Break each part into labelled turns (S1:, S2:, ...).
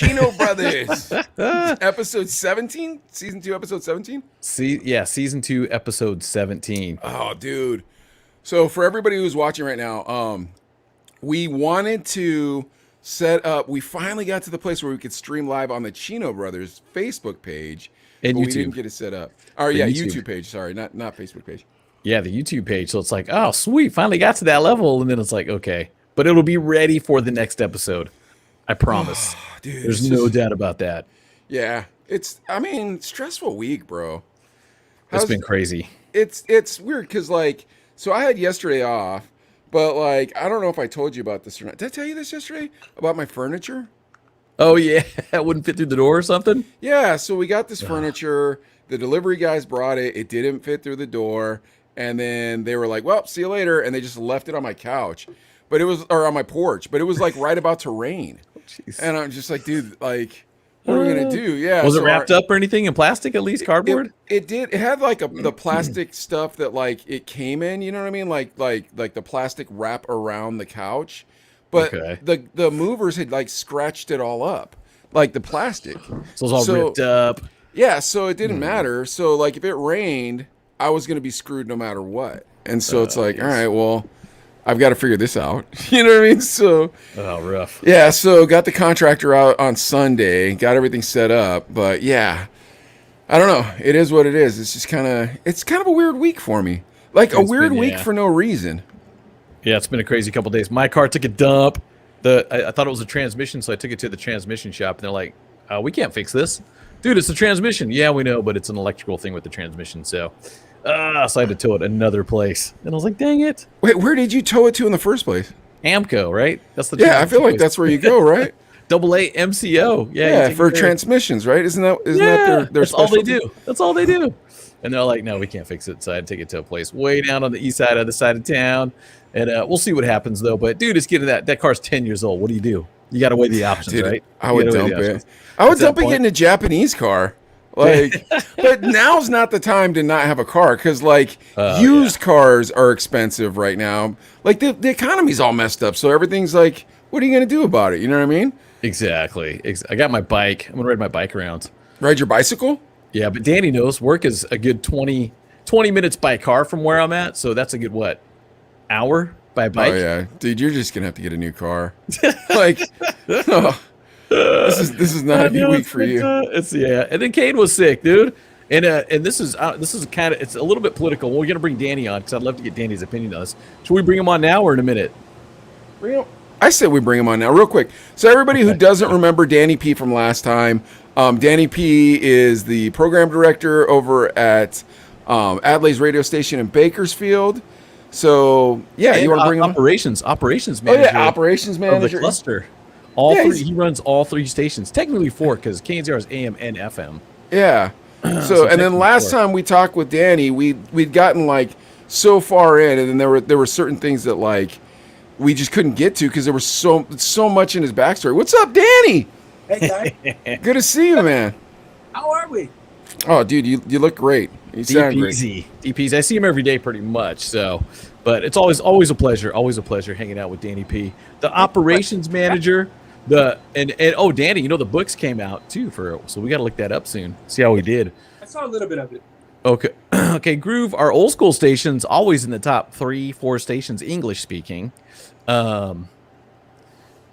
S1: Chino Brothers. Episode 17? Season 2, episode 17?
S2: Season 2, episode 17.
S1: Oh, dude. So for everybody who's watching right now, we wanted to set up, we finally got to the place where we could stream live on the Chino Brothers Facebook page.
S2: And
S1: but
S2: YouTube.
S1: We didn't get it set up. YouTube page. Sorry, not Facebook page.
S2: Yeah, the YouTube page. So it's like, oh, sweet. Finally got to that level. And then it's like, okay. But it'll be ready for the next episode. I promise.
S1: Dude,
S2: There's no doubt about that.
S1: Yeah. Stressful week, bro.
S2: It's been crazy.
S1: It's weird because, like, so I had yesterday off, but, like, I don't know if I told you about this or not. Did I tell you this yesterday about my furniture?
S2: Oh, yeah. It wouldn't fit through the door or something?
S1: Yeah, so we got this furniture. The delivery guys brought it. It didn't fit through the door. And then they were like, well, see you later. And they just left it on my couch. But it was, or on my porch. But it was, like, right about to rain. And I'm just like, dude, like, what are we going to do? Yeah.
S2: Was it wrapped up or anything in plastic, at least cardboard?
S1: It did. It had, like, the plastic stuff that, like, it came in. You know what I mean? Like the plastic wrap around the couch. But the movers had, like, scratched it all up, like the plastic.
S2: So it was all ripped up.
S1: Yeah, so it didn't matter. So, like, if it rained, I was going to be screwed no matter what. And so it's like, all right, well, I've got to figure this out. You know what I mean? So,
S2: rough.
S1: Yeah, so got the contractor out on Sunday, got everything set up. But, yeah, I don't know. It is what it is. It's just kind of a weird week for me. Like, a weird week for no reason.
S2: Yeah, it's been a crazy couple days. My car took a dump. I thought it was a transmission, so I took it to the transmission shop, and they're like, we can't fix this. Dude, it's a transmission. Yeah, we know, but it's an electrical thing with the transmission, so I had to tow it another place. And I was like, dang it.
S1: Wait, where did you tow it to in the first place?
S2: Amco, right? That's the
S1: I feel like that's where you go, right?
S2: AA MCO.
S1: Yeah, for transmissions, right? Isn't that their
S2: that's all they
S1: specialty?
S2: do. That's all they do. And they're like, no, we can't fix it. So I had to take it to a place way down on the east side, other side of town. And we'll see what happens, though. But, dude, it's getting that car's 10 years old. What do you do? You got to weigh the options,
S1: dude,
S2: right?
S1: I would dump it. I would dump it getting a Japanese car. Like, but now's not the time to not have a car because, like, used cars are expensive right now. Like, the economy's all messed up. So everything's like, what are you going to do about it? You know what I mean?
S2: Exactly. I got my bike. I'm going to ride my bike around.
S1: Ride your bicycle?
S2: Yeah, but Danny knows work is a good 20 minutes by car from where I'm at. So that's a good, hour by bike?
S1: Oh, yeah. Dude, you're just going to have to get a new car. Like, this is not a good week for you.
S2: And then Cade was sick, dude. And this is kind of, it's a little bit political. We're going to bring Danny on because I'd love to get Danny's opinion on this. Should we bring him on now or in a minute?
S1: I said we bring him on now, real quick. So everybody who doesn't remember Danny P from last time, Danny P is the program director over at Adelaide's radio station in Bakersfield. So yeah,
S2: and
S1: you want to bring him
S2: operations manager.
S1: Oh yeah, operations manager
S2: of the cluster. All three. He runs all three stations. Technically 4 because KNZR is AM and FM.
S1: Yeah. So and then last time we talked with Danny, we'd gotten like so far in, and then there were certain things that like we just couldn't get to because there was so much in his backstory. What's up, Danny?
S3: Hey, guys.
S1: Good to see you, man.
S3: How are we?
S1: Oh, dude, you look great. You sound great.
S2: DPs. I see him every day pretty much. So, but it's always a pleasure. Always a pleasure hanging out with Danny P, the operations manager. And Danny, the books came out too so we got to look that up soon. See how we did.
S3: I saw a little bit of it.
S2: Okay. Okay. Groove. Our old school stations always in the top 3-4 stations English speaking,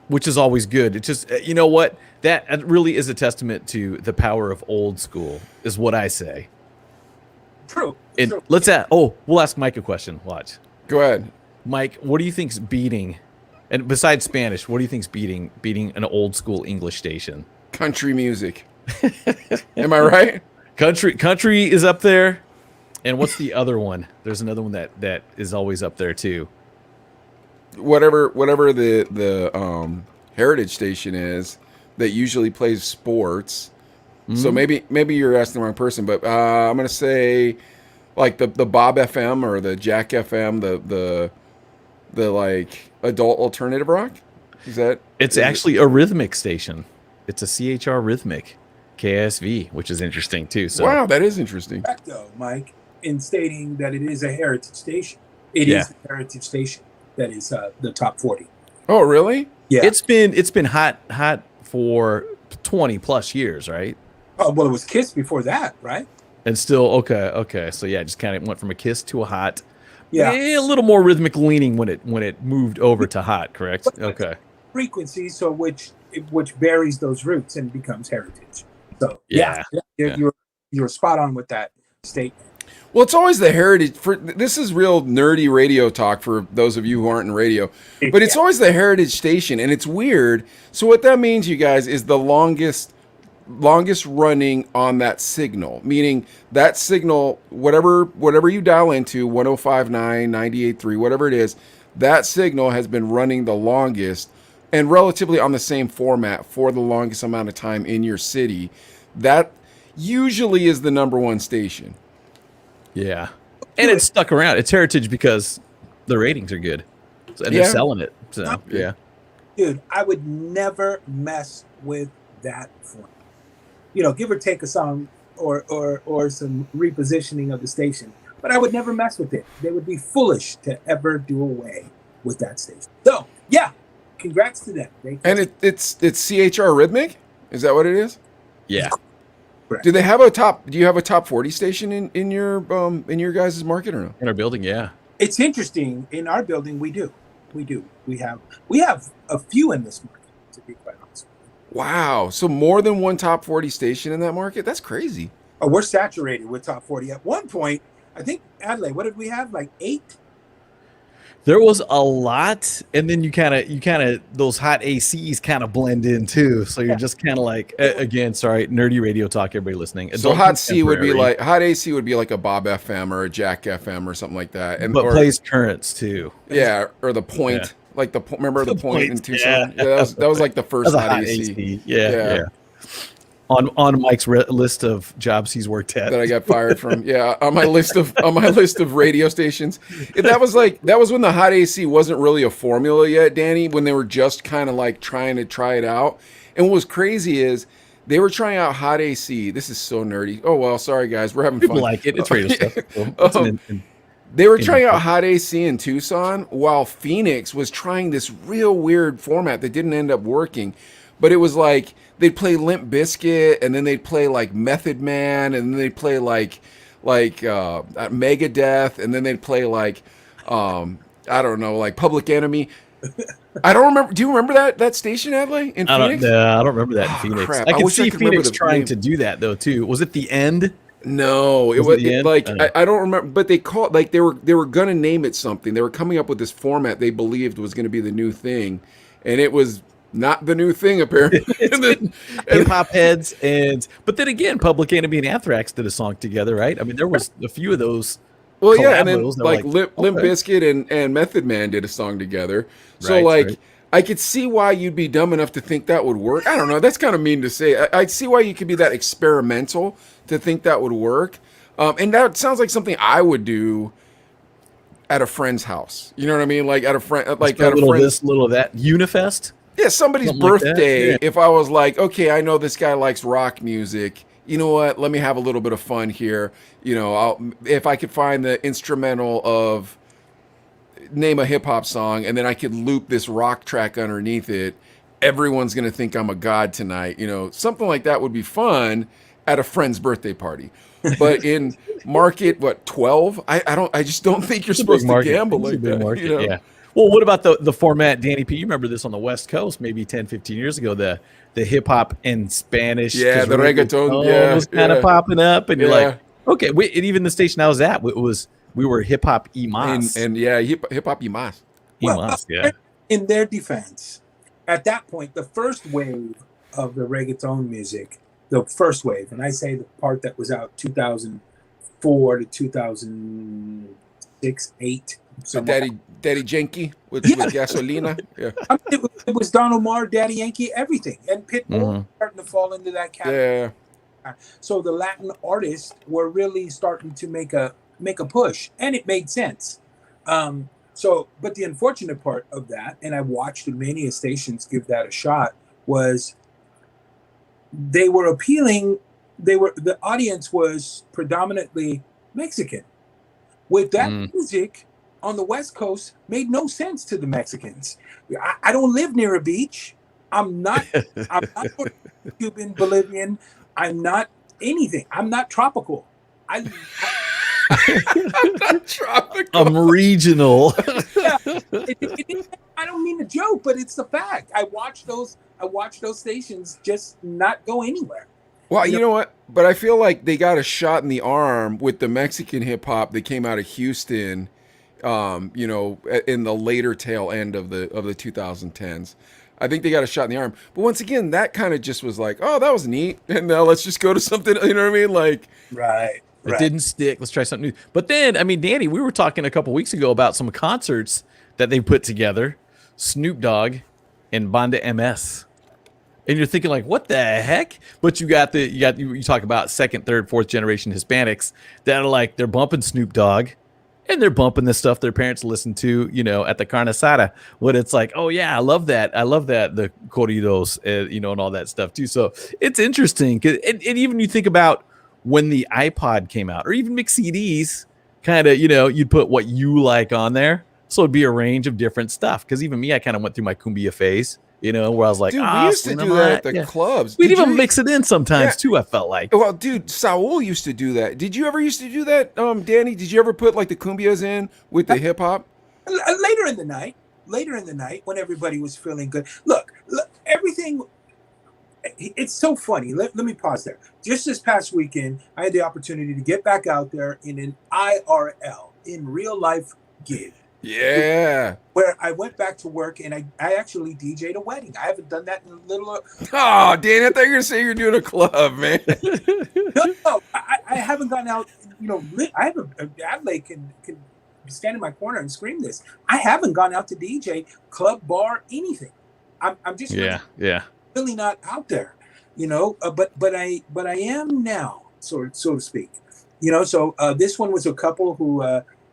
S2: which is always good. It's just you know what, that really is a testament to the power of old school, is what I say.
S3: True.
S2: We'll ask Mike a question. Watch.
S1: Go ahead,
S2: Mike. What do you think's beating? And besides Spanish, what do you think's beating an old school English station?
S1: Country music. Am I right?
S2: Country is up there. And what's the other one? There's another one that is always up there too.
S1: Whatever the heritage station is that usually plays sports. Mm-hmm. So maybe you're asking the wrong person, but I'm gonna say like the Bob FM or the Jack FM, the like adult alternative rock. It's
S2: actually a rhythmic station. It's a CHR rhythmic KSV, which is interesting too. So
S1: wow, that is interesting.
S3: Correct, though, Mike, in stating that it is a heritage station. It is a heritage station that is the top 40.
S1: Oh, really?
S3: Yeah.
S2: It's been hot for 20 plus years, right?
S3: Oh, well, it was Kiss before that, right?
S2: And still okay. So yeah, just kind of went from a Kiss to a Hot.
S3: Yeah.
S2: A little more rhythmic leaning when it moved over to Hot, correct? Okay.
S3: Frequency, so which buries those roots and becomes heritage. So
S2: Yeah.
S3: you're spot on with that statement.
S1: Well, it's always the heritage. This is real nerdy radio talk for those of you who aren't in radio, but it's always the heritage station, and it's weird. So what that means, you guys, is the longest running on that signal, meaning that signal, whatever you dial into, 105.9, 98.3, whatever it is, that signal has been running the longest and relatively on the same format for the longest amount of time in your city. That usually is the number one station.
S2: Yeah. And it's stuck around. It's heritage because the ratings are good. And they're selling it. So, yeah.
S3: Dude, I would never mess with that format. Give or take a song or some repositioning of the station. But I would never mess with it. They would be foolish to ever do away with that station. So, yeah, congrats to them.
S1: And it's CHR Rhythmic? Is that what it is?
S2: Yeah.
S3: Correct.
S1: Do you have a top 40 station in your guys' market or no?
S2: In our building, yeah.
S3: It's interesting. In our building, we do. We have a few in this market, to be quite honest.
S1: Wow. So more than one top 40 station in that market? That's crazy.
S3: Oh, we're saturated with top 40. At one point, I think, Adelaide, what did we have? Like 8?
S2: There was a lot, and then you kind of those hot ACs kind of blend in too. So you're just kind of like, again, sorry, nerdy radio talk. Everybody listening.
S1: So hot AC would be like a Bob FM or a Jack FM or something like that, and
S2: but plays currents too.
S1: Yeah, or the Point, like remember the Point in Tucson? Yeah, that was like the first hot AC.
S2: Yeah. On Mike's list of jobs he's worked at
S1: that I got fired from. Yeah, on my list of radio stations. That was when the hot AC wasn't really a formula yet, Danny, when they were just kind of like trying to try it out. And what was crazy is they were trying out hot AC. This is so nerdy. Oh well, sorry guys, we're having
S2: People
S1: fun.
S2: like it. It's radio stuff.
S1: They were trying out hot AC in Tucson while Phoenix was trying this real weird format that didn't end up working. But it was like they'd play Limp Bizkit, and then they'd play like Method Man, and then they'd play like Megadeth, and then they'd play like I don't know, like Public Enemy. I don't remember. Do you remember that station, Adlai, in Phoenix?
S2: I don't remember that in Phoenix.
S1: Crap.
S2: I can see Phoenix trying to do that though too. Was it The End?
S1: No, it was like I don't remember. But they called like they were gonna name it something. They were coming up with this format they believed was gonna be the new thing, and it was not the new thing apparently.
S2: Hip hop heads but then again, Public Enemy and Anthrax did a song together, right? I mean, there was a few of those.
S1: Well, yeah, and then like Limp Bizkit and Method Man did a song together. So I could see why you'd be dumb enough to think that would work. I don't know. That's kind of mean to say. I see why you could be that experimental to think that would work. And that sounds like something I would do at a friend's house. You know what I mean? Like at a friend, like at a friend.
S2: This, little of that. Unifest.
S1: Yeah, somebody's birthday. Like if I was like, okay, I know this guy likes rock music. You know what? Let me have a little bit of fun here. You know, if I could find the instrumental of name a hip hop song, and then I could loop this rock track underneath it. Everyone's gonna think I'm a god tonight. You know, something like that would be fun at a friend's birthday party. But in market 12, I just don't think you're supposed to gamble like that.
S2: Market,
S1: you know?
S2: Yeah. Well, what about the format, Danny P? You remember this on the West Coast, maybe 10, 15 years ago, the hip hop in Spanish.
S1: Yeah, the reggaeton.
S2: Was kind of popping up, and you're like, okay. And even the station I was at, we were hip hop y más.
S1: And hip hop y más.
S2: Yeah.
S3: In their defense, at that point, the first wave of the reggaeton music, the first wave, and I say the part that was out 2004 to 2006, 8.
S1: So Daddy Yankee with Gasolina. Yeah.
S3: I mean, it was Don Omar, Daddy Yankee, everything, and Pitbull starting to fall into that category. Yeah. So the Latin artists were really starting to make a push, and it made sense. But the unfortunate part of that, and I watched many stations give that a shot, was they were appealing. The audience was predominantly Mexican. With that music on the West Coast made no sense to the Mexicans. I don't live near a beach. I'm not. I'm not Cuban, Bolivian. I'm not anything. I'm not tropical. I
S1: Not tropical.
S2: I'm regional.
S3: yeah. I don't mean to joke, but it's the fact. I watch those stations just not go anywhere.
S1: Well, you know what? But I feel like they got a shot in the arm with the Mexican hip hop that came out of Houston, you know, in the later tail end of the 2010s. I think they got a shot in the arm. But once again, that kind of just was like, oh, that was neat. And now let's just go to something, you know what I mean? Like,
S3: Right.
S2: It didn't stick. Let's try something new. But then, I mean, Danny, we were talking a couple weeks ago about some concerts that they put together. Snoop Dogg and Banda MS. And you're thinking like, what the heck? But you talk about second, third, fourth generation Hispanics that are like, they're bumping Snoop Dogg and they're bumping the stuff their parents listen to, you know, at the carne asada. When it's like, oh yeah, I love that. The corridos, you know, and all that stuff too. So it's interesting. And even you think about when the iPod came out or even mixed CDs, kind of, you know, you'd put what you like on there. So it'd be a range of different stuff. Cause even me, I kind of went through my cumbia phase. You know, where I was like,
S1: dude, we used to do that at the clubs.
S2: We'd even mix it in sometimes too, I felt like.
S1: Well, dude, Saul used to do that. Did you ever used to do that, Danny? Did you ever put like the cumbias in with the hip hop?
S3: Later in the night, when everybody was feeling good. Look, everything. It's so funny. Let me pause there. Just this past weekend, I had the opportunity to get back out there in an IRL, in real life gig.
S1: Yeah.
S3: Where I went back to work and I actually DJ'd a wedding. I haven't done that in a little.
S1: Oh, Danny, I thought you were going to say you're doing a club, man.
S3: No, I haven't gone out. You know, I have Adelaide can stand in my corner and scream this. I haven't gone out to DJ, club, bar, anything. I'm just really not out there. You know, but I am now, so to speak. You know, so this one was a couple who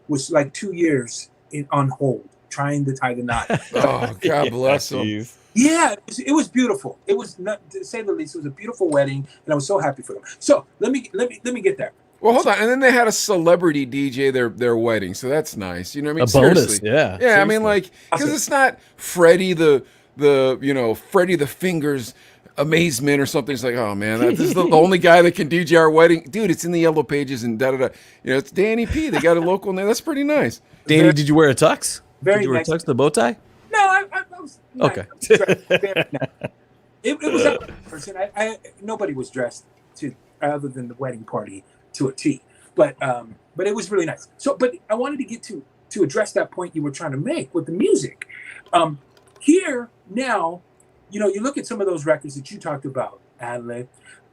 S3: was like 2 years on hold, trying to tie the knot.
S1: Oh, God bless them.
S3: Yeah, it was beautiful. It was, not to say the least, it was a beautiful wedding, and I was so happy for them. So let me get there.
S1: Well, hold on, and then they had a celebrity DJ their wedding, so that's nice. You know what I mean?
S2: A bonus,
S1: seriously.
S2: yeah.
S1: Yeah, I mean, like, because it's not Freddie the Freddie the Fingers Amazement or something. It's like, oh man, this is the only guy that can DJ our wedding, dude. It's in the Yellow Pages and da da da. You know, it's Danny P. They got a local name. That's pretty nice.
S2: Danny, did you wear a tux?
S3: Very
S2: did you wear
S3: nice.
S2: a tux, the bow tie?
S3: No, I was
S2: okay.
S3: It was that person. Nobody was dressed other than the wedding party to a T. But it was really nice. So, but I wanted to get to address that point you were trying to make with the music. Here now, you know, you look at some of those records that you talked about, Adelaide.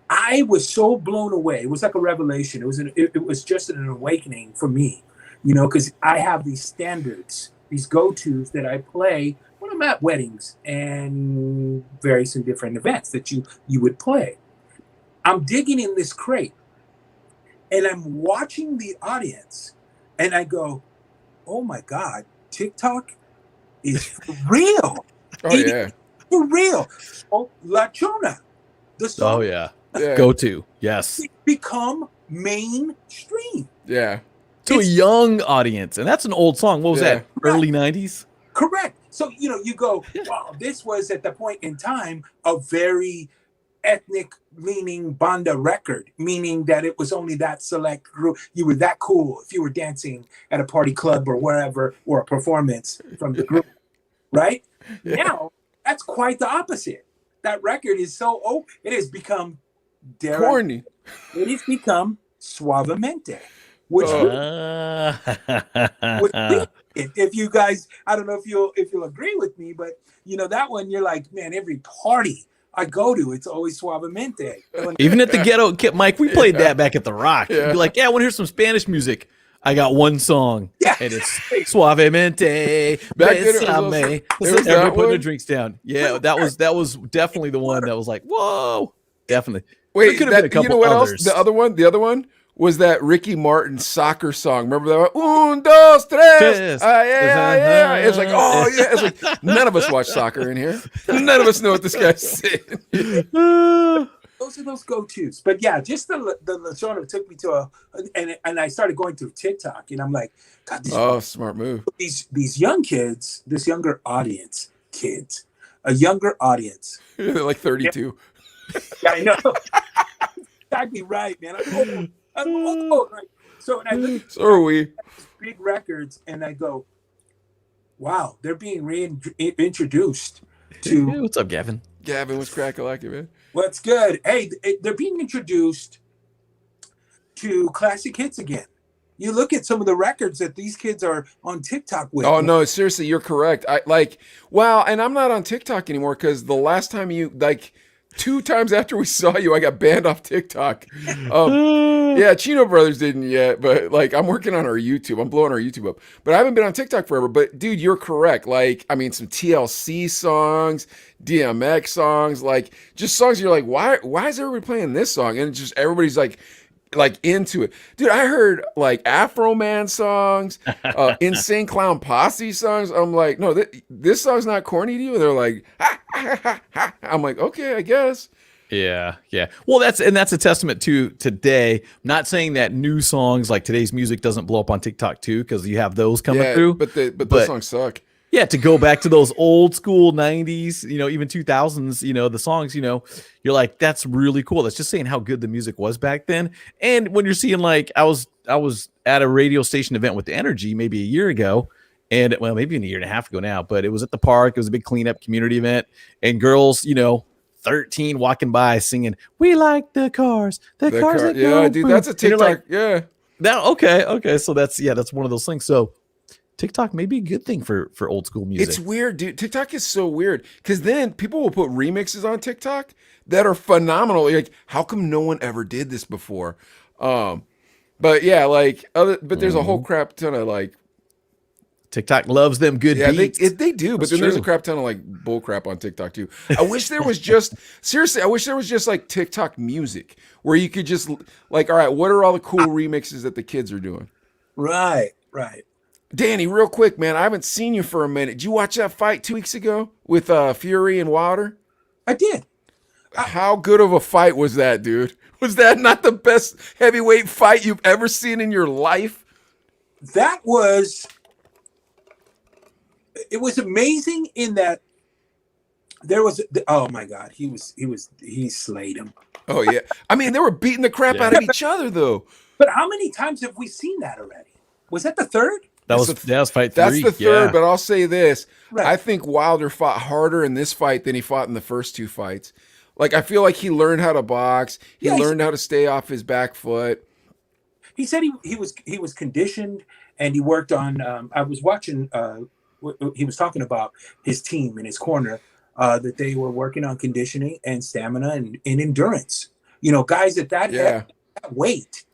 S3: I was so blown away. It was like a revelation. It was just an awakening for me, you know, because I have these standards, these go-tos that I play when I'm at weddings and various and different events that you would play. I'm digging in this crate and I'm watching the audience and I go, oh my God, TikTok is for real.
S1: Oh, yeah.
S3: For real. So, La Chona, the song.
S2: Oh, yeah. Go to. Yes.
S3: Become mainstream.
S1: Yeah.
S2: To a young audience. And that's an old song. What was that? Early 90s?
S3: Correct. So, you know, you go, wow, this was at the point in time a very ethnic leaning banda record, meaning that it was only that select group. You were that cool if you were dancing at a party club or wherever, or a performance from the group, right? Yeah. Now, that's quite the opposite. That record is so, it has become
S1: corny.
S3: It has become suavemente, which if you guys, I don't know if you'll agree with me, but you know that one, you're like, man, every party I go to, it's always suavemente.
S2: Even at the ghetto, Mike, we played that back at the Rock. You'd be like, yeah, I want to hear some Spanish music. I got one song, and it's Suavemente, Besame. Everybody putting their drinks down. Yeah, that was definitely the one that was like, whoa, definitely.
S1: Wait, you know what else? The other one was that Ricky Martin soccer song. Remember that one? Un, dos, tres. Yeah. It's like, oh yeah. It's like none of us watch soccer in here. None of us know what this guy's saying.
S3: Those are those go-tos. But yeah, just the Lashona took me to and I started going through TikTok and I'm like, God,
S1: smart move.
S3: These young kids, this younger audience, kids, a younger audience.
S1: They're like 32.
S3: Yeah, I know. Exactly right, man. I'm old. Like, so when I look at
S1: So are we.
S3: these big records and I go, wow, they're being reintroduced to
S2: What's up, Gavin?
S1: Gavin, what's crack-a-lackin', man?
S3: what's good. Hey, they're being introduced to classic hits again. You look at some of the records that these kids are on TikTok with.
S1: Oh no, seriously, you're correct. And I'm not on TikTok anymore because the last time 2 times after we saw you, I got banned off TikTok. Yeah, Chino Brothers didn't yet, but like I'm working on our YouTube. I'm blowing our YouTube up. But I haven't been on TikTok forever. But dude, you're correct. Like, I mean, some TLC songs, DMX songs, like just songs you're like, why is everybody playing this song? And it's just everybody's like into it. Dude, I heard like Afro Man songs, Insane Clown Posse songs. I'm like, no, this song's not corny to you. And they're like, ha, ha, ha, ha. I'm like, okay, I guess.
S2: Yeah. Well, that's a testament to today. Not saying that new songs like today's music doesn't blow up on TikTok too, because you have those coming through.
S1: But those songs suck.
S2: Yeah, to go back to those old school 90s, even 2000s, the songs, you're like, that's really cool. That's just saying how good the music was back then. And when you're seeing like, I was at a radio station event with the Energy maybe a year ago, and well, maybe a year and a half ago now, but it was at the park. It was a big cleanup community event, and girls, 13 walking by singing, "We like the cars, the cars that go
S1: dude,
S2: boom."
S1: that's a TikTok.
S2: Like,
S1: yeah.
S2: Now, okay. So that's one of those things. So TikTok may be a good thing for old school music.
S1: It's weird, dude. TikTok is so weird because then people will put remixes on TikTok that are phenomenal. Like, how come no one ever did this before? But yeah, but there's a whole crap ton of like
S2: TikTok loves them good beats.
S1: They do, but then there's a crap ton of like bull crap on TikTok too. I wish there was just like TikTok music where you could just like, all right, what are all the cool remixes that the kids are doing?
S3: Right.
S1: Danny, real quick, man, I haven't seen you for a minute. Did you watch that fight 2 weeks ago with Fury and Wilder?
S3: I did.
S1: How good of a fight was that, dude? Was that not the best heavyweight fight you've ever seen in your life?
S3: It was amazing in that there was, oh my God, he slayed him.
S1: Oh yeah. I mean, they were beating the crap out of each other though.
S3: But how many times have we seen that already? Was that the third?
S2: That was fight 3.
S1: That's the third, but I'll say this.
S3: Right.
S1: I think Wilder fought harder in this fight than he fought in the first 2 fights. Like, I feel like he learned how to box. He learned how to stay off his back foot.
S3: He said he was conditioned, and he worked on, I was watching, he was talking about his team in his corner, that they were working on conditioning and stamina and endurance. Guys at that weight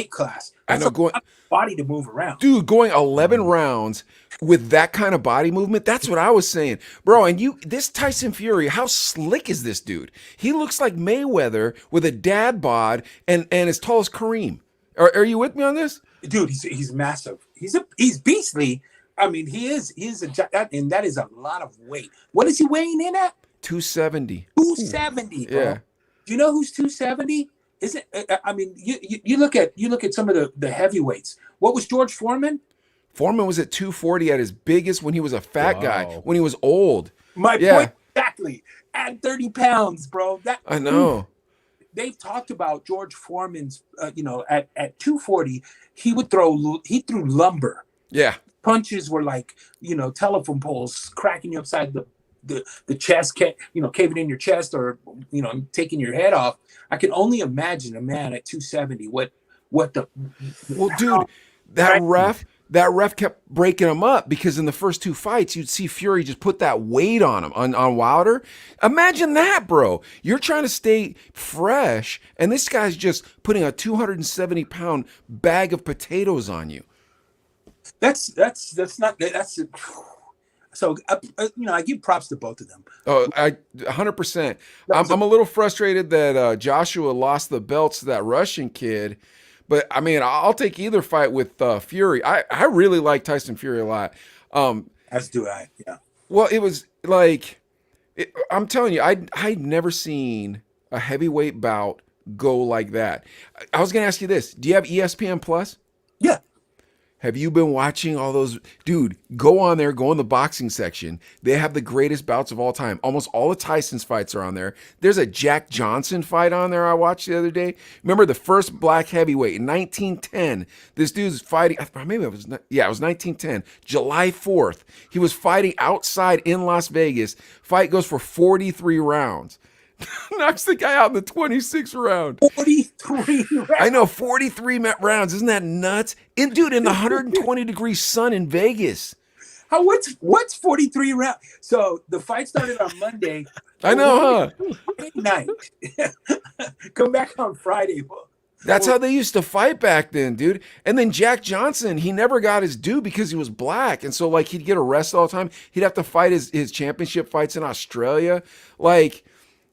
S3: class. That's a lot of body to move around.
S1: Dude, going 11 rounds with that kind of body movement, that's what I was saying. Bro, and this Tyson Fury, how slick is this dude? He looks like Mayweather with a dad bod and as tall as Kareem. Are you with me on this?
S3: Dude, he's massive. He's beastly. I mean, he is and that is a lot of weight. What is he weighing in at?
S1: 270.
S3: 270, bro.
S1: Yeah.
S3: Do you know who's 270? Is it? I mean, you look at some of the heavyweights. What was George Foreman?
S1: Foreman was at 240 at his biggest when he was a fat guy, when he was old.
S3: My point exactly. Add 30 pounds, bro.
S1: I know.
S3: They've talked about George Foreman's, at 240, he threw lumber.
S1: Yeah.
S3: Punches were like, telephone poles cracking you upside the chest, caving in your chest or, taking your head off. I can only imagine a man at 270. Well,
S1: dude, that ref kept breaking him up because in the first 2 fights, you'd see Fury just put that weight on him, on Wilder. Imagine that, bro. You're trying to stay fresh, and this guy's just putting a 270-pound bag of potatoes on you. So, I give props to both of them. Oh, 100%. I'm a little frustrated that Joshua lost the belts to that Russian kid. But, I mean, I'll take either fight with Fury. I really like Tyson Fury a lot.
S3: As do I, yeah.
S1: Well, it was like, I'm telling you, I'd never seen a heavyweight bout go like that. I was going to ask you this. Do you have ESPN Plus?
S3: Yeah.
S1: Have you been watching all those? Dude, go on there, go in the boxing section. They have the greatest bouts of all time. Almost all of Tyson's fights are on there. There's a Jack Johnson fight on there I watched the other day. Remember the first black heavyweight in 1910? This dude's fighting, maybe it was 1910, July 4th. He was fighting outside in Las Vegas. Fight goes for 43 rounds. Knocks the guy out in the 26th round.
S3: 43 rounds.
S1: I know, 43 rounds. Isn't that nuts? In the 120-degree sun in Vegas.
S3: What's 43 rounds? So the fight started on Monday.
S1: I know, huh?
S3: Friday night. Come back on Friday.
S1: That's how they used to fight back then, dude. And then Jack Johnson, he never got his due because he was black. And so, like, he'd get arrested all the time. He'd have to fight his championship fights in Australia. Like...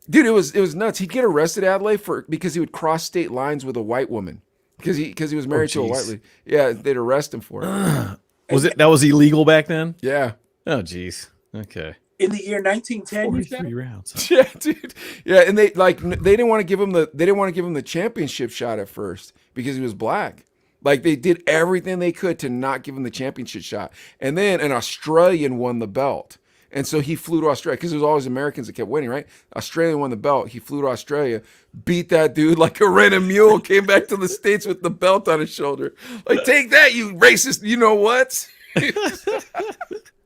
S1: Dude, it was nuts. He'd get arrested, Adelaide, because he would cross state lines with a white woman because he was married to a white lady. Yeah, they'd arrest him for it.
S2: That was illegal back then?
S1: Yeah.
S2: Oh, jeez. Okay.
S3: In the year 1910,
S2: 43 rounds.
S1: Yeah, dude. Yeah, and they didn't want to give him the championship shot at first because he was black. Like, they did everything they could to not give him the championship shot, and then an Australian won the belt. And so he flew to Australia because it was always Americans that kept winning, right? Australia won the belt. He flew to Australia, beat that dude like a rented mule, came back to the States with the belt on his shoulder. Like, take that, you racist, you know what?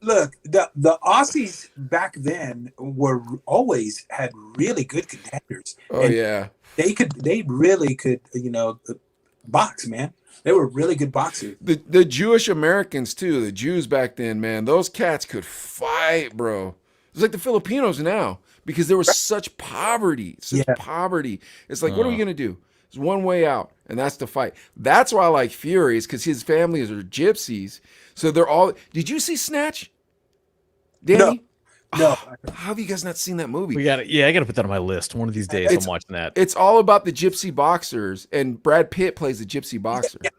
S3: Look, the Aussies back then always had really good contenders.
S1: Oh,
S3: and
S1: yeah.
S3: They really could, box, man. They were really good boxers.
S1: The Jewish Americans, too, the Jews back then, man, those cats could fight, bro. It's like the Filipinos now because there was such poverty, poverty. It's like, what are we going to do? There's one way out, and that's to fight. That's why I like Fury, is because his families are gypsies. So they're all... Did you see Snatch, Danny?
S3: No.
S1: How have you guys not seen that movie?
S2: I got to put that on my list. One of these days, I'm watching that.
S1: It's all about the gypsy boxers, and Brad Pitt plays the gypsy boxer.
S3: Yeah,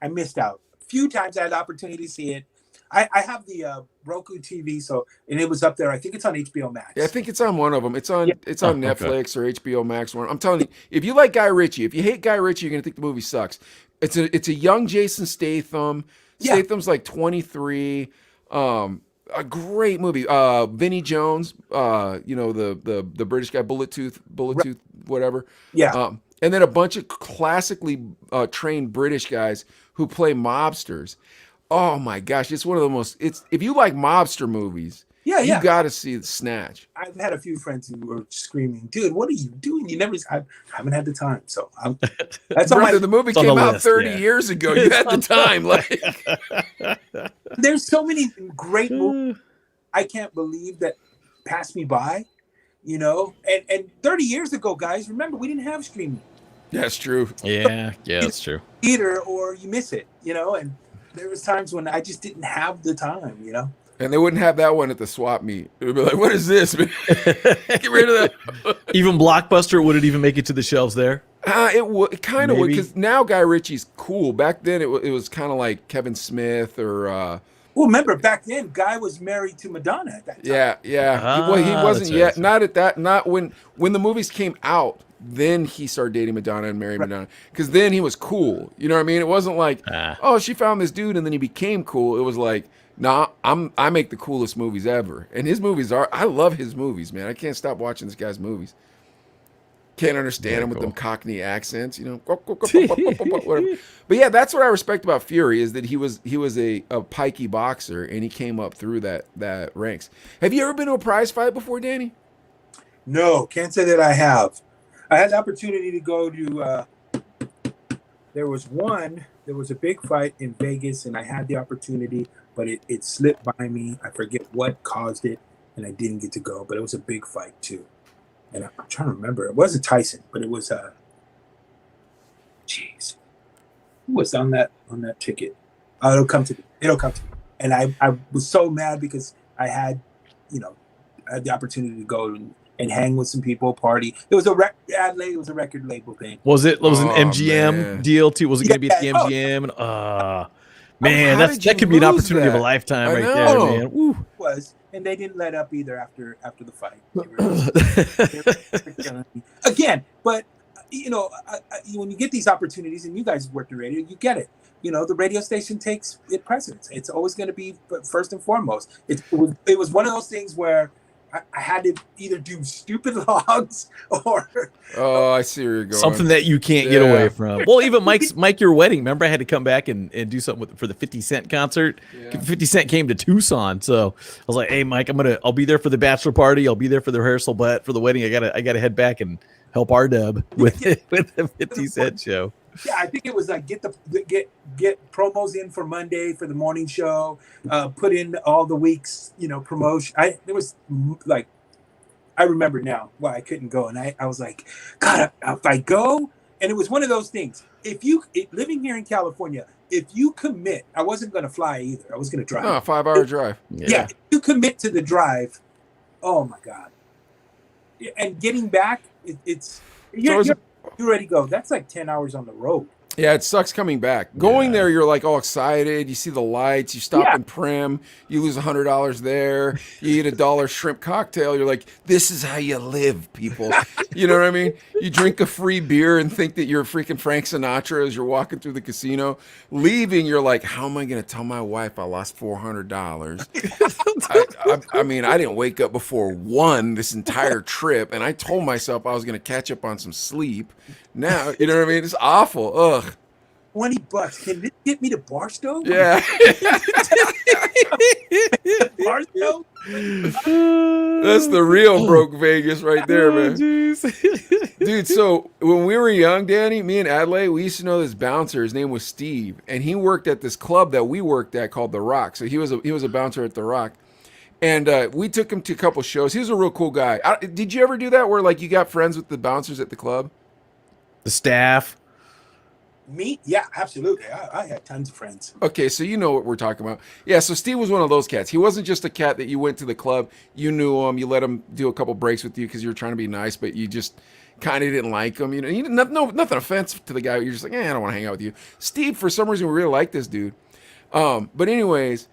S3: I missed out. A few times I had the opportunity to see it. I have the Roku TV, and it was up there. I think it's on HBO Max.
S1: Yeah, I think it's on one of them. It's on Netflix or HBO Max. I'm telling you, if you like Guy Ritchie, if you hate Guy Ritchie, you're gonna think the movie sucks. It's a young Jason Statham.
S3: Yeah.
S1: Statham's like 23. A great movie. Vinnie Jones, the British guy, Bullet Tooth, whatever.
S3: Yeah.
S1: And then a bunch of classically trained British guys who play mobsters. Oh my gosh, it's one of the most. If you like mobster movies, you got to see Snatch.
S3: I've had a few friends who were screaming, "Dude, what are you doing? I haven't had the time." So that's all.
S1: The movie came out 30 years ago. You had the time. Like,
S3: there's so many great movies. I can't believe that passed me by. And 30 years ago, guys, remember we didn't have streaming.
S1: That's true.
S2: Yeah, that's true.
S3: Either or you miss it, and there was times when I just didn't have the time,
S1: And they wouldn't have that one at the swap meet. It would be like, what is this, man? Get rid of that.
S2: Even Blockbuster, would it even make it to the shelves there?
S1: It kind of would, because now Guy Ritchie's cool. Back then, it was kind of like Kevin Smith or...
S3: well, remember, back then, Guy was married to Madonna at that time.
S1: Yeah. He wasn't yet. Right. Not at that. Not when the movies came out. Then he started dating Madonna and married Madonna. Because then he was cool. You know what I mean? It wasn't like, oh, she found this dude and then he became cool. It was like, nah, I make the coolest movies ever. And his movies I love his movies, man. I can't stop watching this guy's movies. Can't understand him with them Cockney accents, whatever. But yeah, that's what I respect about Fury, is that he was a pikey boxer and he came up through that ranks. Have you ever been to a prize fight before, Danny?
S3: No, can't say that I have. I had the opportunity to go to. There was a big fight in Vegas, and I had the opportunity, but it slipped by me. I forget what caused it, and I didn't get to go. But it was a big fight too, and I'm trying to remember. It wasn't Tyson, but it was jeez, who was on that ticket? It'll come to me. And I was so mad because I had the opportunity to go and hang with some people, party. It was a record label thing.
S2: Was it an MGM deal too? Was it going to be at the MGM? Man, that could be an opportunity of a lifetime right there, man. Woo.
S3: It was, and they didn't let up either after the fight. Again, but when you get these opportunities, and you guys worked in radio, you get it. the radio station takes it precedence. It's always going to be first and foremost. It was one of those things where I had to either do stupid logs or
S1: I see where you're going.
S2: Something that you can't get away from. Well, even Mike, your wedding. Remember, I had to come back and do something for the 50 Cent concert.
S1: Yeah.
S2: 50 Cent came to Tucson, so I was like, "Hey, Mike, I'll be there for the bachelor party. I'll be there for the rehearsal, but for the wedding, I gotta head back and help R-Dub with the 50 Cent show."
S3: Yeah, I think it was like get promos in for Monday for the morning show, put in all the week's promotion. It was like, I remember now why I couldn't go, and I was like, God, if I go, and it was one of those things. Living here in California, if you commit, I wasn't going to fly either. I was going to drive.
S1: Oh, 5-hour drive.
S3: Yeah, if you commit to the drive, oh my God, and getting back, you're ready to go. That's like 10 hours on the road.
S1: Yeah, it sucks coming back. Going there, you're like all excited. You see the lights. You stop in Prim. You lose $100 there. You eat $1 shrimp cocktail. You're like, this is how you live, people. You know what I mean? You drink a free beer and think that you're freaking Frank Sinatra as you're walking through the casino. Leaving, you're like, how am I going to tell my wife I lost $400? I mean, I didn't wake up before 1 this entire trip, and I told myself I was going to catch up on some sleep. Now, you know what I mean? It's awful. Ugh.
S3: $20. Can this get me to Barstow?
S1: Yeah.
S3: Barstow?
S1: That's the real broke Vegas right there, man. Dude, so when we were young, Danny, me and Adelaide, we used to know this bouncer. His name was Steve, and he worked at this club that we worked at called The Rock. So he was a bouncer at The Rock. And we took him to a couple shows. He was a real cool guy. Did you ever do that where like you got friends with the bouncers at the club?
S2: The staff.
S3: Me? Yeah, absolutely. I had tons of friends.
S1: Okay, so you know what we're talking about. Yeah, so Steve was one of those cats. He wasn't just a cat that you went to the club, you knew him, you let him do a couple breaks with you because you were trying to be nice, but you just kind of didn't like him. Nothing offensive to the guy. You're just like, I don't want to hang out with you. Steve, for some reason, we really like this dude. But anyways,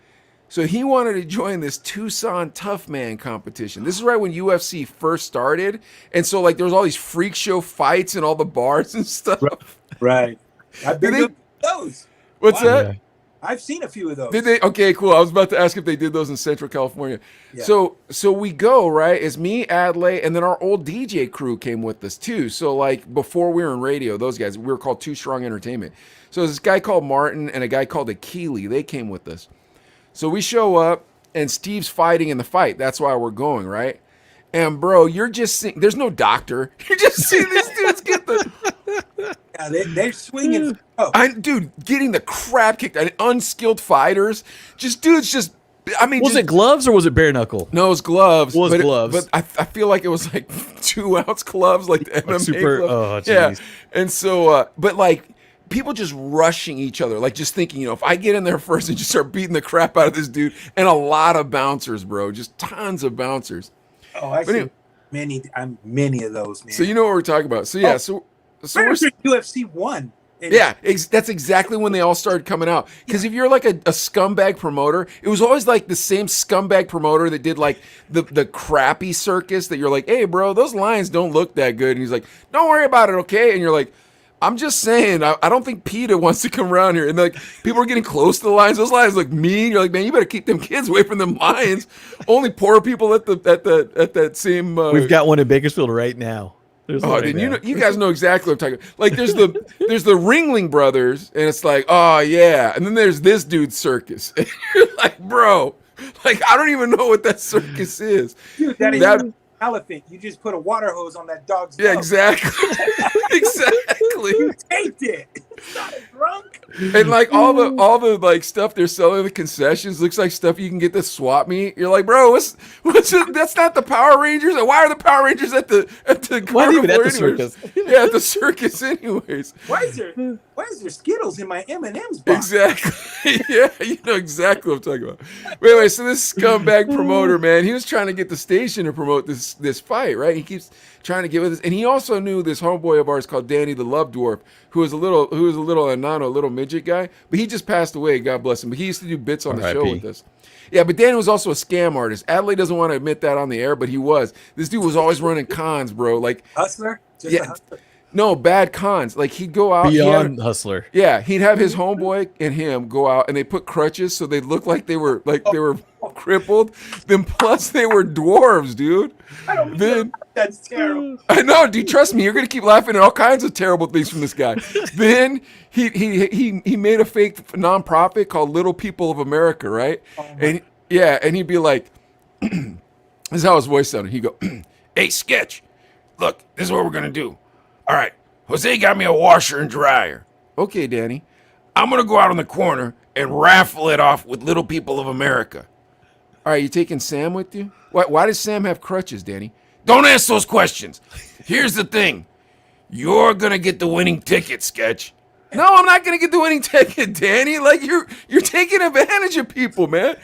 S1: so he wanted to join this Tucson Tough Man competition. This is right when UFC first started. And so like there was all these freak show fights in all the bars and stuff.
S3: Right. I've been to those.
S1: What's that?
S2: Yeah.
S3: I've seen a few of those.
S1: Did they? Okay, cool. I was about to ask if they did those in Central California. Yeah. So we go, right? It's me, Adlai, and then our old DJ crew came with us too. So like before we were in radio, those guys, we were called Too Strong Entertainment. So there's this guy called Martin and a guy called Akili. They came with us. So we show up and Steve's fighting in the fight. That's why we're going, right? And bro, you're just seeing, there's no doctor. You're just seeing these dudes get the...
S3: Yeah, they're swinging.
S1: Dude, getting the crap kicked out. Unskilled fighters. Was
S2: it gloves or was it bare knuckle?
S1: No, it was gloves.
S2: Gloves.
S1: But I feel like it was like 2-ounce gloves, like the MMA gloves.
S2: Oh, geez.
S1: Yeah. And so, but like, people just rushing each other, like just thinking, if I get in there first and just start beating the crap out of this dude, and a lot of bouncers, bro, just tons of bouncers.
S3: Oh, I see many of those, man.
S1: So you know what we're talking about. So yeah, so
S3: we're UFC 1.
S1: Yeah, that's exactly when they all started coming out. Because if you're like a scumbag promoter, it was always like the same scumbag promoter that did like the crappy circus that you're like, hey, bro, those lions don't look that good. And he's like, don't worry about it, okay? And you're like, I'm just saying, I don't think PETA wants to come around here. And like people are getting close to the lions. Those lions look mean. You're like, man, you better keep them kids away from them lions. Only poor people at that same.
S2: We've got one in Bakersfield right now.
S1: You guys know exactly what I'm talking about. Like there's the Ringling Brothers, and it's like, oh yeah, and then there's this dude's circus. And you're like, bro, like I don't even know what that circus is.
S3: Dude, that elephant. You just put a water hose on that dog's
S1: Yeah, exactly. Exactly.
S3: You taped it. It's not a drunk.
S1: And like all the like stuff they're selling at the concessions looks like stuff you can get the swap meet. You're like, bro, what's it? That's not the Power Rangers. Why are the Power Rangers at the carnival
S2: at the circus?
S1: Yeah, at the circus anyways.
S3: Why is there Skittles in my M&M's box?
S1: Exactly. Yeah, you know exactly what I'm talking about. But anyway, so this scumbag promoter, man, he was trying to get the station to promote this fight, right? He keeps trying to get with us, and he also knew this homeboy of ours called Danny the Love Dwarf, who was a little Anano, a little midget guy, but he just passed away, God bless him. But he used to do bits on the show with us. Yeah, but Danny was also a scam artist. Adelaide doesn't want to admit that on the air, but he was. This dude was always running cons, bro. Like
S3: hustler?
S1: Yeah. No, bad cons. Like he'd go out
S2: Beyond hustler.
S1: Yeah, he'd have his homeboy and him go out, and they put crutches so they looked like they were crippled. Then plus they were dwarves, dude.
S3: I don't mean that's terrible.
S1: I know, dude. Trust me, you're gonna keep laughing at all kinds of terrible things from this guy. Then he made a fake nonprofit called Little People of America, right? And he'd be like, this is how his voice sounded. He'd go, "Hey, Sketch, look, this is what we're gonna do. All right, Jose got me a washer and dryer. Okay, Danny, I'm gonna go out on the corner and raffle it off with Little People of America. All right, you taking Sam with you? Why does Sam have crutches, Danny? Don't ask those questions. Here's the thing. You're going to get the winning ticket, Sketch. No, I'm not going to get the winning ticket, Danny. Like, you're taking advantage of people, man.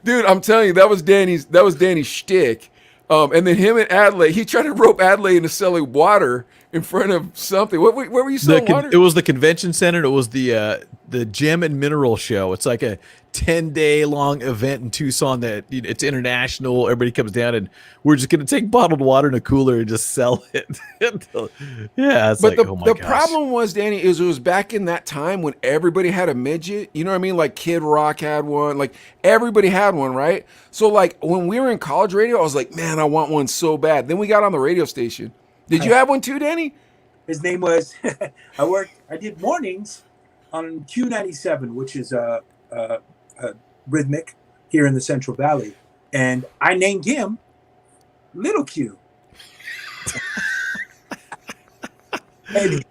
S1: Dude, I'm telling you, that was Danny's shtick. And then him and Adelaide, he tried to rope Adelaide into selling water in front of something. Where were you selling water?
S2: It was the convention center. It was the Gem and Mineral Show. It's like a 10-day long event in Tucson that it's international. Everybody comes down, and we're just going to take bottled water in a cooler and just sell it. Yeah, it's
S1: but
S2: like, oh my
S1: the
S2: gosh.
S1: problem was, Danny, it was back in that time when everybody had a midget. You know what I mean? Like Kid Rock had one. Like everybody had one, right? So like when we were in college radio, I was like, man, I want one so bad. Then we got on the radio station. Did you have one too, Danny?
S3: His name was, I did mornings on Q97, which is rhythmic here in the Central Valley. And I named him Little Q. And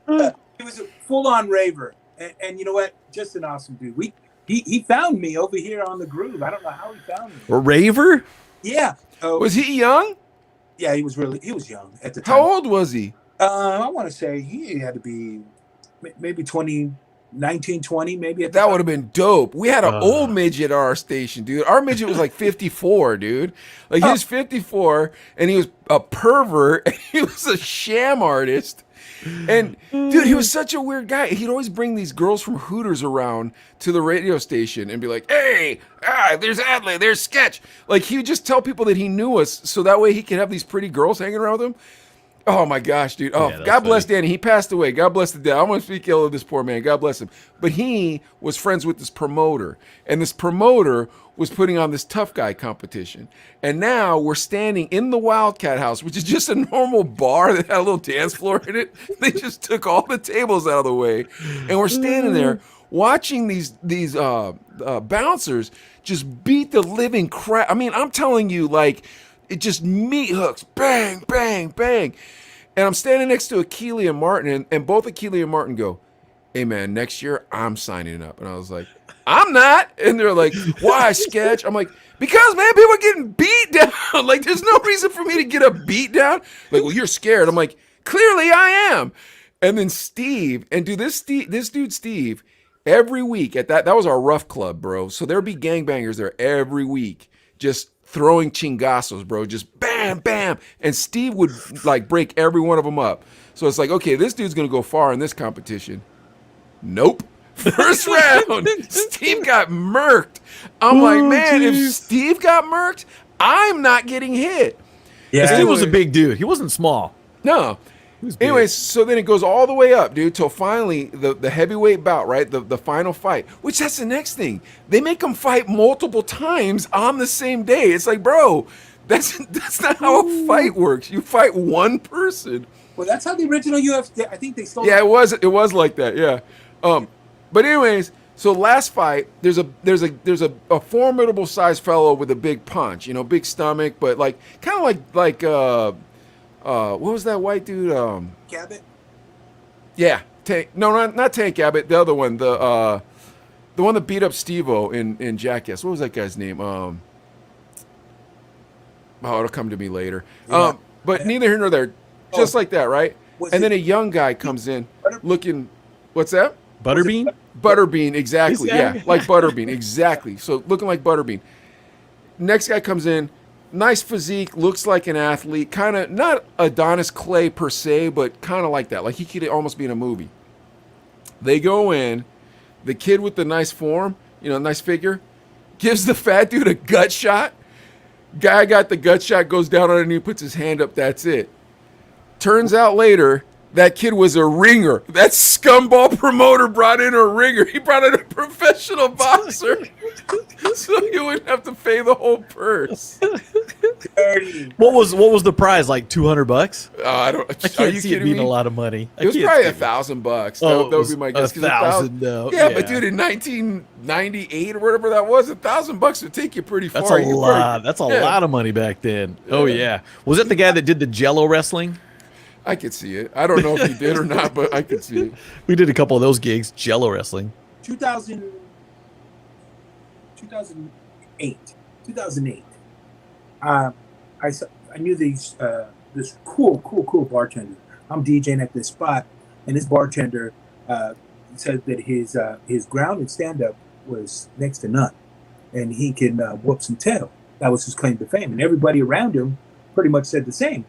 S3: he was a full-on raver. And you know what? Just an awesome dude. He found me over here on the groove. I don't know how he found me.
S2: A raver?
S3: Yeah.
S1: Was he young?
S3: Yeah, he was young at the time.
S1: How old was he?
S3: I want to say he had to be maybe 19, 20, maybe.
S1: That would have been dope. We had an old midget at our station, dude. Our midget was like 54, dude. Like he was 54, and he was a pervert, and he was a sham artist. And dude, he was such a weird guy. He'd always bring these girls from Hooters around to the radio station and be like, "Hey, there's Adley, there's Sketch." Like he would just tell people that he knew us, so that way he could have these pretty girls hanging around with him. Oh my gosh, dude. Oh,
S2: Yeah,
S1: God bless
S2: funny.
S1: Danny. He passed away. God bless the dead. I want to speak ill of this poor man. God bless him. But he was friends with this promoter. And this promoter was putting on this tough guy competition. And now we're standing in the Wildcat House, which is just a normal bar that had a little dance floor in it. They just took all the tables out of the way. And we're standing there watching these bouncers just beat the living crap. I mean, I'm telling you, like, it just meat hooks, bang, bang, bang. And I'm standing next to Akili and Martin, and both Akili and Martin go, "Hey, man, next year I'm signing up." And I was like, "I'm not." And they're like, "Why, Sketch?" I'm like, "Because, man, people are getting beat down. Like, there's no reason for me to get a beat down." Like, "Well, you're scared." I'm like, "Clearly I am." And then Steve, and dude, this dude, Steve, every week at that was our rough club, bro. So there'd be gangbangers there every week, just throwing chingazos, bro, just bam, bam. And Steve would like break every one of them up. So it's like, okay, this dude's going to go far in this competition. Nope. First round, Steve got murked. I'm like, man, if Steve got murked, I'm not getting hit.
S2: Yeah, Steve was a big dude. He wasn't small.
S1: No. Anyways, so then it goes all the way up, dude, till finally the heavyweight bout, right? The final fight, which that's the next thing. They make them fight multiple times on the same day. It's like, bro, that's not how a fight works. You fight one person.
S3: Well, that's how the original UFC, I think they stole.
S1: Yeah, it was like that, yeah. But anyways, so last fight, there's a formidable sized fellow with a big punch, big stomach, but like kind of like what was that white dude?
S3: Cabot?
S1: Yeah, not Tank Abbott. The other one, the one that beat up Steve-O in Jackass. What was that guy's name? It'll come to me later.
S3: Yeah.
S1: But neither here nor there. Just like that, right? And then a young guy comes in looking. What's that?
S2: Butterbean?
S1: Butterbean, exactly. Yeah, like Butterbean, exactly. So looking like Butterbean. Next guy comes in. Nice physique, looks like an athlete, kind of not Adonis Clay per se, but kind of like that. Like he could almost be in a movie. They go in, the kid with the nice form, nice figure, gives the fat dude a gut shot. Guy got the gut shot, goes down on a knee, puts his hand up, that's it. Turns out later, that kid was a ringer. That scumball promoter brought in a ringer. He brought in a professional boxer, so he wouldn't have to pay the whole purse.
S3: Dirty.
S2: What was the prize? Like $200?
S1: I don't.
S2: I
S1: Are
S2: can't
S1: you
S2: see it
S1: kidding
S2: being
S1: me?
S2: a lot of money.
S1: It was probably $1,000.
S2: Oh,
S1: That would be my guess.
S2: 1,000. No,
S1: yeah, but dude, in 1998 or whatever that was, $1,000 would take you pretty far.
S2: That's a
S1: You could
S2: lot.
S1: probably-
S2: That's a lot of money back then. Oh yeah. Was it the guy that did the Jello wrestling?
S1: I could see it. I don't know if he did or not, but I could see it.
S2: We did a couple of those gigs, Jello wrestling.
S3: 2008. I knew this cool bartender. I'm DJing at this spot, and this bartender said that his ground and stand up was next to none, and he can whoop some tail. That was his claim to fame, and everybody around him pretty much said the same.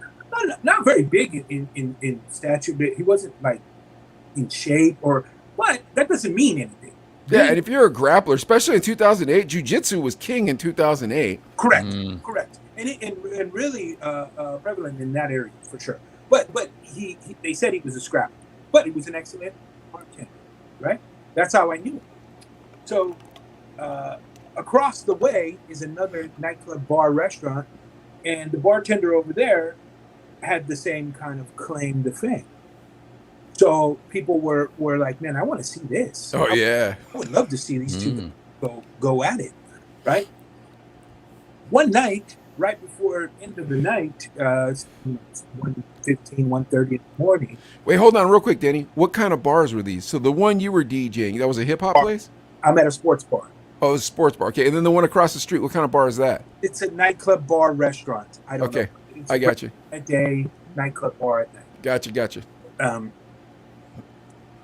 S3: Not very big in stature, but he wasn't like in shape but that doesn't mean anything.
S1: Yeah, and if you're a grappler, especially in 2008, jiu-jitsu was king in 2008.
S3: Correct. And really prevalent in that area for sure. But they said he was a scrapper, but he was an excellent bartender, right? That's how I knew him. So across the way is another nightclub, bar, restaurant, and the bartender over there had the same kind of claim to fame. So people were like, man, I want to see this.
S1: Oh, yeah.
S3: I would love to see these two go at it, right? One night, right before end of the night, 1:15, 1:30 in the morning.
S1: Wait, hold on real quick, Danny. What kind of bars were these? So the one you were DJing, that was a hip-hop place?
S3: I'm at a sports bar.
S1: Oh, it was a sports bar. Okay, and then the one across the street, what kind of bar is that?
S3: It's a nightclub, bar, restaurant. I don't know. It's
S1: I got you.
S3: At day, nightclub, bar at night.
S1: Gotcha.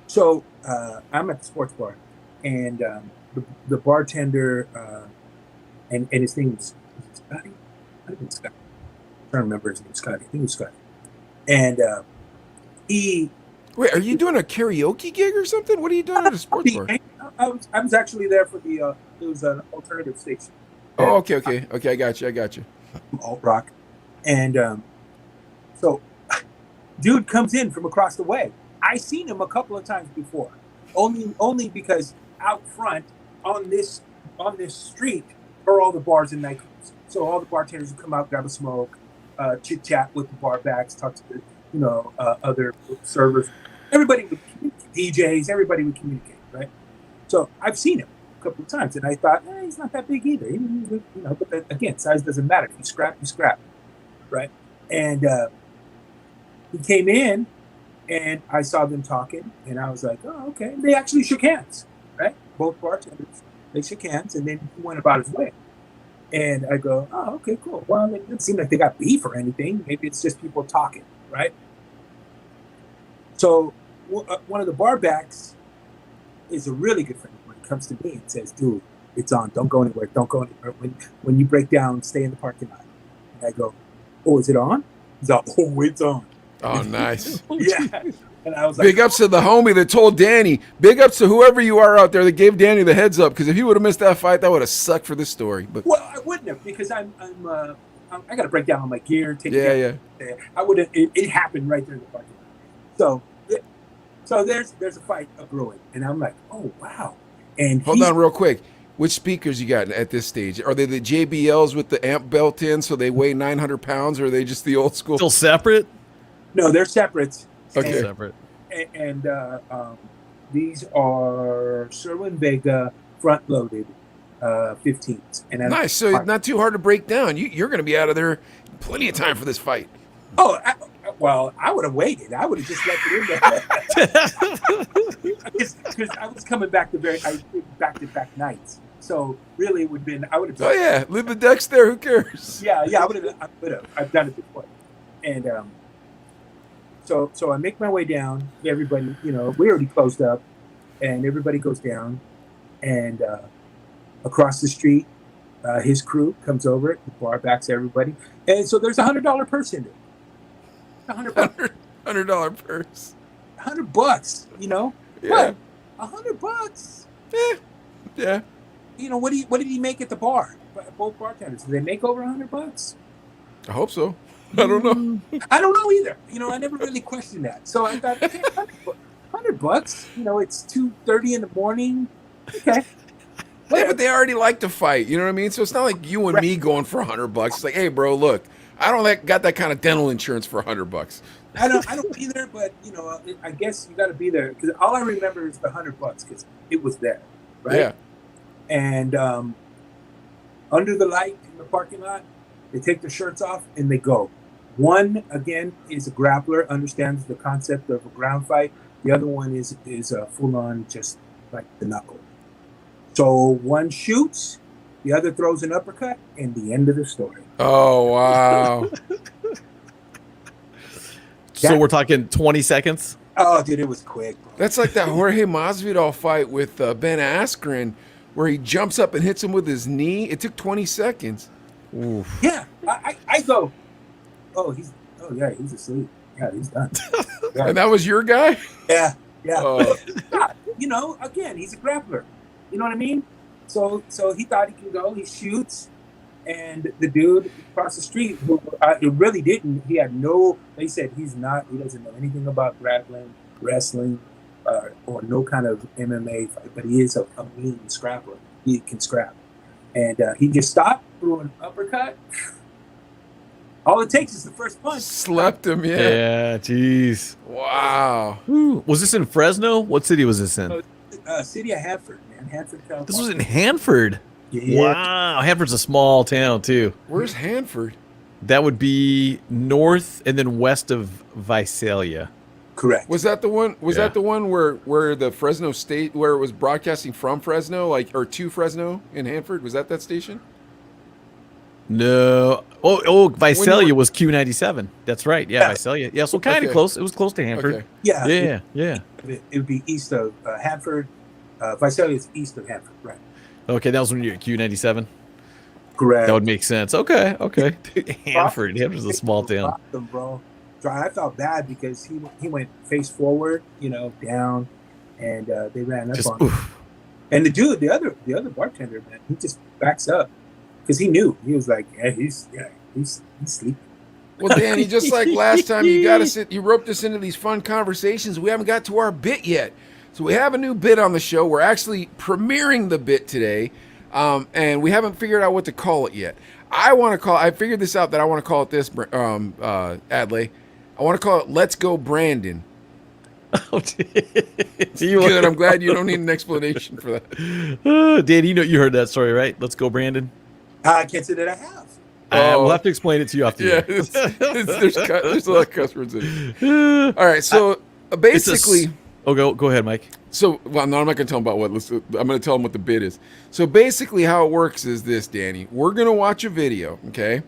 S3: So I'm at the sports bar, and the bartender, and his name was Scotty. I think it's Scotty. I'm trying to remember his name, Scotty. I think it was Scotty. And he.
S1: Wait, are you doing a karaoke gig or something? What are you doing at a sports bar?
S3: I was actually there for the it was an alternative station.
S1: Oh, okay. I got you.
S3: Alt rock, and so dude comes in from across the way. I seen him a couple of times before, only because out front on this street are all the bars and nightclubs. So all the bartenders would come out, grab a smoke, chit chat with the bar backs, talk to the other servers. Everybody would DJs. Everybody would communicate, right? So I've seen him a couple of times, and I thought he's not that big either. But again, size doesn't matter. If you scrap, right? And he came in. And I saw them talking, and I was like, oh, okay. They actually shook hands, right? Both bartenders, they shook hands, and then he went about his way. And I go, oh, okay, cool. Well, it doesn't seem like they got beef or anything. Maybe it's just people talking, right? So one of the bar backs is a really good friend when it comes to me and says, dude, it's on. Don't go anywhere. When you break down, stay in the parking lot. And I go, oh, is it on? He's like, oh, it's on.
S1: Oh, nice.
S3: Yeah. And I was like,
S1: big ups to the homie that told Danny. Big ups to whoever you are out there that gave Danny the heads up, because if he would have missed that fight, that would have sucked for this story. But
S3: well, I wouldn't have, because I got to break down on my gear.
S1: Yeah.
S3: I would have. It happened right there in the parking lot. So there's a fight brewing, and I'm like, oh wow. And
S1: hold on, real quick. Which speakers you got at this stage? Are they the JBLs with the amp built in, so they weigh 900 pounds, or are they just the old school?
S2: Still separate?
S3: No, they're separate.
S1: Okay.
S2: Separate.
S3: And these are Sherwin Vega front loaded 15s. And
S1: nice. So not too hard to break down. You're going to be out of there plenty of time for this fight.
S3: Oh, I would have waited. I would have just left it in there. Because I was coming back back-to-back nights. So really, it would have been. I would have.
S1: Oh yeah, leave the decks there. Who cares?
S3: Yeah. I would have. I've done it before, and so I make my way down. Everybody, we already closed up, and everybody goes down, and across the street, his crew comes over. The bar backs everybody, and so there's $100 purse in it.
S1: $100 purse.
S3: $100,
S1: Yeah.
S3: What? $100.
S1: Yeah.
S3: What did he make at the bar? Both bartenders, did they make over $100?
S1: I hope so. I don't know.
S3: I don't know either. You know, I never really questioned that. So I thought, okay, $100. You know, it's 2:30 in the morning. Okay.
S1: Yeah, but they already like to fight. You know what I mean? So it's not like you and me going for $100. It's like, hey, bro, look, I don't got that kind of dental insurance for $100.
S3: I don't either. But you know, I guess you got to be there because all I remember is the $100 because it was there, right?
S1: Yeah.
S3: And under the light in the parking lot, they take their shirts off and they go. One again is a grappler, understands the concept of a ground fight. The other one is a full on just like the knuckle. So one shoots, the other throws an uppercut, and the end of the story.
S1: Oh, wow.
S2: So we're talking 20 seconds?
S3: Oh, dude, it was quick.
S1: That's like that Jorge Masvidal fight with Ben Askren where he jumps up and hits him with his knee. It took 20 seconds.
S2: Oof.
S3: Yeah, I go, he's asleep. Yeah, he's done. Yeah.
S1: And that was your guy?
S3: Yeah.
S1: Oh.
S3: You know, again, he's a grappler. You know what I mean? So he thought he can go. He shoots, and the dude across the street, who it really didn't. He had no. They said he doesn't know anything about grappling, wrestling, or no kind of MMA fight. But he is a mean scrapper. He can scrap, and he just stopped, threw an uppercut. All it takes is the first punch.
S1: Slept him, yeah.
S2: Yeah, jeez.
S1: Wow.
S2: Ooh. Was this in Fresno? What city was this in?
S3: City of Hanford, man. Hanford, California.
S2: This was in Hanford.
S3: Yeah.
S2: Wow. Hanford's a small town, too.
S1: Where's Hanford?
S2: That would be north and then west of Visalia.
S3: Correct.
S1: Was that the one? That the one where the Fresno State, where it was broadcasting from Fresno, or to Fresno in Hanford? Was that station?
S2: No. Oh, Visalia was Q97. That's right. Yeah, Visalia. Yeah, so kind of close. It was close to Hanford.
S3: Okay. Yeah.
S2: Yeah.
S3: It would be east of Hanford. Visalia is east of Hanford, right?
S2: Okay, that was when you were at Q97.
S3: Correct.
S2: That would make sense. Okay. Hanford's a small town.
S3: Them, bro. I felt bad because he went face forward, down, and they ran up on him. And the other bartender, man, he just backs up because he knew. He was like, he's sleeping.
S1: Well, Danny, just like last time, you roped us into these fun conversations. We haven't got to our bit yet. So we have a new bit on the show. We're actually premiering the bit today, and we haven't figured out what to call it yet. I figured this out that I want to call it this, Adley. I want to call it Let's Go Brandon.
S2: Oh,
S1: good. I'm glad you don't need an explanation for that.
S2: Dan, you heard that story, right? Let's Go Brandon.
S3: I can't say that I have.
S2: We'll have to explain it to you after.
S1: Yeah, there's a lot of cuss words in it. All right, so basically,
S2: go ahead, Mike.
S1: So, well, no, I'm not going to tell him about I'm going to tell him what the bit is. So basically, how it works is this, Danny. We're going to watch a video, okay?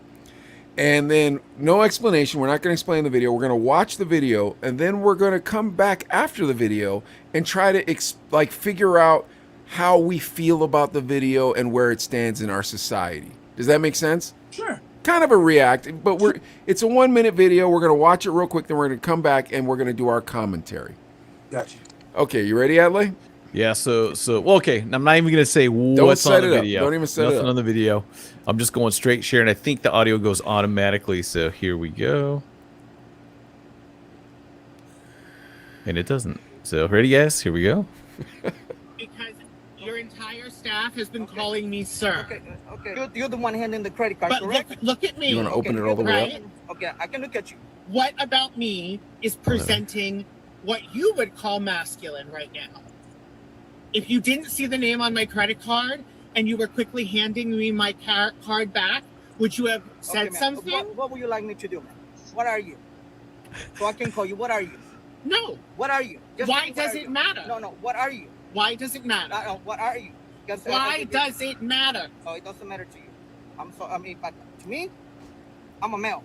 S1: And then no explanation. We're not going to explain the video. We're going to watch the video, and then we're going to come back after the video and try to figure out how we feel about the video and where it stands in our society. Does that make sense?
S3: Sure.
S1: Kind of a react, but it's a 1-minute video. We're going to watch it real quick, then we're going to come back and we're going to do our commentary.
S3: Gotcha.
S1: Okay, you ready, Adley?
S2: Yeah, okay. I'm not even going to say what's on the video.
S1: Don't even set it up.
S2: Nothing on the video. I'm just going straight share, and I think the audio goes automatically, so here we go. And it doesn't. So, ready, guys? Here we go.
S4: Because your entire staff has been calling me sir.
S5: Okay. You're the one handing the credit card,
S4: But
S5: correct?
S4: look at me.
S1: You want to open it all the way up?
S5: Okay, I can look at you.
S4: What about me is presenting what you would call masculine right now? If you didn't see the name on my credit card and you were quickly handing me my card back, would you have said something?
S5: What would you like me to do, man? What are you? So I can call you. What are you?
S4: No.
S5: What are you?
S4: Why does it matter?
S5: No. What are you?
S4: Why does it matter?
S5: What are you?
S4: Why does it matter?
S5: Oh, it doesn't matter to you. But to me, I'm a male.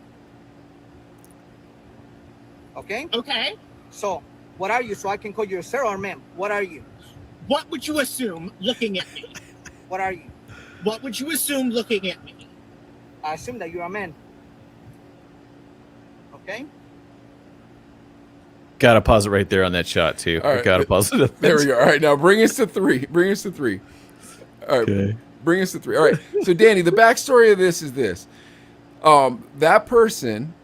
S5: Okay?
S4: Okay.
S5: So, what are you? So I can call you sir or ma'am. What are you?
S4: What would you assume looking at me?
S5: What are you?
S4: What would you assume looking at me?
S5: I assume that you're a man. Okay?
S2: Gotta pause it right there on that shot, too.
S1: All right.
S2: Gotta pause it.
S1: There we go. All right, now bring us to 3. All right,
S2: Okay.
S1: Bring us to 3. All right, so Danny, the backstory of this is this. That person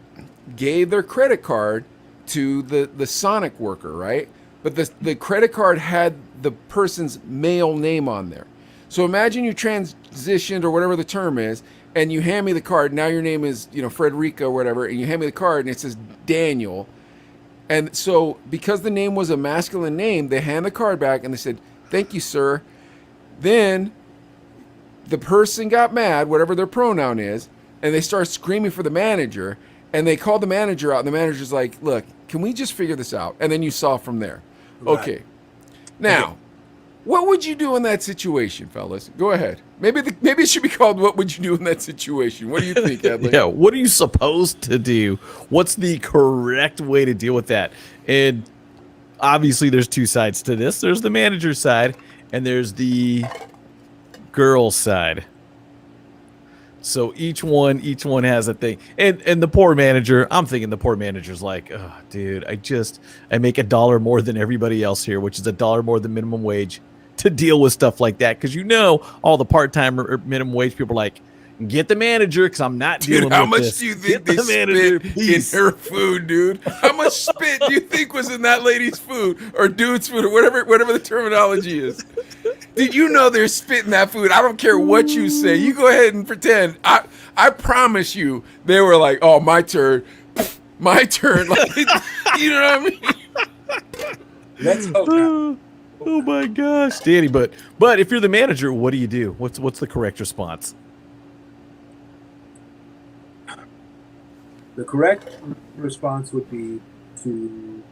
S1: gave their credit card to the Sonic worker, right? But the credit card had the person's male name on there. So imagine you transitioned or whatever the term is, and you hand me the card. Now your name is, Frederica or whatever, and you hand me the card and it says Daniel. And so because the name was a masculine name, they hand the card back and they said, "Thank you, sir." Then the person got mad, whatever their pronoun is, and they start screaming for the manager, and they call the manager out, and the manager's like, "Look, can we just figure this out?" And then you saw from there.
S3: Right.
S1: Okay. Now, what would you do in that situation, fellas? Go ahead. Maybe it should be called "What would you do in that situation?" What do you think, Adley?
S2: Yeah, what are you supposed to do? What's the correct way to deal with that? And obviously there's two sides to this. There's the manager's side and there's the girl side. So each one has a thing. And the poor manager, I'm thinking the poor manager's like, "Oh, dude, I make $1 more than everybody else here, which is $1 more than minimum wage to deal with stuff like that." Because all the part-time or minimum wage people are like, "Get the manager because I'm not dealing
S1: Dude, how
S2: with
S1: much
S2: this.
S1: do you think
S2: Get
S1: they
S2: the manager,
S1: spit
S2: please."
S1: in her food, dude? How much spit do you think was in that lady's food or dude's food or whatever the terminology is? Did you know there's spit in that food? I don't care what you say. You go ahead and pretend. I promise you, they were like, "Oh, my turn, my turn." Like, you know what I mean?
S3: Let's hope not.
S2: Oh my gosh, Danny! But if you're the manager, what do you do? What's the correct response?
S3: The correct response would be to.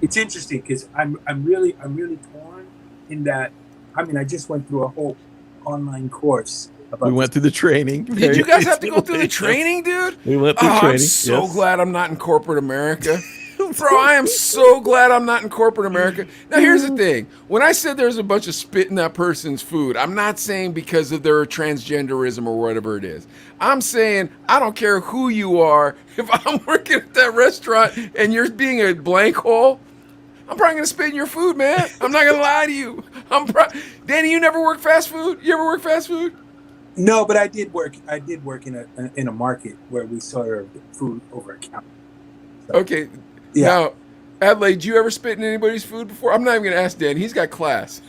S3: It's interesting because I'm really torn in that. I mean, I just went through a whole online course about.
S2: We went through the training.
S1: Did you guys have to go through the training, dude?
S2: We went through
S1: I'm
S2: training.
S1: so
S2: yes.
S1: glad I'm not in corporate America. Bro, I am so glad I'm not in corporate America. Now, here's the thing. When I said there's a bunch of spit in that person's food, I'm not saying because of their transgenderism or whatever it is. I'm saying I don't care who you are. If I'm working at that restaurant and you're being a blank hole, I'm probably going to spit in your food, man. I'm not going to lie to you. Danny, you never work fast food? You ever work fast food?
S3: No, but I did work in a market where we served food over a counter. So,
S1: Okay.
S3: yeah.
S1: Now, Adelaide, did you ever spit in anybody's food before? I'm not even going to ask Dan. He's got class.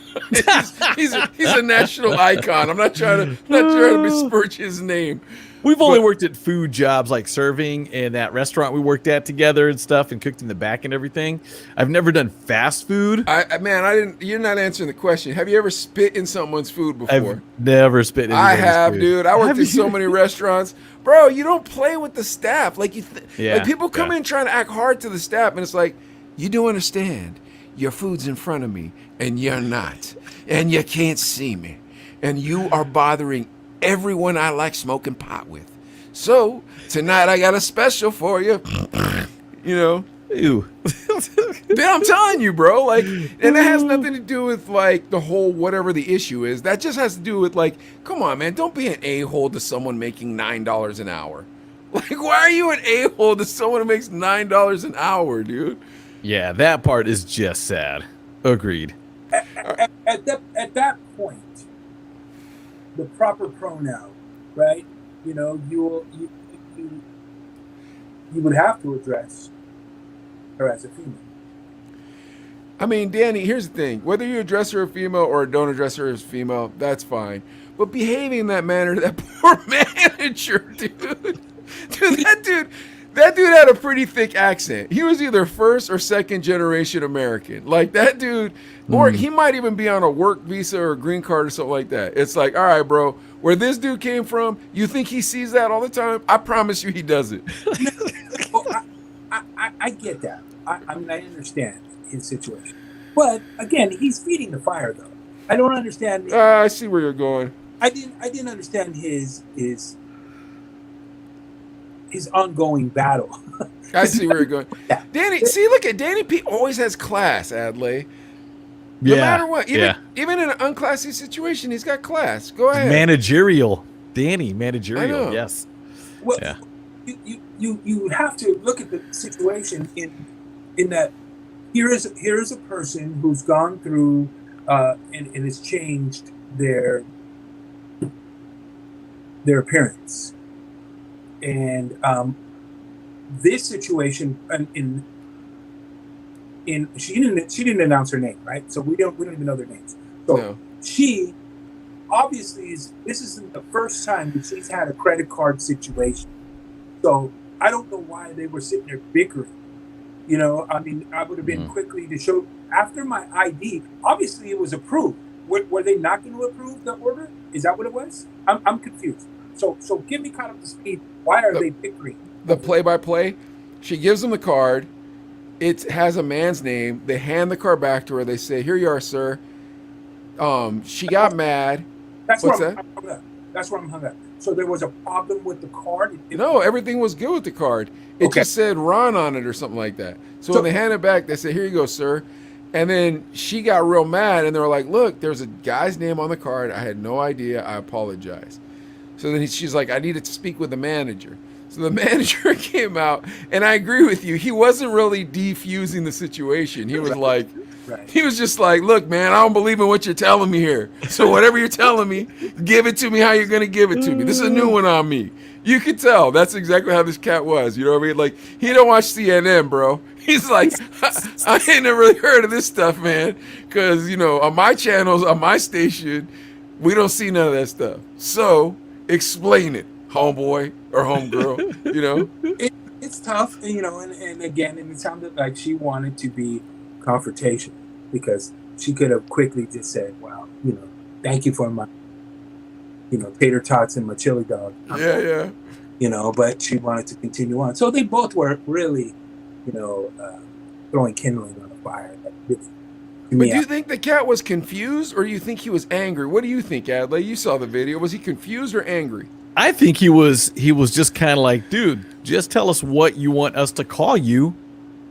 S1: he's a national icon. I'm not trying to besmirch his name.
S2: We've only worked at food jobs like serving and that restaurant we worked at together and stuff and cooked in the back and everything. I've never done fast food.
S1: You're not answering the question. Have you ever spit in someone's food before?
S2: I've never spit in
S1: I
S2: anybody's
S1: have,
S2: food.
S1: dude. I worked in so many restaurants. Bro, you don't play with the staff. Like like people come in trying to act hard to the staff, and it's like, you do understand. Your food's in front of me, and you're not. And you can't see me. And you are bothering everyone I like smoking pot with. So, tonight I got a special for you.
S2: Ew.
S1: Man, I'm telling you, bro. Like, and that has nothing to do with like the whole whatever the issue is. That just has to do with like, come on, man, don't be an a-hole to someone making $9 an hour. Like, why are you an a-hole to someone who makes $9 an hour, dude?
S2: Yeah, that part is just sad. Agreed.
S3: At that point, the proper pronoun, right? You would have to address her as a female.
S1: I mean, Danny, here's the thing. Whether you address her as female or don't address her as female, that's fine. But behaving in that manner to that poor manager, dude. That dude had a pretty thick accent. He was either first or second generation American. Like that dude, or he might even be on a work visa or a green card or something like that. It's like, all right, bro, where this dude came from, you think he sees that all the time? I promise you he doesn't.
S3: Well, I get that. I mean, I understand his situation. But again, he's feeding the fire, though. I don't understand.
S1: I see where you're going.
S3: I didn't understand his ongoing battle.
S1: I see where you're going. Danny, see, look at Danny P. Always has class, Adley. No matter what, even in an unclassy situation, he's got class. Go ahead.
S2: Managerial, Danny. Managerial. Yes.
S3: Well, you have to look at the situation in that here is a person who's gone through and has changed their their appearance. And this situation, she didn't announce her name, right? So we don't even know their names. So
S1: No.
S3: she obviously this isn't the first time that she's had a credit card situation. So I don't know why they were sitting there bickering. You know, I mean, I would have been quickly to show after my ID. Obviously, it was approved. Were they not going to approve the order? Is that what it was? I'm confused. So give me caught up to speed. Why are they bickering?
S1: The play-by-play. She gives them the card. It has a man's name. They hand the card back to her. They say, "Here you are, sir." She got mad.
S3: That's
S1: What's
S3: where
S1: that?
S3: I'm hung up. That's where I'm hung up. So there was a problem with the card.
S1: No, everything was good with the card. It
S3: Okay.
S1: just said Ron on it or something like that. So when they hand it back, they say, "Here you go, sir." And then she got real mad, and they were like, "Look, there's a guy's name on the card. I had no idea. I apologize." So then she's like, "I needed to speak with the manager." So the manager came out, and I agree with you. He wasn't really defusing the situation. He was like,
S3: Right.
S1: he was just like, "Look, man, I don't believe in what you're telling me here. So whatever you're telling me, give it to me how you're going to give it to me. This is a new one on me." You could tell. That's exactly how this cat was. You know what I mean? Like, he don't watch CNN, bro. He's like, I ain't never really heard of this stuff, man. Because, you know, on my channels, on my station, we don't see none of that stuff. So explain it, homeboy or homegirl, you know?
S3: It's tough, you know, and again, and it sounded like she wanted to be confrontational because she could have quickly just said, "Well, you know, thank you for my, you know, tater tots and my chili dog."
S1: Yeah.
S3: You know, but she wanted to continue on. So they both were really, you know, throwing kindling on the fire.
S1: But do you think the cat was confused, or do you think he was angry? What do you think, Adley? You saw the video. Was he confused or angry?
S2: I think he was just kind of like, dude, just tell us what you want us to call you,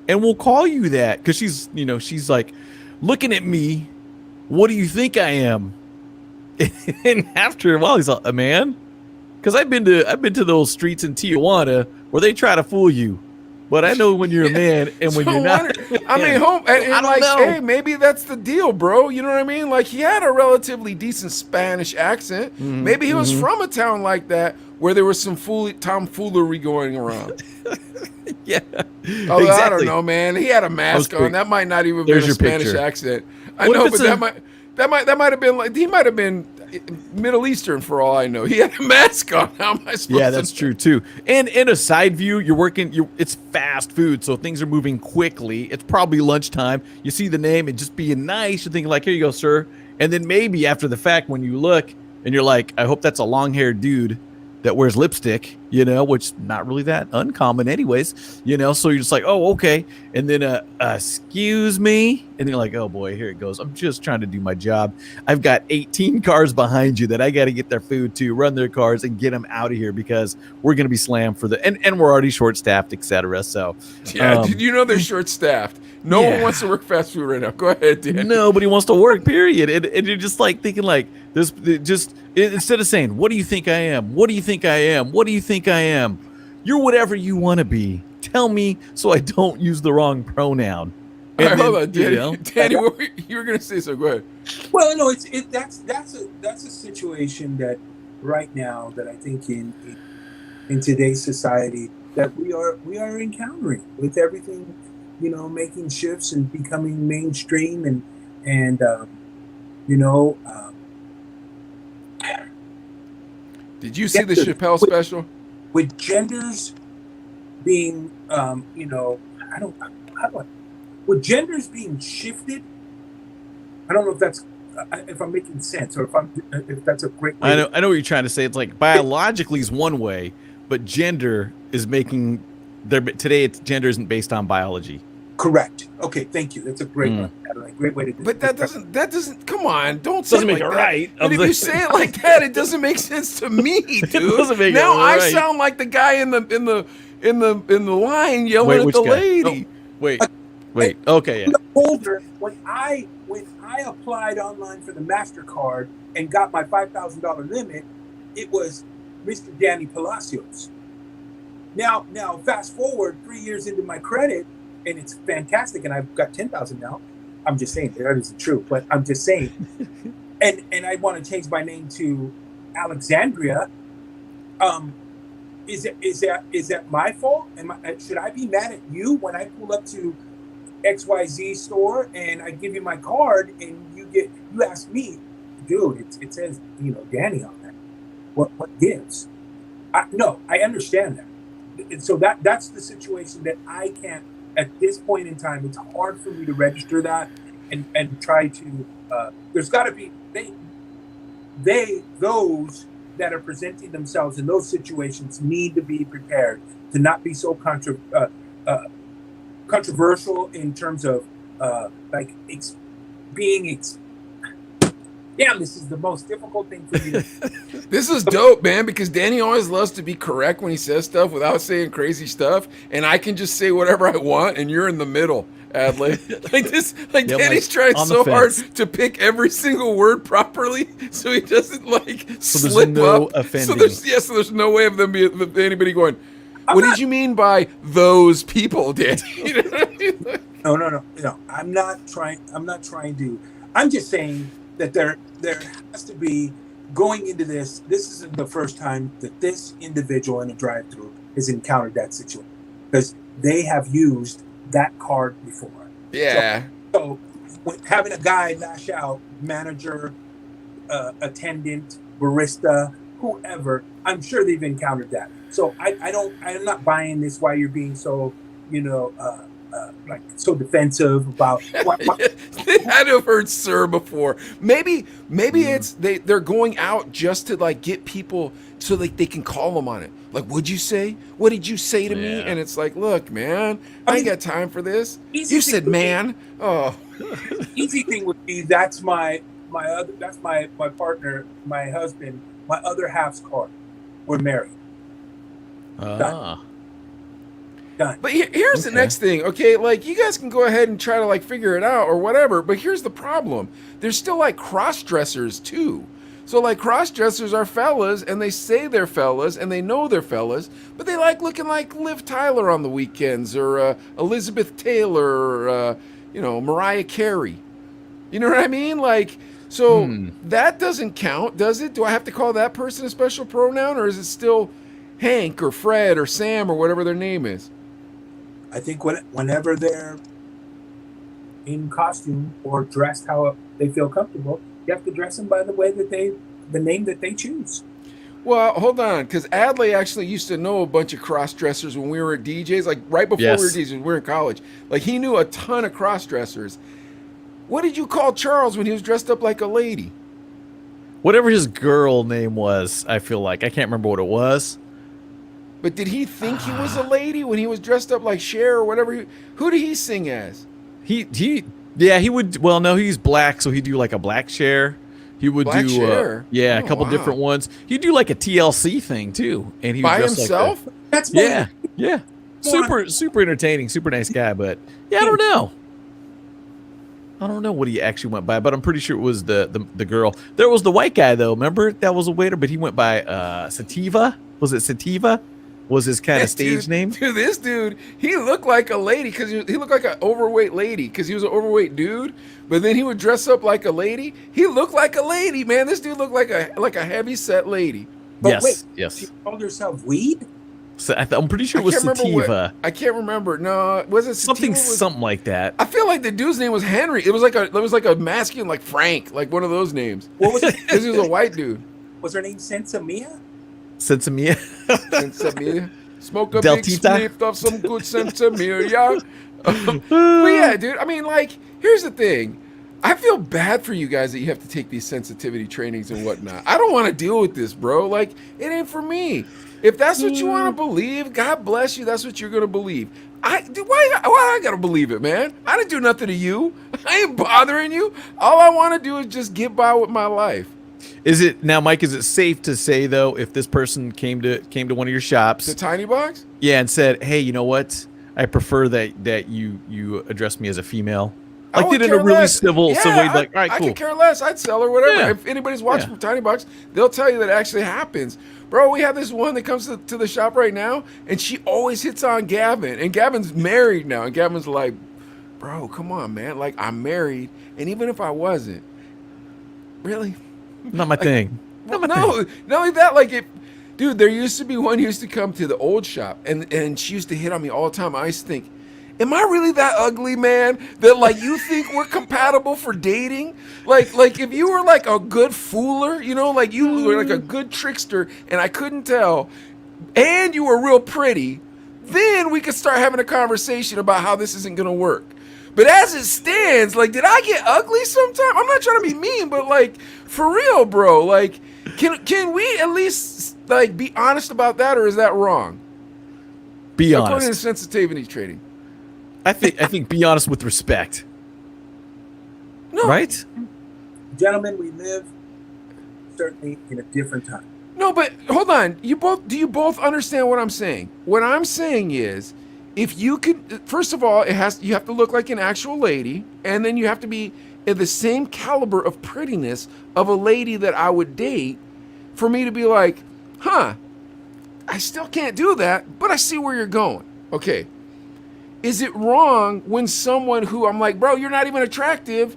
S2: and we'll call you that. Because she's like looking at me. What do you think I am? And after a while, he's like, "Man," because I've been to those streets in Tijuana where they try to fool you. But I know when you're a man and when you're not.
S1: I mean,
S2: I don't know.
S1: hey, maybe that's the deal, bro. You know what I mean? Like, he had a relatively decent Spanish accent. Maybe he was from a town like that where there was some tomfoolery going around.
S2: Yeah.
S1: Although,
S2: Exactly.
S1: I don't know, man. He had a mask on. That might not even be a
S2: There's your
S1: Spanish
S2: picture.
S1: accent. I
S2: What
S1: know,
S2: if
S1: but
S2: it's
S1: that might have been like, he might have been Middle Eastern for all I know. He had a mask on. How am I supposed to?
S2: Yeah, that's true too. And in a side view, it's fast food, so things are moving quickly. It's probably lunchtime. You see the name and just being nice, you're thinking like, "Here you go, sir." And then maybe after the fact, when you look and you're like, "I hope that's a long-haired dude that wears lipstick," you know, which is not really that uncommon anyways, you know, so you're just like, "Oh, okay." And then, "Excuse me." And you're like, "Oh boy, here it goes. I'm just trying to do my job. I've got 18 cars behind you that I got to get their food to, run their cars and get them out of here because we're going to be slammed for and we're already short staffed, etc." So
S1: Yeah, you know they're short staffed. No one wants to work fast food right now. Go ahead, Dan.
S2: Nobody wants to work, period. And you're just like thinking like this, instead of saying, "What do you think I am? What do you think I am? What do you think I am?" You're whatever you want to be. Tell me so I don't use the wrong pronoun.
S1: All right,
S2: And
S1: hold
S2: then,
S1: on, Danny.
S2: you know,
S1: Danny, you were going to say so. Go ahead.
S3: Well, no, that's a situation that right now that I think in today's society that we are encountering with everything, you know, making shifts and becoming mainstream and you know.
S1: Did you see the Chappelle special?
S3: With genders being, you know, with genders being shifted. I don't know if that's if I'm making sense or if that's a great way.
S2: I know what you're trying to say. It's like biologically is one way, but gender is making today. Gender isn't based on biology.
S3: Correct. Okay, thank you. That's a great one. Great way to do it.
S1: But that doesn't. Come on, don't
S2: Doesn't
S1: say
S2: make
S1: like
S2: it
S1: that.
S2: right.
S1: And if you say it like that, it doesn't make sense to me, dude.
S2: doesn't make it
S1: now I
S2: right.
S1: sound like the guy in the line yelling at
S2: which
S1: the
S2: guy?
S1: lady.
S2: Oh, wait. Okay, yeah.
S3: Older when I applied online for the MasterCard and got my $5,000 limit, it was Mr. Danny Palacios. Now fast forward 3 years into my credit, and it's fantastic, and I've got 10,000 now. I'm just saying that isn't true, but I'm just saying. and I want to change my name to Alexandria, Is that my fault? Should I be mad at you when I pull up to XYZ store and I give you my card and you ask me, dude, it says, Danny on that. What gives? No, I understand that. And so that's the situation that I can't, at this point in time, it's hard for me to register that and try to, there's got to be, those that are presenting themselves in those situations need to be prepared to not be so controversial in terms of damn, this is the most difficult thing for me.
S1: This is dope, man, because Danny always loves to be correct when he says stuff without saying crazy stuff, and I can just say whatever I want, and you're in the middle, Adley.
S2: Yeah,
S1: Danny's trying so hard to pick every single word properly, so he doesn't slip up.
S2: Offending.
S1: So there's no way of anybody going, what did you mean by those people, Danny?
S3: No. I'm not trying to. I'm just saying that there has to be, going into this isn't the first time that this individual in a drive-thru has encountered that situation, because they have used that card before.
S1: Yeah.
S3: So having a guy lash out, manager, attendant, barista, whoever, I'm sure they've encountered that. So I'm not buying this, why you're being so, so defensive about what
S1: They had to have heard "sir" before. Maybe it's they're going out just to get people so they can call them on it. Like, what'd you say? What did you say to me? And it's like, look, man, I ain't got time for this. You said, man. Oh,
S3: easy thing would be, that's my partner, my husband, my other half's card. We're married. Done.
S1: But here's the next thing, okay? You guys can go ahead and try to figure it out or whatever, but here's the problem. There's still cross-dressers too. So cross-dressers are fellas, and they say they're fellas, and they know they're fellas, but they like looking like Liv Tyler on the weekends, or Elizabeth Taylor, or Mariah Carey. You know what I mean? That doesn't count, does it? Do I have to call that person a special pronoun, or is it still Hank or Fred or Sam or whatever their name is?
S3: I think whenever they're in costume or dressed how they feel comfortable, you have to dress them by the name that they choose.
S1: Well, hold on, because Adley actually used to know a bunch of cross-dressers when we were at DJs, right before we were DJs, when we were in college. He knew a ton of cross-dressers. What did you call Charles when he was dressed up like a lady?
S2: Whatever his girl name was, I feel like. I can't remember what it was.
S1: But did he think he was a lady when he was dressed up like Cher or whatever? Who did he sing as?
S2: He would. Well, no, he's black, so he'd do a black Cher. He would
S1: Black
S2: do
S1: Cher?
S2: A couple different ones. He'd do a TLC thing too, and he
S1: by
S2: was
S1: himself.
S3: That's
S2: yeah. Super entertaining, super nice guy. But I don't know what he actually went by, but I'm pretty sure it was the girl. There was the white guy though. Remember, that was a waiter, but he went by Sativa. Was it Sativa? Was his kind of stage name?
S1: Dude, this dude, he looked like a lady because he looked like an overweight lady because he was an overweight dude. But then he would dress up like a lady. He looked like a lady, man. This dude looked like a heavy set lady.
S3: But
S2: yes.
S3: She called herself Weed?
S2: So I'm pretty sure it was Sativa.
S1: I can't remember. No, was it Sativa?
S2: Something like that.
S1: I feel like the dude's name was Henry. It was like a masculine, like Frank, like one of those names.
S3: What was it?
S1: Because he was a white dude.
S3: Was her name Sensamia?
S2: Sensamia.
S1: Sensamia. Smoke a
S2: Deltita.
S1: big spliff of some good Sensamia, yeah. But yeah, dude, I mean, here's the thing. I feel bad for you guys that you have to take these sensitivity trainings and whatnot. I don't want to deal with this, bro. It ain't for me. If that's what you want to believe, God bless you. That's what you're going to believe. Why I got to believe it, man? I didn't do nothing to you. I ain't bothering you. All I want to do is just get by with my life.
S2: Is it now, Mike? Is it safe to say though, if this person came to one of your shops,
S1: the Tiny Box,
S2: and said, "Hey, you know what? I prefer that you address me as a female," did in a really civil way, all right, cool.
S1: I could care less. I'd sell her whatever.
S2: Yeah.
S1: If anybody's watching from Tiny Box, they'll tell you that it actually happens, bro. We have this one that comes to the shop right now, and she always hits on Gavin, and Gavin's married now, and Gavin's like, "Bro, come on, man. I'm married, and even if I wasn't, really."
S2: Not my thing.
S1: Not only that, Dude, there used to be one who used to come to the old shop, and she used to hit on me all the time. I used to think, am I really that ugly, man? That like you think we're compatible for dating? Like if you were like a good fooler, you know, like you were like a good trickster, and I couldn't tell, and you were real pretty, then we could start having a conversation about how this isn't gonna work. But as it stands, like, did I get ugly sometime? I'm not trying to be mean, but like, for real, bro, like, can we at least like be honest about that, or is that wrong?
S2: Be
S1: According to
S2: honest.
S1: sensitivity trading.
S2: I think be honest with respect.
S1: No.
S2: Right?
S3: Gentlemen, we live certainly in a different time.
S1: No, but hold on. Do you both understand what I'm saying? What I'm saying is, if you could, first of all, you have to look like an actual lady, and then you have to be in the same caliber of prettiness of a lady that I would date for me to be like, huh, I still can't do that, but I see where you're going. Okay. Is it wrong when someone who I'm like, bro, you're not even attractive,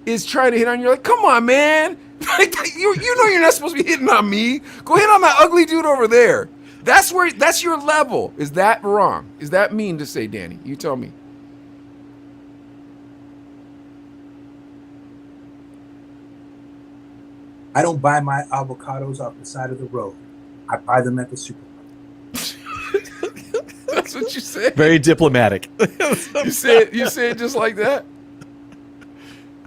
S1: is trying to hit on you? Like, come on, man. Like, you know you're not supposed to be hitting on me. Go hit on that ugly dude over there. That's your level. Is that wrong? Is that mean to say, Danny? You tell me.
S3: I don't buy my avocados off the side of the road. I buy them at the supermarket.
S1: That's what you said.
S2: Very diplomatic.
S1: You say it just like that.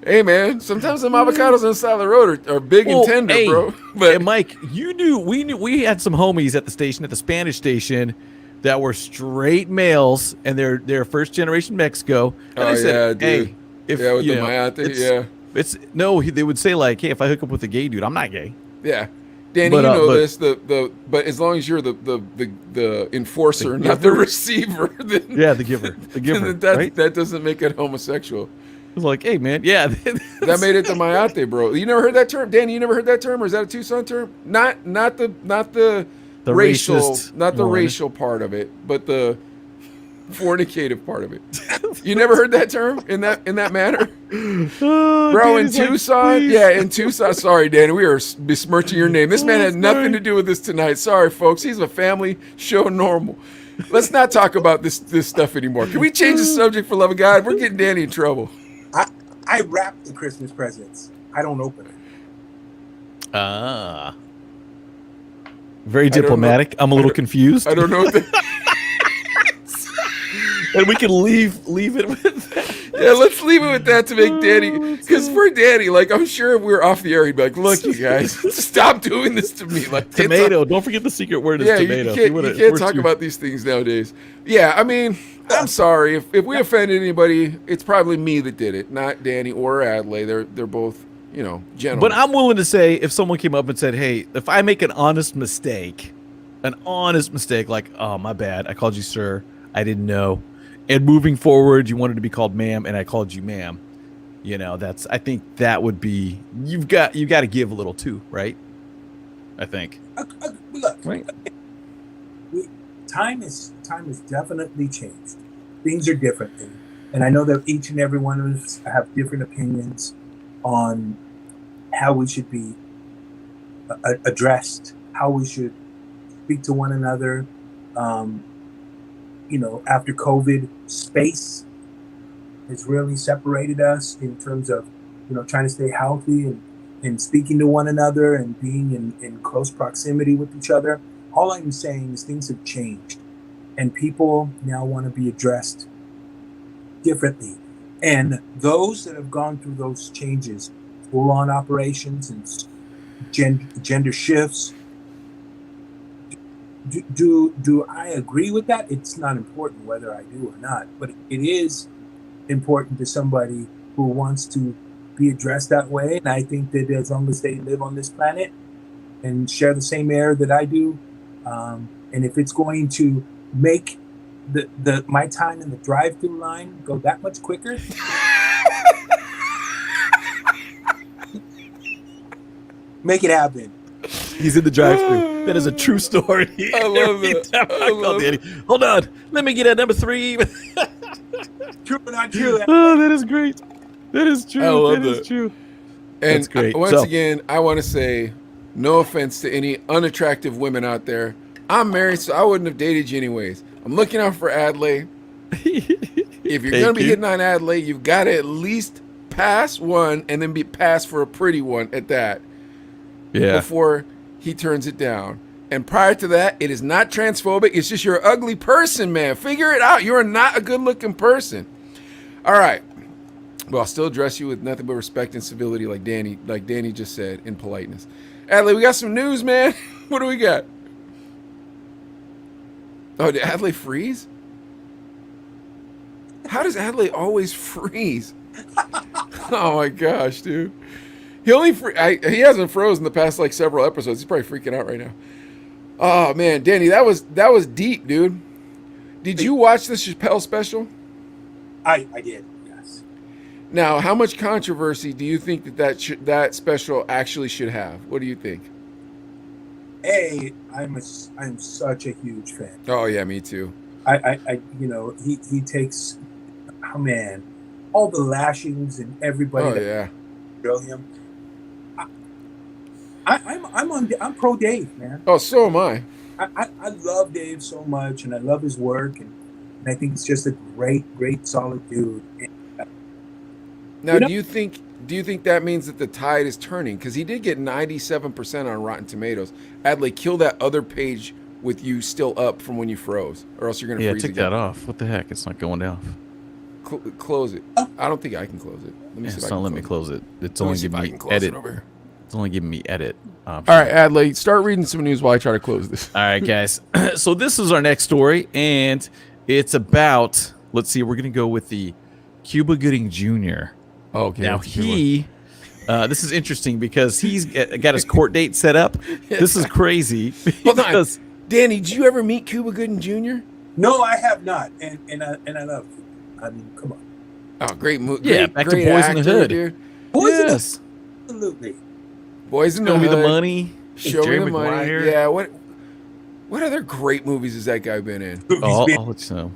S1: Hey man, sometimes them avocados on the side of the road are big and tender,
S2: hey,
S1: bro. But
S2: hey, Mike, we had some homies at the Spanish station, that were straight males, and they're first generation Mexico. And they said,
S1: dude.
S2: hey, if
S1: with
S2: you
S1: the
S2: know,
S1: mayate,
S2: they would say like, hey, if I hook up with a gay dude, I'm not gay.
S1: yeah. Danny,
S2: But,
S1: you know
S2: but-
S1: this. But as long as you're the enforcer, not the receiver, then
S2: Yeah, the giver,
S1: then that
S2: right?
S1: that doesn't make it homosexual.
S2: It's like, hey, man, yeah.
S1: That made it to mayate, bro. You never heard that term, Danny? You never heard that term, or is that a Tucson term? Not the
S2: The
S1: racial,
S2: racist
S1: not the
S2: one.
S1: racial part of it, but the fornicative part of it. You never heard that term in that manner,
S2: Oh,
S1: bro? In
S2: Danny's like,
S1: Tucson,
S2: please.
S1: yeah, in Tucson. Sorry, Danny, we are besmirching your name. This man had nothing
S2: sorry.
S1: to do with this tonight. Sorry, folks. He's a family show normal. Let's not talk about this stuff anymore. Can we change the subject for love of God? We're getting Danny in trouble.
S3: I wrap the Christmas presents. I don't open it.
S2: Ah. Very
S1: don't know.
S2: diplomatic. I'm a little confused.
S1: I don't know what the
S2: And we can leave it with that.
S1: Yeah, let's leave it with that to make Danny, because for Danny, like, I'm sure if we were off the air, he'd be like, look, you guys, stop doing this to me. Like,
S2: Tomato. Don't forget the secret word is
S1: yeah,
S2: tomato.
S1: you can't talk about these things nowadays. Yeah, I mean, I'm sorry. If we offended anybody, it's probably me that did it, not Danny or Adlai. They're both, gentlemen.
S2: But I'm willing to say, if someone came up and said, hey, if I make an honest mistake, like, oh, my bad, I called you sir, I didn't know, and moving forward, you wanted to be called ma'am, and I called you ma'am, I think that would be, you've got to give a little too, right? I think.
S3: Look,
S2: Right.
S3: Time has definitely changed. Things are different, and I know that each and every one of us have different opinions on how we should be addressed, how we should speak to one another. After COVID, space has really separated us in terms of, trying to stay healthy and speaking to one another and being in close proximity with each other. All I'm saying is things have changed, and people now want to be addressed differently. And those that have gone through those changes, full-on operations and gender shifts, do I agree with that? It's not important whether I do or not, but it is important to somebody who wants to be addressed that way. And I think that as long as they live on this planet and share the same air that I do, and if it's going to make my time in the drive-through line go that much quicker, make it happen.
S2: He's in the drive-thru. That is a true story.
S1: I love it. I love
S2: Danny. Hold on. Let me get at number 3.
S3: True or not true?
S2: Oh, that is great. That is true.
S1: I love
S2: that is
S1: that.
S2: true.
S1: And
S2: That's great.
S1: once again, I want to say No offense to any unattractive women out there. I'm married, so I wouldn't have dated you anyways. I'm looking out for Adlai. If you're going to be hitting on Adlai, you've got to at least pass one and then be passed for a pretty one at that.
S2: Yeah.
S1: Before he turns it down. And prior to that, it is not transphobic. It's just you're an ugly person, man. Figure it out. You're not a good-looking person. All right. Well, I'll still address you with nothing but respect and civility, like Danny just said, in politeness. Adlai, we got some news, man. What do we got? Oh, did Adlai freeze? How does Adlai always freeze? Oh my gosh, dude. He he hasn't frozen the past like several episodes. He's probably freaking out right now. Oh man, Danny, that was deep, dude. Did you watch the Chappelle special?
S3: I did. Yes.
S1: Now, how much controversy do you think that special actually should have? What do you think?
S3: I'm such a huge fan.
S1: Oh yeah, me too.
S3: He takes, oh man, all the lashings and everybody.
S1: Oh yeah.
S3: Drill him. I'm pro Dave, man.
S1: Oh, so am I.
S3: I love Dave so much, and I love his work, and I think he's just a great, solid dude.
S1: Now, do you think that means that the tide is turning? Because he did get 97% on Rotten Tomatoes. Adlai, kill that other page with you still up from when you froze, or else you're going to freeze
S2: take
S1: again.
S2: that off. What the heck? It's not going off.
S1: Close it. I don't think I can close it. Let me see if I can
S2: let me close it. It's
S1: Let me
S2: only
S1: see if
S2: giving
S1: I
S2: me
S1: can close
S2: edit.
S1: it over here.
S2: It's only giving me edit option.
S1: All right, Adlai, start reading some news while I try to close this.
S2: All right, guys. So this is our next story, and it's about, let's see, we're going to go with the Cuba Gooding Jr.
S1: Okay.
S2: Now, this is interesting because he's got his court date set up. This is crazy.
S1: Hold on. Danny, did you ever meet Cuba Gooding Jr.?
S3: No, I have not, and I love you. I mean, come on.
S1: Oh, great movie.
S2: Yeah, back to Boys in the Hood.
S1: Dude.
S3: Yes. Absolutely.
S1: Boys in the
S2: Show
S1: Hood.
S2: Me the Money.
S1: Show
S2: Jerry
S1: Me the Money.
S2: Maguire.
S1: Yeah, what other great movies has that guy been in?
S2: I'll let you know.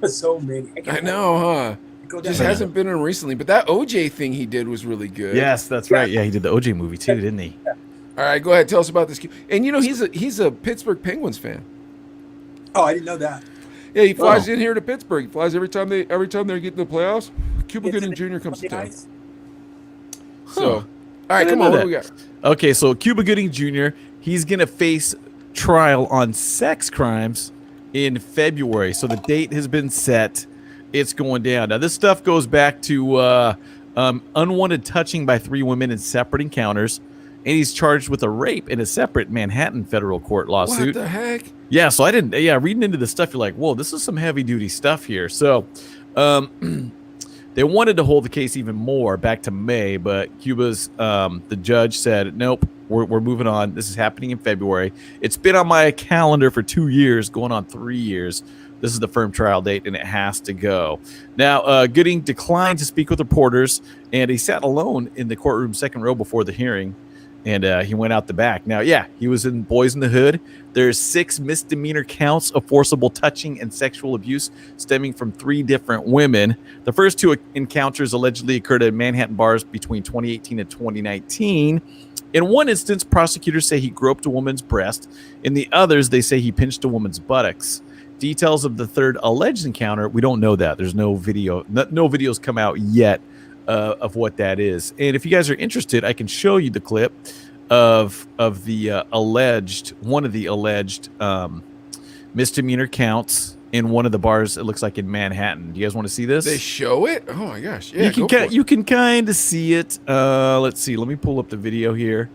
S3: So many.
S1: I know, huh? Just hasn't been in recently, but that OJ thing he did was really good.
S2: Yes, that's right. Yeah, he did the OJ movie too, didn't he?
S1: All right, go ahead. Tell us about this. And he's a Pittsburgh Penguins fan.
S3: Oh, I didn't know that.
S1: Yeah, he flies in here to Pittsburgh. He flies every time they're getting the playoffs. Cuba Gooding Jr. comes to town. So, all right, come on. What do we got?
S2: Okay, so Cuba Gooding Jr. He's gonna face trial on sex crimes in February. So the date has been set. It's going down. Now this stuff goes back to unwanted touching by 3 women in separate encounters, and he's charged with a rape in a separate Manhattan federal court lawsuit.
S1: What the heck?
S2: Yeah, so reading into the stuff, you're like, whoa, this is some heavy duty stuff here. So they wanted to hold the case even more back to May, but Cuba's the judge said, nope, we're moving on. This is happening in February. It's been on my calendar for 2 years, going on 3 years. This is the firm trial date, and it has to go. Now, Gooding declined to speak with reporters, and he sat alone in the courtroom second row before the hearing, and he went out the back. Now, yeah, he was in Boys in the Hood. There's 6 misdemeanor counts of forcible touching and sexual abuse stemming from 3 different women. The first 2 encounters allegedly occurred at Manhattan bars between 2018 and 2019. In one instance, prosecutors say he groped a woman's breast. In the others, they say he pinched a woman's buttocks. Details of the third alleged encounter, we don't know that. There's no video. No videos come out yet of what that is. And if you guys are interested, I can show you the clip of the one of the alleged misdemeanor counts in one of the bars. It looks like in Manhattan. Do you guys want to see this?
S1: They show it? Oh my gosh! Yeah,
S2: you can kind of see it. Let's see. Let me pull up the video here,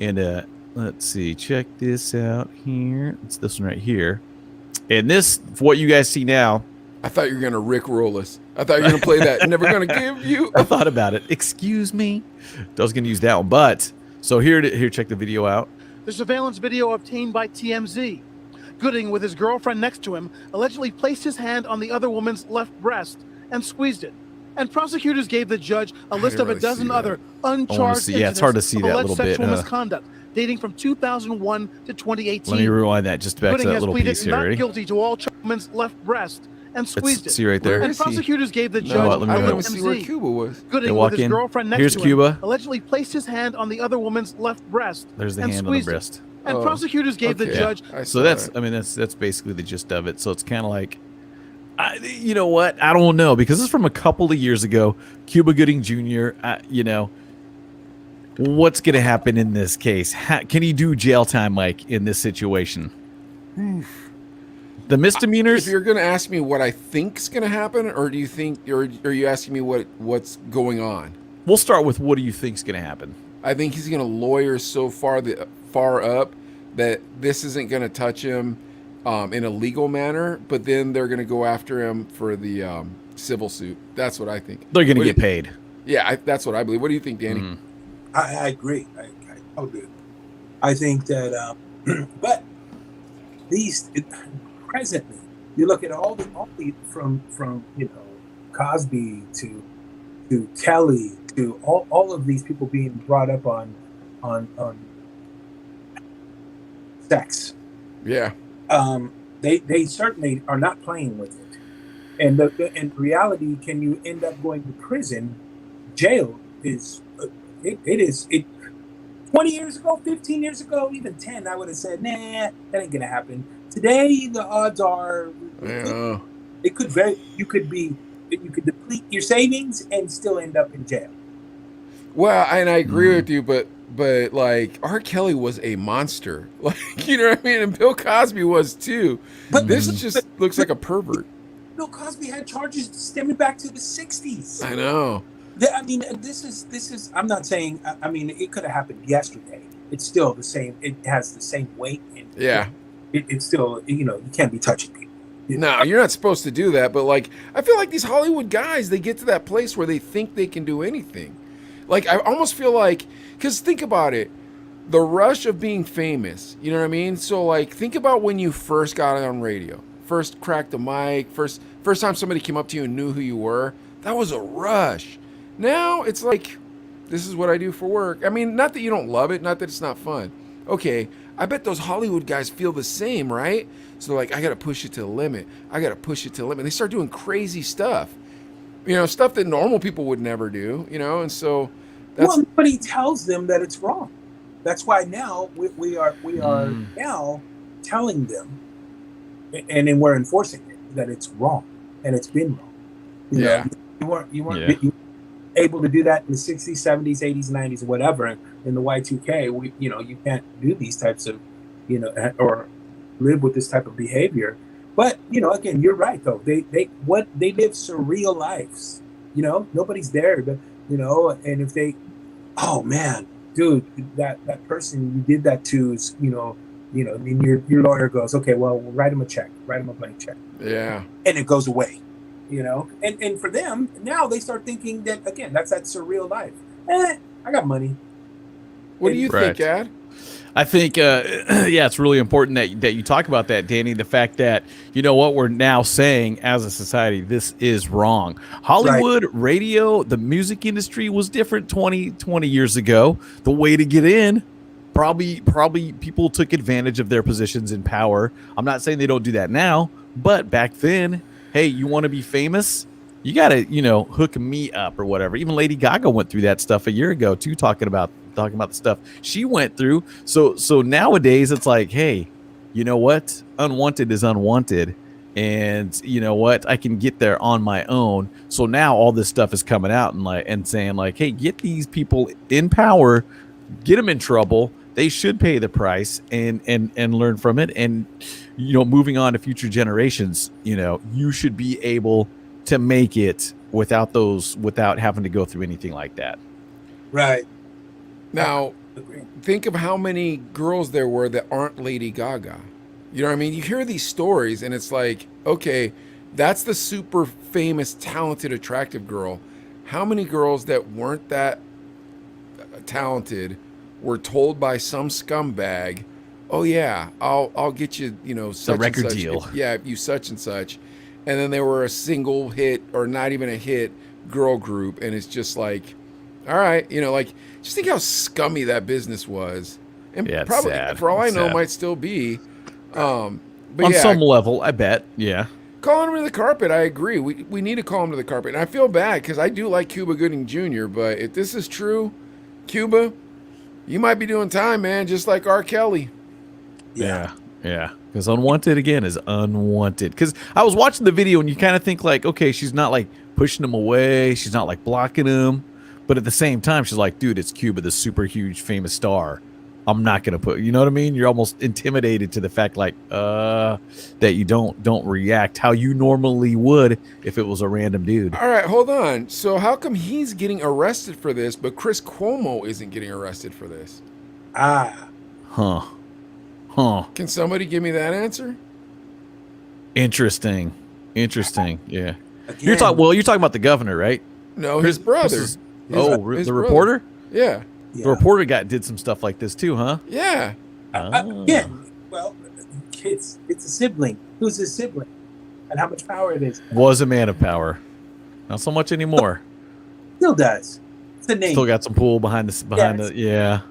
S2: and let's see. Check this out here. It's this one right here. And this, what you guys see now.
S1: I thought you were going to Rickroll us. I thought you were going to play that. Never going to give you.
S2: I thought about it. Excuse me. I was going to use that one. But, so here, check the video out.
S6: The surveillance video obtained by TMZ. Gooding, with his girlfriend next to him, allegedly placed his hand on the other woman's left breast and squeezed it. And prosecutors gave the judge a list of a dozen other uncharged incidents
S2: it's hard to see that little bit.
S6: Sexual misconduct dating from 2001 to 2018.
S2: Let me rewind that just back to that little piece here.
S6: Not guilty to all woman's left breast and squeezed
S2: Let's
S6: it.
S2: see right there.
S1: Where
S6: And
S1: is he?
S6: prosecutors gave the
S1: No,
S6: judge
S2: let me
S1: I don't
S2: look.
S1: even see where
S6: TMZ.
S1: Cuba was.
S6: Gooding,
S2: They
S6: with
S2: walk
S6: his
S2: in.
S6: girlfriend next
S2: Here's
S6: to
S2: Cuba.
S6: him, allegedly placed his hand on the other woman's left breast
S2: There's the
S6: and
S2: hand on the
S6: squeezed it.
S2: breast.
S6: And
S1: Oh,
S6: prosecutors gave the
S1: okay.
S6: judge
S1: I
S2: So
S1: saw
S2: that's,
S1: that.
S2: I mean, that's basically the gist of it. So it's kind of like, you know what? I don't know, because this is from a couple of years ago. Cuba Gooding Jr. You know, what's going to happen in this case? Can he do jail time, Mike, in this situation? The misdemeanors.
S1: If you're going to ask me what I think's going to happen, or do you think, or are you asking me what's going on?
S2: We'll start with what do you think's going to happen?
S1: I think he's going to lawyer so far up that this isn't going to touch him in a legal manner, but then they're going to go after him for the civil suit. That's what I think.
S2: They're going to get paid.
S1: Yeah, that's what I believe. What do you think, Danny?
S3: I agree. I agree. I think that, but these presently, you look at all the from Cosby to Kelly to all of these people being brought up on sex.
S1: Yeah.
S3: They certainly are not playing with it, and in reality, can you end up going to prison? Jail is it is 20 years ago, 15 years ago, even 10, I would have said, nah, that ain't gonna happen. Today, the odds are you could deplete your savings and still end up in jail.
S1: Well, and I agree with you, but like R. Kelly was a monster. Like, you know what I mean? And Bill Cosby was too. But this just looks like a pervert.
S3: Bill Cosby had charges stemming back to the 60s.
S1: I know.
S3: I mean, this is. I'm not saying. I mean, it could have happened yesterday. It's still the same. It has the same weight. And
S1: Yeah.
S3: It's still. You can't be touching people.
S1: No, you're not supposed to do that. But like, I feel like these Hollywood guys, they get to that place where they think they can do anything. Like, I almost feel like, because think about it, the rush of being famous. You know what I mean? So like, think about when you first got on radio, first cracked the mic, first time somebody came up to you and knew who you were. That was a rush. Now it's like, this is what I do for work. I mean, not that you don't love it, not that it's not fun. Okay, I bet those Hollywood guys feel the same, right? So they're like, I got to push it to the limit. I got to push it to the limit. They start doing crazy stuff. Stuff that normal people would never do, and so that's...
S3: Well, nobody tells them that it's wrong. That's why now we are now telling them, and then we're enforcing it, that it's wrong, and it's been wrong. You weren't able to do that in the 60s, 70s, 80s, 90s, whatever. In the Y2K, you can't do these types of, or live with this type of behavior. But again, you're right though. They live surreal lives. Nobody's there, but and if they, oh man, dude, that person you did that to is, and your lawyer goes, okay, well, we'll write him a check, write him a blank check.
S1: Yeah.
S3: And it goes away. And for them now, they start thinking that again, that's that surreal life. I got money.
S1: What do you think, Ad?
S2: I think, it's really important that you talk about that, Danny. The fact that, what we're now saying as a society, this is wrong. Hollywood, radio, the music industry was different 20 years ago. The way to get in, probably people took advantage of their positions in power. I'm not saying they don't do that now, but back then, hey, you want to be famous? You got to, hook me up or whatever. Even Lady Gaga went through that stuff a year ago too, talking about the stuff she went through. So nowadays it's like, hey, you know what? Unwanted is unwanted. And you know what? I can get there on my own. So now all this stuff is coming out and saying like, hey, get these people in power, get them in trouble. They should pay the price and learn from it. And, moving on to future generations, you should be able to make it without having to go through anything like that.
S3: Right.
S1: Now, think of how many girls there were that aren't Lady Gaga. You know what I mean? You hear these stories and it's like, okay, that's the super famous, talented, attractive girl. How many girls that weren't that talented were told by some scumbag, oh yeah, I'll get you, such
S2: the record
S1: and such.
S2: deal.
S1: You such and such. And then they were a single hit or not even a hit girl group. And it's just like, all right, just think how scummy that business was. And
S2: it's
S1: probably,
S2: sad.
S1: for all I know,
S2: sad.
S1: Might still be. But
S2: on some level, I bet. Yeah.
S1: Call him to the carpet. I agree. We need to call him to the carpet. And I feel bad because I do like Cuba Gooding Jr., but if this is true, Cuba, you might be doing time, man, just like R. Kelly.
S2: Yeah. Because unwanted, again, is unwanted. Because I was watching the video, and you kind of think, like, okay, she's not, like, pushing him away. She's not, like, blocking him. But at the same time, she's like, dude, it's Cuba, the super huge famous star. I'm not going to put, you know what I mean? You're almost intimidated to the fact, like, that you don't react how you normally would if it was a random dude.
S1: All right, hold on. So how come he's getting arrested for this, but Chris Cuomo isn't getting arrested for this?
S2: Huh.
S1: Can somebody give me that answer?
S2: Interesting. Yeah.
S3: Again,
S2: You're talking about the governor, right?
S1: No, his brother.
S2: His
S1: the
S2: brother. Reporter?
S1: Yeah.
S3: yeah.
S2: The reporter did some stuff like this too, huh?
S1: Yeah.
S3: Again, well, it's a sibling. Who's his sibling? And how much power it is.
S2: Was a man of power. Not so much anymore.
S3: Still does. It's the name.
S2: Still got some pull behind the yeah.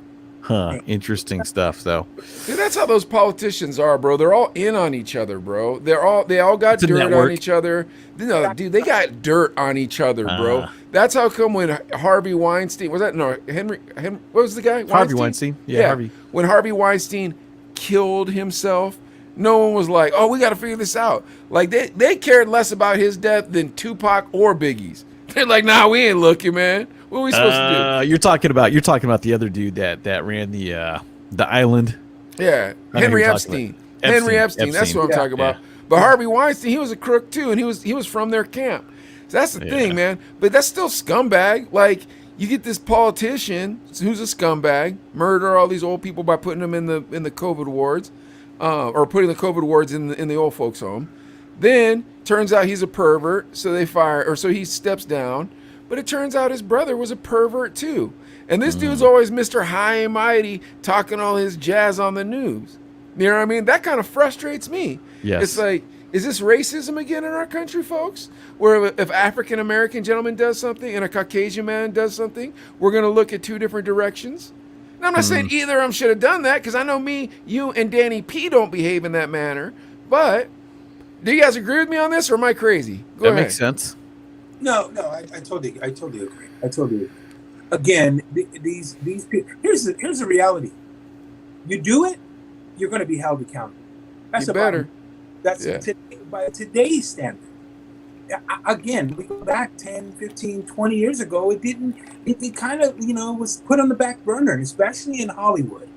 S2: Huh. Interesting stuff though.
S1: Dude, that's how those politicians are, bro. They're all in on each other, bro. They all got
S2: It's a
S1: dirt
S2: network.
S1: on each other. No, dude, they got dirt on each other, bro. That's how come when Harvey Weinstein Henry what was the guy?
S2: Harvey Weinstein. Yeah, Harvey.
S1: When Harvey Weinstein killed himself, no one was like, "Oh, we got to figure this out." Like they cared less about his death than Tupac or Biggie's. They're like, "Nah, we ain't looking, man. What are we supposed to do?"
S2: You're talking about the other dude that ran the island.
S1: Yeah,
S2: I know who
S1: Henry
S2: you're
S1: Epstein.
S2: talking about.
S1: Henry Epstein. That's what I'm talking about.
S2: Yeah.
S1: But Harvey Weinstein, he was a crook too, and he was from their camp. So that's the thing, man. But that's still scumbag. Like you get this politician who's a scumbag, murder all these old people by putting them in the COVID wards, or putting the COVID wards in the old folks' home. Then turns out he's a pervert, so they fire, or so he steps down. But it turns out his brother was a pervert too. And this dude's always Mr. High and Mighty talking all his jazz on the news. You know what I mean? That kind of frustrates me.
S2: Yes.
S1: It's like, is this racism again in our country, folks? Where if African-American gentleman does something and a Caucasian man does something, we're going to look at two different directions? And I'm not saying either of them should have done that, because I know me, you, and Danny P don't behave in that manner. But do you guys agree with me on this, or am I crazy? Go ahead.
S2: Makes sense.
S3: No, I totally agree. Again, these people. Here's the reality. You do it, you're going to be held accountable. That's
S1: You better.
S3: That's
S1: Yeah.
S3: by today's standard. Again, we go back 10, 15, 20 years ago. It kind of, was put on the back burner, especially in Hollywood.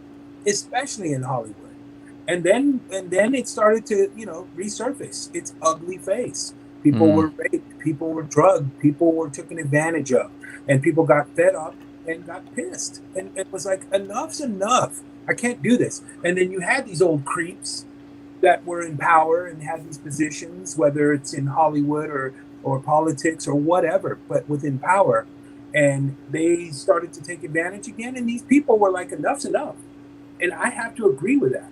S3: And then it started to, resurface its ugly face. People were raped, people were drugged, people were taken advantage of, and people got fed up and got pissed. And it was like, enough's enough. I can't do this. And then you had these old creeps that were in power and had these positions, whether it's in Hollywood or politics or whatever, but within power. And they started to take advantage again. And these people were like, enough's enough. And I have to agree with that.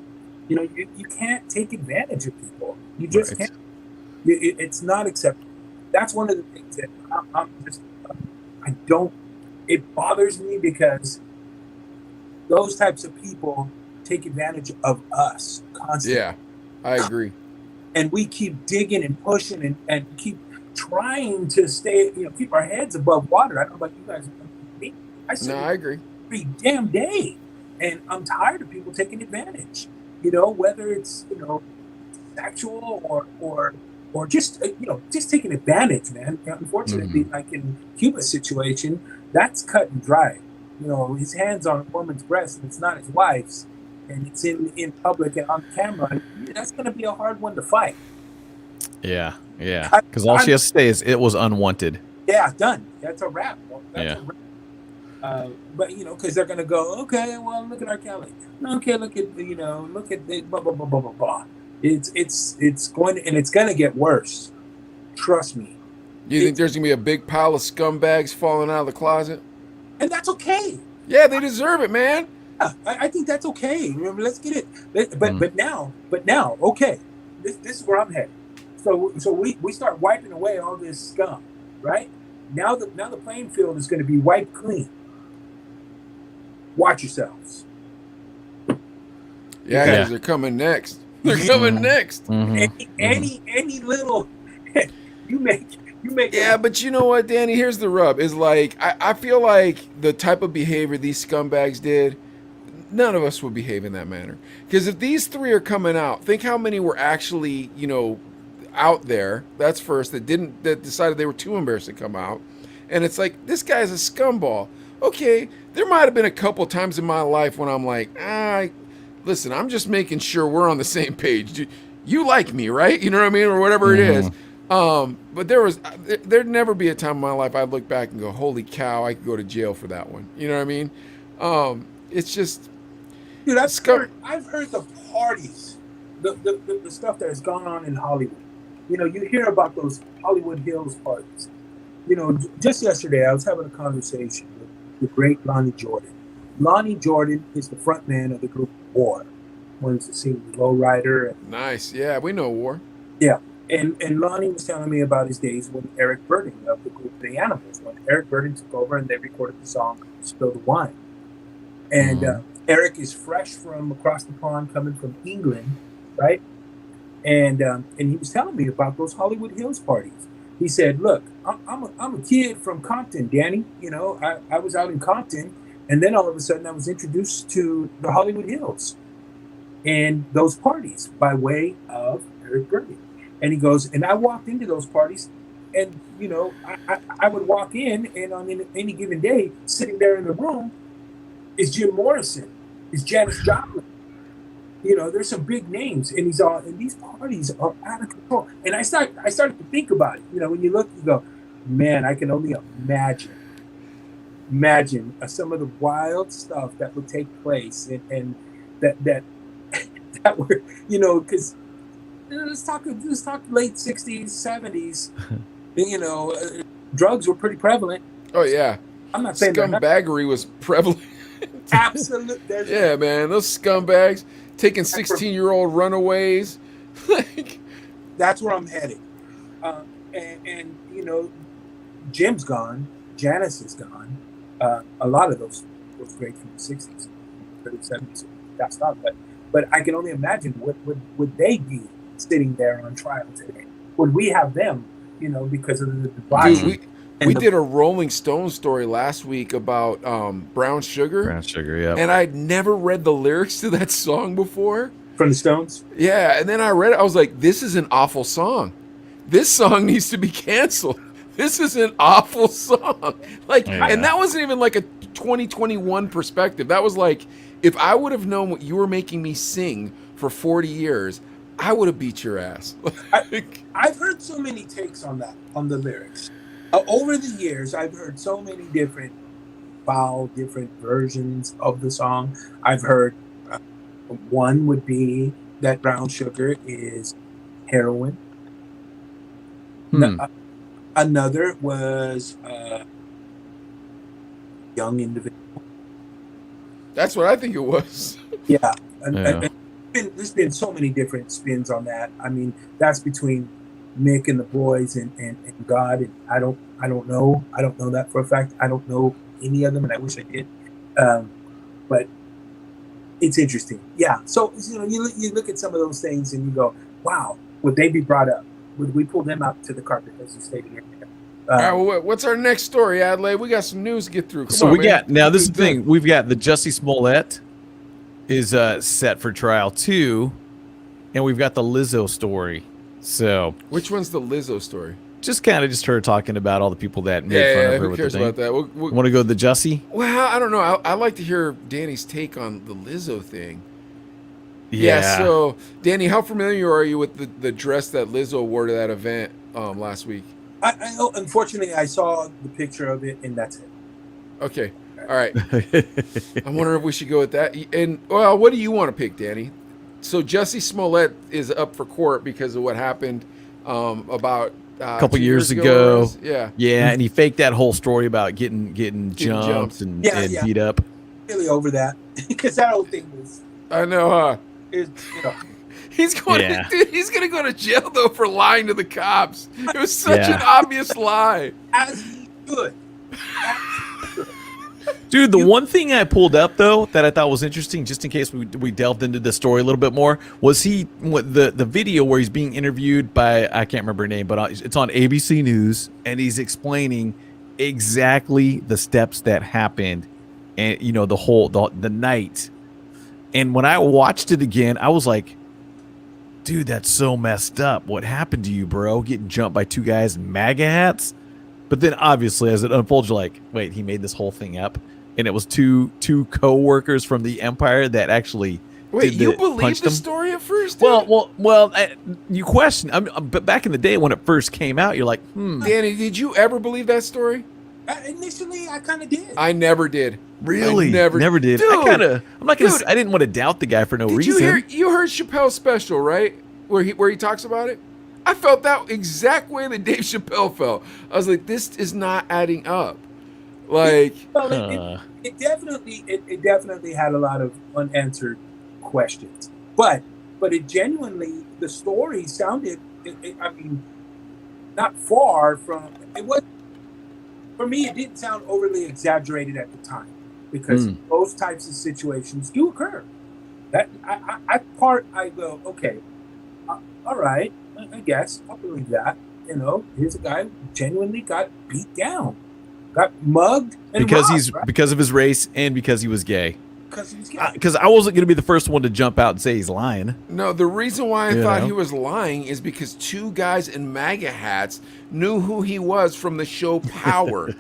S3: You can't take advantage of people. You just can't. It's not acceptable. That's one of the things that it bothers me, because those types of people take advantage of us constantly.
S1: Yeah, I agree.
S3: And we keep digging and pushing and keep trying to stay, keep our heads above water. I don't know about you guys.
S1: I agree.
S3: Every damn day. And I'm tired of people taking advantage, whether it's, sexual or just, just taking advantage, man. Unfortunately, like in Cuba's situation, that's cut and dry. His hand's on a woman's breast and it's not his wife's, and it's in public and on camera. That's going to be a hard one to fight.
S2: Yeah. Because all she has to say is it was unwanted.
S3: Yeah, done. That's a wrap.
S2: Yeah.
S3: But because they're going to go, okay, well, look at R. Kelly. Okay, look at the blah blah blah blah blah blah. It's going to get worse. Trust me.
S1: You think there's gonna be a big pile of scumbags falling out of the closet?
S3: And that's okay.
S1: Yeah, they deserve it, man.
S3: Yeah, I think that's okay. Remember, let's get it. But now, okay. This is where I'm headed. So we start wiping away all this scum, right? Now the playing field is going to be wiped clean. Watch yourselves.
S1: Yeah, because they're coming next. They're coming next.
S3: Any little you make
S1: Yeah, but you know what, Danny? Here's the rub. Is like I feel like the type of behavior these scumbags did, none of us would behave in that manner. Because if these three are coming out, think how many were actually, out there. That's first that decided they were too embarrassed to come out. And it's like, this guy's a scumball. Okay, there might have been a couple times in my life when I'm like, listen, I'm just making sure we're on the same page. You like me, right? You know what I mean? Or whatever it is. But there'd never be a time in my life I'd look back and go, holy cow, I could go to jail for that one. You know what I mean? It's just...
S3: Dude, I've heard the parties, the stuff that has gone on in Hollywood. You hear about those Hollywood Hills parties. Just yesterday I was having a conversation with the great Lonnie Jordan. Lonnie Jordan is the front man of the group War. One's the singer Lowrider.
S1: Nice. Yeah, we know War.
S3: Yeah. And Lonnie was telling me about his days with Eric Burdon of the group The Animals. When Eric Burdon took over and they recorded the song Spill the Wine. And Eric is fresh from across the pond, coming from England, right? And he was telling me about those Hollywood Hills parties. He said, look, I'm a kid from Compton, Danny. I was out in Compton, and then all of a sudden I was introduced to the Hollywood Hills and those parties by way of Eric Burdon. And he goes, and I walked into those parties, and, I would walk in, and on any given day, sitting there in the room, is Jim Morrison, is Janis Joplin. There's some big names, and these parties are out of control. And I started to think about it. When you look, you go, man, I can only imagine some of the wild stuff that would take place, and that were, because let's talk late 60s, 70s. Drugs were pretty prevalent.
S1: Oh yeah,
S3: I'm not saying
S1: scumbaggery was prevalent.
S3: Absolutely.
S1: Yeah, man, those scumbags taking 16-year-old runaways.
S3: That's where I'm headed. And Jim's gone. Janis is gone. A lot of those great from the 60s, 30s, 70s got stopped. But I can only imagine what would they be sitting there on trial today? Would we have them? Because of the debauchery.
S1: Dude, we did a Rolling Stone story last week about Brown Sugar.
S2: Brown Sugar, yeah.
S1: And I'd never read the lyrics to that song before.
S3: From the Stones?
S1: Yeah, and then I read it. I was like, this is an awful song. This song needs to be canceled. This is an awful song. And that wasn't even like a 2021 perspective. That was like, if I would have known what you were making me sing for 40 years, I would have beat your ass.
S3: I've heard so many takes on the lyrics. Over the years, I've heard so many different versions of the song. I've heard one would be that Brown Sugar is heroin. Another was young individual.
S1: That's what I think it was.
S3: Yeah. And there's been so many different spins on that. I mean, that's between Mick and the boys and God, and I don't know that for a fact. I don't know any of them, and I wish I did. But it's interesting. Yeah. So you look at some of those things and you go, wow, would they be brought up? Would we pull them out to the carpet, as you stated here?
S1: All right, well, what's our next story, Adelaide? We got some news to get through.
S2: Come on, this is the thing. We've got the Jussie Smollet is set for trial too, and we've got the Lizzo story. So
S1: which one's the Lizzo story?
S2: Just her talking about all the people that made fun of her.
S1: Who cares about that?
S2: Want to go to the Jussie?
S1: Well, I don't know. I like to hear Danny's take on the Lizzo thing. Yeah. So, Danny, how familiar are you with the dress that Lizzo wore to that event last week?
S3: I know. Unfortunately, I saw the picture of it, and that's it.
S1: Okay. All right. I'm wondering if we should go with that. And well, what do you want to pick, Danny? So Jussie Smollett is up for court because of what happened about
S2: a couple years ago.
S1: Yeah.
S2: Yeah, and he faked that whole story about getting jumped and beat up.
S3: Really over that because that whole thing was.
S1: I know, huh? He's going to go to jail though for lying to the cops. It was such an obvious lie.
S3: As he should.
S2: Dude, the one thing I pulled up though that I thought was interesting, just in case we delved into the story a little bit more, was the video where he's being interviewed by, I can't remember her name, but it's on ABC News, and he's explaining exactly the steps that happened, and the night. And when I watched it again, I was like, dude, that's so messed up. What happened to you, bro? Getting jumped by two guys in MAGA hats? But then obviously as it unfolds, you're like, wait, he made this whole thing up? And it was two co-workers from the Empire that actually
S1: you believed the story at first, dude?
S2: Well, you question. But back in the day when it first came out, you're like,
S1: Danny, did you ever believe that story?
S3: Initially, I kind of did.
S1: I never did.
S2: Really?
S1: I never
S2: did.
S1: Dude,
S2: I didn't want to doubt the guy for no reason.
S1: You heard Chappelle's special, right? Where he talks about it? I felt that exact way that Dave Chappelle felt. I was like, this is not adding up. Like,
S3: it definitely had a lot of unanswered questions, but it genuinely, the story sounded, I mean, not far from, it was, for me, it didn't sound overly exaggerated at the time, because those types of situations do occur. That I go, okay, all right, I guess I'll believe that. Here's a guy who genuinely got beat down, got mugged, and
S2: because of his race and because he was gay.
S3: Because
S2: I wasn't going to be the first one to jump out and say he's lying.
S1: No, the reason why I thought he was lying is because two guys in MAGA hats knew who he was from the show Power.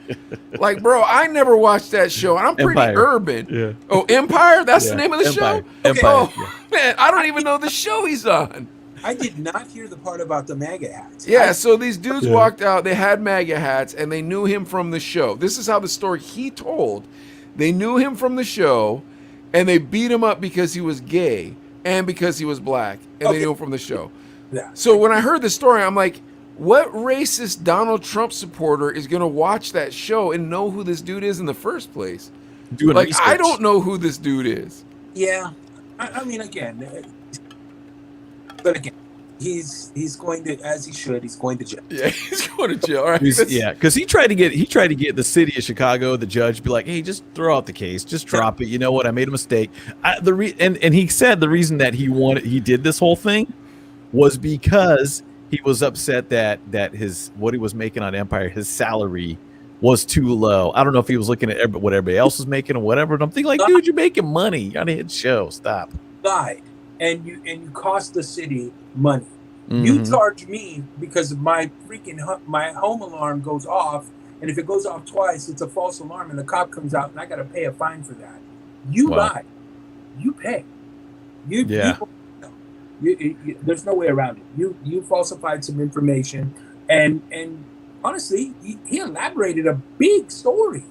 S1: Like, bro, I never watched that show. I'm pretty urban.
S2: Yeah.
S1: Oh, Empire? That's the name of the
S2: Empire.
S1: show?
S2: Empire.
S1: Oh, man, I don't even know the show he's on.
S3: I did not hear the part about the MAGA hats.
S1: Yeah, so these dudes walked out. They had MAGA hats, and they knew him from the show. This is how the story he told. They knew him from the show, and they beat him up because he was gay and because he was black, and they knew him from the show.
S3: Yeah.
S1: So when I heard the story, I'm like, what racist Donald Trump supporter is going to watch that show and know who this dude is in the first place?
S2: Doing
S1: research. I don't know who this dude is.
S3: Yeah. I mean, again, but again, he's going to, as he should, he's going to jail.
S1: Yeah, he's going to jail. All right.
S2: Because he tried to get the city of Chicago, the judge, to be like, hey, just throw out the case, just drop it. You know what? I made a mistake. And he said the reason that he did this whole thing was because he was upset that what he was making on Empire, his salary was too low. I don't know if he was looking at what everybody else was making or whatever. But I'm thinking like, dude, you're making money. You're on a hit show. Stop.
S3: Lied. And you cost the city money. You charge me because my my home alarm goes off, and if it goes off twice, it's a false alarm, and the cop comes out, and I got to pay a fine for that. You lie, you pay. You there's no way around it. You falsified some information, and honestly, he elaborated a big story.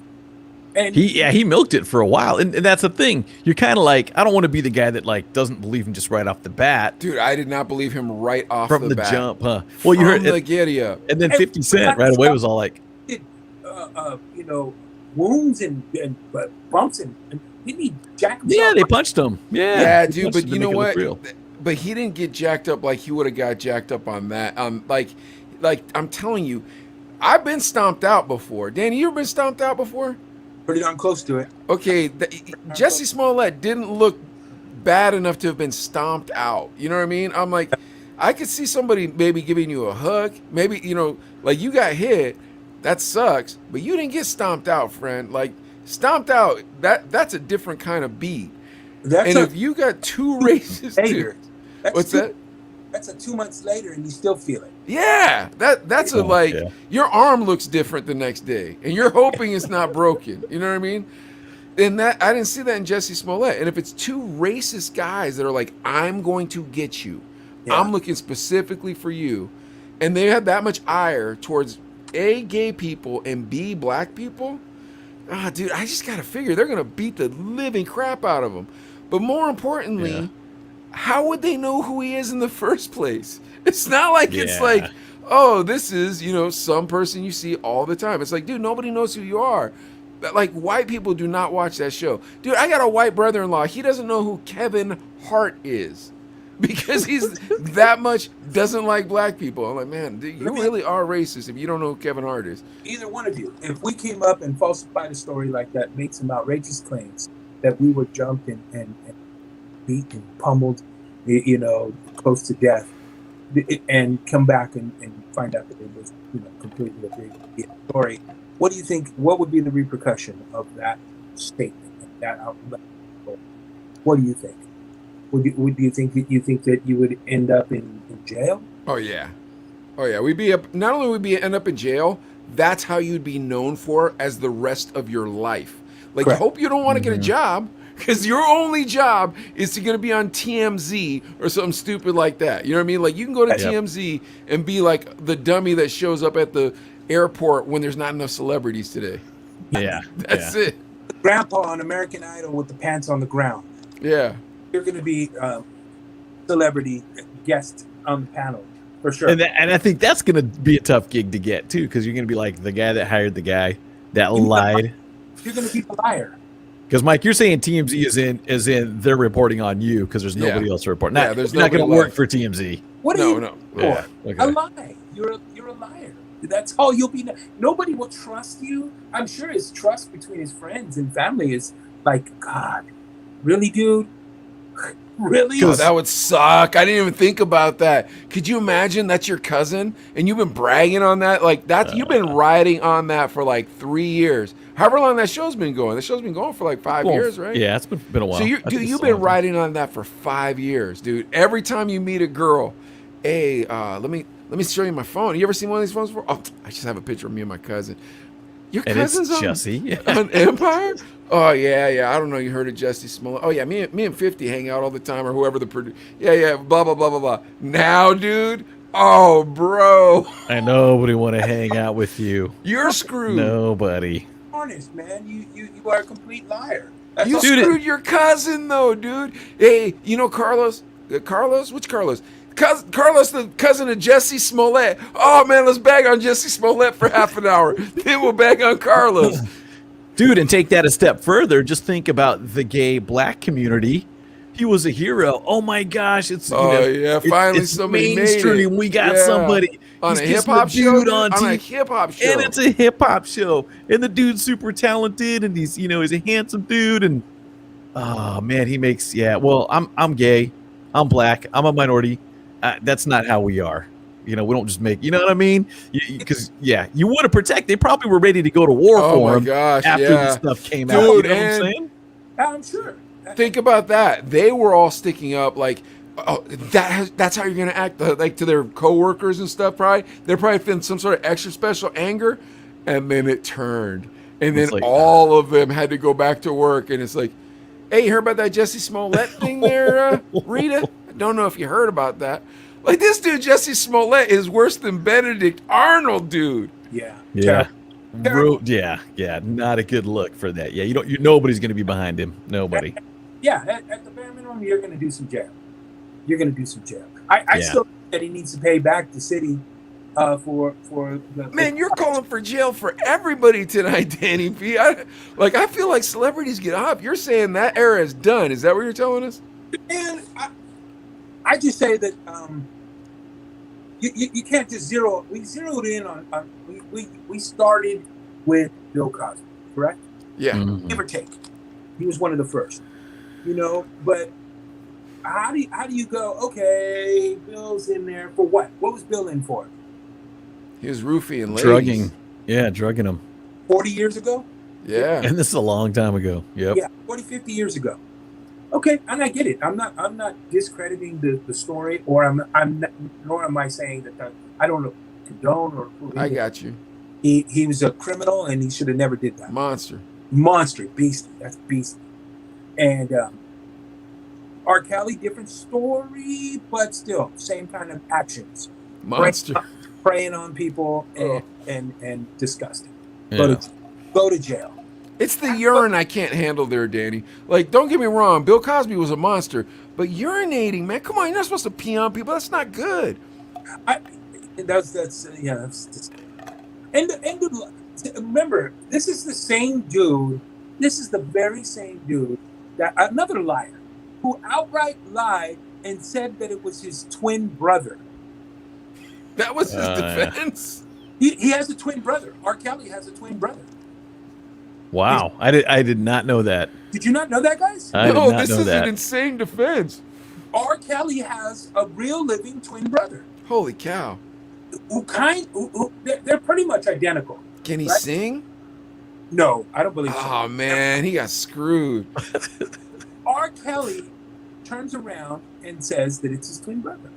S3: And
S2: he milked it for a while, and that's the thing. You're kind of like, I don't want to be the guy that like doesn't believe him just right off the bat.
S1: Dude, I did not believe him right off
S2: from the
S1: bat.
S2: jump, huh? Well, you heard
S1: the giddy up,
S2: and then 50 Cent right away was all like,
S3: wounds and bumps and didn't he jack himself?
S2: Yeah, they punched him.
S1: Yeah, dude. But you know what? But he didn't get jacked up like he would have got jacked up on that. Like I'm telling you, I've been stomped out before. Danny, you ever been stomped out before?
S3: Pretty darn close to it.
S1: Okay, Jussie Smollet didn't look bad enough to have been stomped out. You know what I mean? I'm like, I could see somebody maybe giving you a hug. Maybe, like you got hit. That sucks. But you didn't get stomped out, friend. Like, stomped out, that's a different kind of beat. If you got two racist dudes. What's that?
S3: That's a 2 months later and you still feel it.
S1: Yeah, that's your arm looks different the next day, and you're hoping it's not broken. You know what I mean? And that I didn't see that in Jussie Smollett. And if it's two racist guys that are like, I'm going to get you, I'm looking specifically for you, and they have that much ire towards A, gay people, and B, black people, dude, I just gotta figure they're gonna beat the living crap out of them. But more importantly, how would they know who he is in the first place? It's not like it's like, oh, this is, some person you see all the time. It's like, dude, nobody knows who you are. Like, white people do not watch that show. Dude, I got a white brother-in-law. He doesn't know who Kevin Hart is. because he's that much doesn't like black people. I'm like, man, dude, you really are racist if you don't know who Kevin Hart is.
S3: Either one of you, if we came up and falsified a story like that, made some outrageous claims that we were jumped and beat and pummeled, close to death, and come back and find out that it was, completely a big story. What do you think? What would be the repercussion of that statement and that outlet? What do you think? Would you think that you would end up in jail?
S1: Oh yeah. We'd be not only would we end up in jail, that's how you'd be known for as the rest of your life. Like,
S3: Correct.
S1: I hope you don't want to get a job, because your only job is to be on TMZ or something stupid like that. You know what I mean? Like, you can go to TMZ and be like the dummy that shows up at the airport when there's not enough celebrities today.
S2: Yeah.
S1: That's it.
S3: Grandpa on American Idol with the pants on the ground.
S1: Yeah.
S3: You're going to be celebrity guest on the panel for sure.
S2: And I think that's going to be a tough gig to get too, because you're going to be like the guy that hired the guy that lied.
S3: You're going to be the liar.
S2: Because Mike, you're saying TMZ is in they're reporting on you because there's nobody else to report. Not,
S1: there's
S2: you're not going to
S1: nobody
S2: work for TMZ.
S3: What are you for?
S2: Yeah, okay.
S3: A lie. You're a liar. That's all you'll be. Nobody will trust you. I'm sure his trust between his friends and family is like, God, really, dude? Really?
S1: Oh, that would suck. I didn't even think about that. Could you imagine that's your cousin and you've been bragging on that? Like, that you've been riding on that for like 3 years. However long that show's been going. The show's been going for like 5 years, right?
S2: Yeah, it's been a while.
S1: So you've been riding on that for 5 years, dude. Every time you meet a girl, hey, let me show you my phone. You ever seen one of these phones before? Oh, I just have a picture of me and my cousin. Your
S2: and
S1: cousin's
S2: it's Jussie
S1: on Empire? Oh yeah. I don't know. You heard of Jussie Smollet? Oh yeah, me and 50 hang out all the time, or whoever the producer. Yeah. Blah blah blah blah blah. Now, dude. Oh, bro.
S2: I nobody want to hang out with you.
S1: You're screwed.
S2: Nobody.
S3: Honest, man. You are a complete liar.
S1: You screwed your cousin though, dude. Hey, you know Carlos? Carlos? Which Carlos? Carlos, the cousin of Jussie Smollett. Oh man, let's bag on Jussie Smollett for half an hour. Then we'll bag on Carlos.
S2: Dude, and take that a step further. Just think about the gay black community. He was a hero. Oh my gosh,
S1: finally
S2: it's
S1: somebody
S2: mainstream.
S1: made it.
S2: We got somebody
S1: on
S2: He's
S1: a hip hop show.
S2: On
S1: a hip hop show,
S2: and it's a hip hop show. And the dude's super talented, and he's a handsome dude. And oh man, he makes Well, I'm gay, I'm black, I'm a minority. That's not how we are. We don't just make. You know what I mean? Because you want to protect. They probably were ready to go to war for him after the stuff came out. You know what I'm saying?
S3: I'm sure.
S1: Think about that. They were all sticking up like, oh, that's how you're gonna act, like to their coworkers and stuff. Probably they're probably feeling some sort of extra special anger, and then it turned, and then like, all of them had to go back to work. And it's like, hey, you heard about that Jussie Smollett thing there, Rita? I don't know if you heard about that. Like, this dude Jussie Smollett is worse than Benedict Arnold, dude.
S3: Yeah.
S2: Not a good look for that. Nobody's gonna be behind him. Nobody.
S3: At the bare minimum, you're going to do some jail. I still think that he needs to pay back the city for the.
S1: Man, you're calling for jail for everybody tonight, Danny P. I feel like celebrities get off. You're saying that era is done. Is that what you're telling us?
S3: Man, I just say that you can't just zero. We zeroed in on we started with Bill Cosby, correct?
S1: Yeah.
S2: Mm-hmm.
S3: Give or take. He was one of the first. But how do you go? Okay, Bill's in there for what? What was Bill in for?
S1: He was roofing ladies.
S2: Drugging them.
S3: 40 years ago.
S1: Yeah,
S2: and this is a long time ago. Yep.
S3: Yeah, 40, 50 years ago. Okay, and I get it. I'm not discrediting the story, or I'm not, nor am I saying that I don't condone or.
S1: I got you.
S3: He was a criminal, and he should have never did that.
S1: Monster,
S3: beastly. That's beastly. And R. Kelly, different story, but still same kind of actions.
S1: Monster,
S3: preying on people and disgusting.
S2: Yeah.
S3: Go to jail.
S1: It's the urine I can't handle there, Danny. Like, don't get me wrong, Bill Cosby was a monster, but urinating, man, come on, you're not supposed to pee on people. That's not good.
S3: That's and remember, this is the same dude. This is the very same dude that another liar who outright lied and said that it was his twin brother.
S1: That was his defense.
S3: He has a twin brother. R. Kelly has a twin brother.
S2: Wow, I did not know that.
S3: Did you not know that, guys?
S1: No, this is an insane defense.
S3: R. Kelly has a real living twin brother.
S1: Holy cow!
S3: They're pretty much identical.
S1: Can he sing?
S3: No, I don't believe so.
S1: Oh man, he got screwed.
S3: R. Kelly turns around and says that it's his twin brother.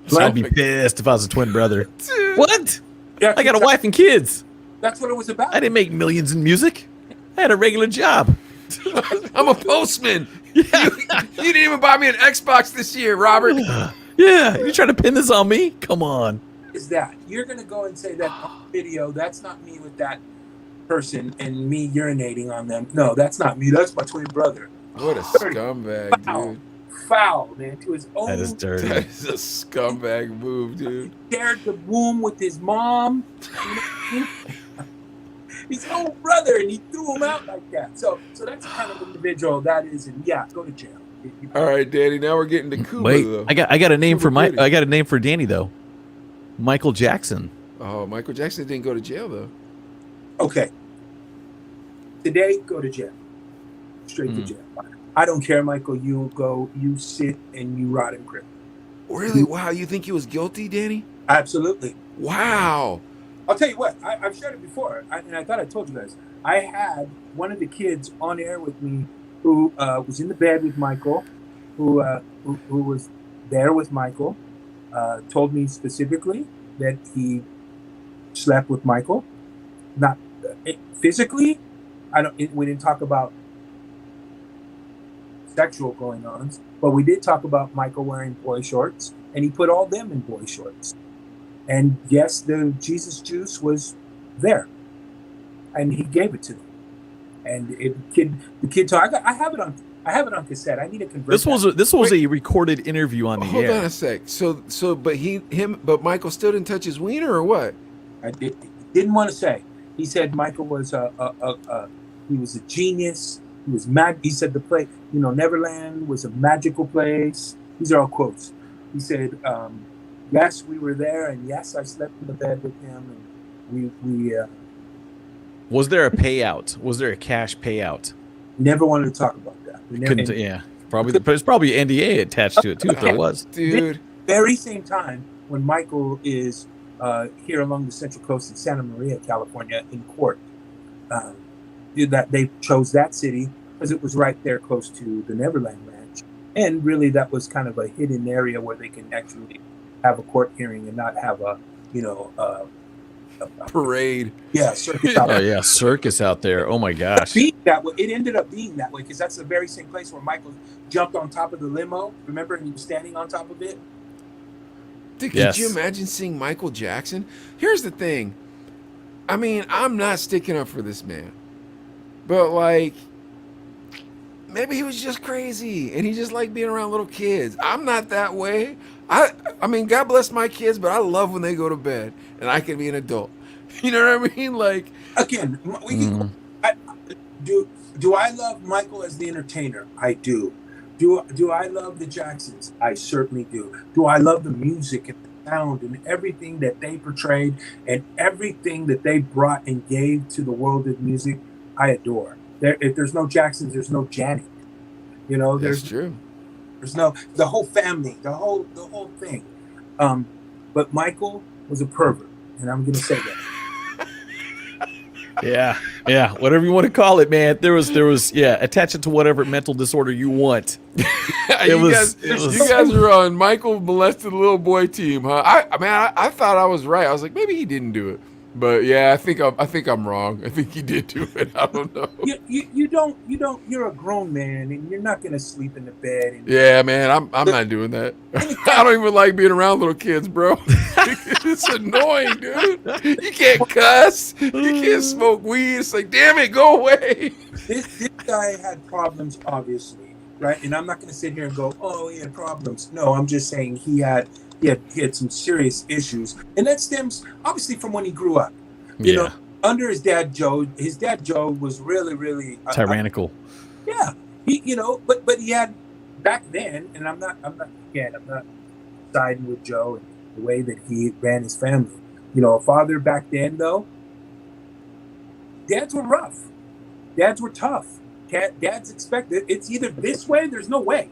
S2: So I'd be pissed if I was a twin brother.
S1: Dude.
S2: What?
S3: Yeah,
S2: I got a wife and kids.
S3: That's what it was about.
S2: I didn't make millions in music. I had a regular job.
S1: I'm a postman. Yeah. You didn't even buy me an Xbox this year, Robert.
S2: Yeah, you trying to pin this on me? Come on.
S3: Is that you're gonna go and say that on video? That's not me with that person and me urinating on them. No, that's not me. That's my twin brother.
S1: What a scumbag, dude.
S3: Foul, man. To his own.
S2: That is dirty.
S1: That is a scumbag move, dude.
S3: He shared the womb with his mom. His own brother, and he threw him out like that. So that's the kind of individual that is, and yeah, go to jail.
S1: All right, Danny. Now we're getting to Cuba.
S2: Wait,
S1: though.
S2: I got a name
S1: Cuba
S2: for
S1: Gooding.
S2: I got a name for Danny though. Michael Jackson.
S1: Oh, Michael Jackson didn't go to jail though.
S3: Okay. Today, go to jail. Straight to jail. I don't care, Michael. You sit and you rot in prison.
S1: Really? Wow. You think he was guilty, Danny?
S3: Absolutely.
S1: Wow.
S3: I'll tell you what. I've shared it before, and I thought I told you guys. I had one of the kids on air with me who was in the bed with Michael, who was there with Michael, told me specifically that he slept with Michael. Not physically. We didn't talk about sexual going-ons, but we did talk about Michael wearing boy shorts, and he put all them in boy shorts. And yes, the Jesus juice was there, and he gave it to them. And the kid told, I have it on cassette. I need to convert.
S2: This was a recorded interview on the air.
S1: Hold on a sec. But Michael still didn't touch his wiener or what?
S3: I didn't want to say. He said Michael was he was a genius. He was mad. He said the place, Neverland was a magical place. These are all quotes. He said, yes, we were there, and yes, I slept in the bed with him, and we
S2: Was there a payout? Was there a cash payout?
S3: never wanted to talk about that.
S2: Yeah, probably. There's probably an NDA attached to it too, if there was.
S1: Dude.
S3: Very same time when Michael is here along the Central Coast in Santa Maria, California, in court. That they chose that city because it was right there close to the Neverland Ranch, and really that was kind of a hidden area where they can actually have a court hearing and not have a
S1: Parade.
S3: Yeah, circus out
S2: Oh
S3: there.
S2: yeah, circus out there. Oh my gosh.
S3: Being that way, it ended up being that way because that's the very same place where Michael jumped on top of the limo. Remember, and he was standing on top of it.
S1: Dude,
S2: Yes.
S1: could you imagine seeing Michael Jackson? Here's the thing. I mean, I'm not sticking up for this man. But, like, maybe he was just crazy and he just liked being around little kids. I'm not that way. I mean, God bless my kids, but I love when they go to bed and I can be an adult. You know what I mean? Like,
S3: Again, do I love Michael as the entertainer? I do. Do I love the Jacksons? I certainly do. Do I love the music and the sound and everything that they portrayed and everything that they brought and gave to the world of music? I adore. If there's no Jacksons, there's no Janet.
S1: that's true.
S3: There's no the whole family, the whole thing. But Michael was a pervert, and I'm gonna say that.
S2: Yeah, whatever you want to call it, man. There was, attach it to whatever mental disorder you want.
S1: You guys are on Michael molested little boy team, huh? I thought I was right. I was like, maybe he didn't do it. But yeah, I think I'm wrong. I think he did do it. I don't know.
S3: You don't. You're a grown man, and you're not gonna sleep in the bed. And
S1: Yeah, man, I'm not doing that. I don't even like being around little kids, bro. It's annoying, dude. You can't cuss. You can't smoke weed. It's like, damn it, go away.
S3: This guy had problems, obviously, right? And I'm not gonna sit here and go, oh, he had problems. No, I'm just saying he had some serious issues, and that stems obviously from when he grew up. You know, under his dad Joe. His dad Joe was really, really
S2: Tyrannical.
S3: yeah, but he had back then, and I'm not siding with Joe and the way that he ran his family. A father back then, though, dads were rough. Dads were tough. Dads expected it's either this way, there's no way.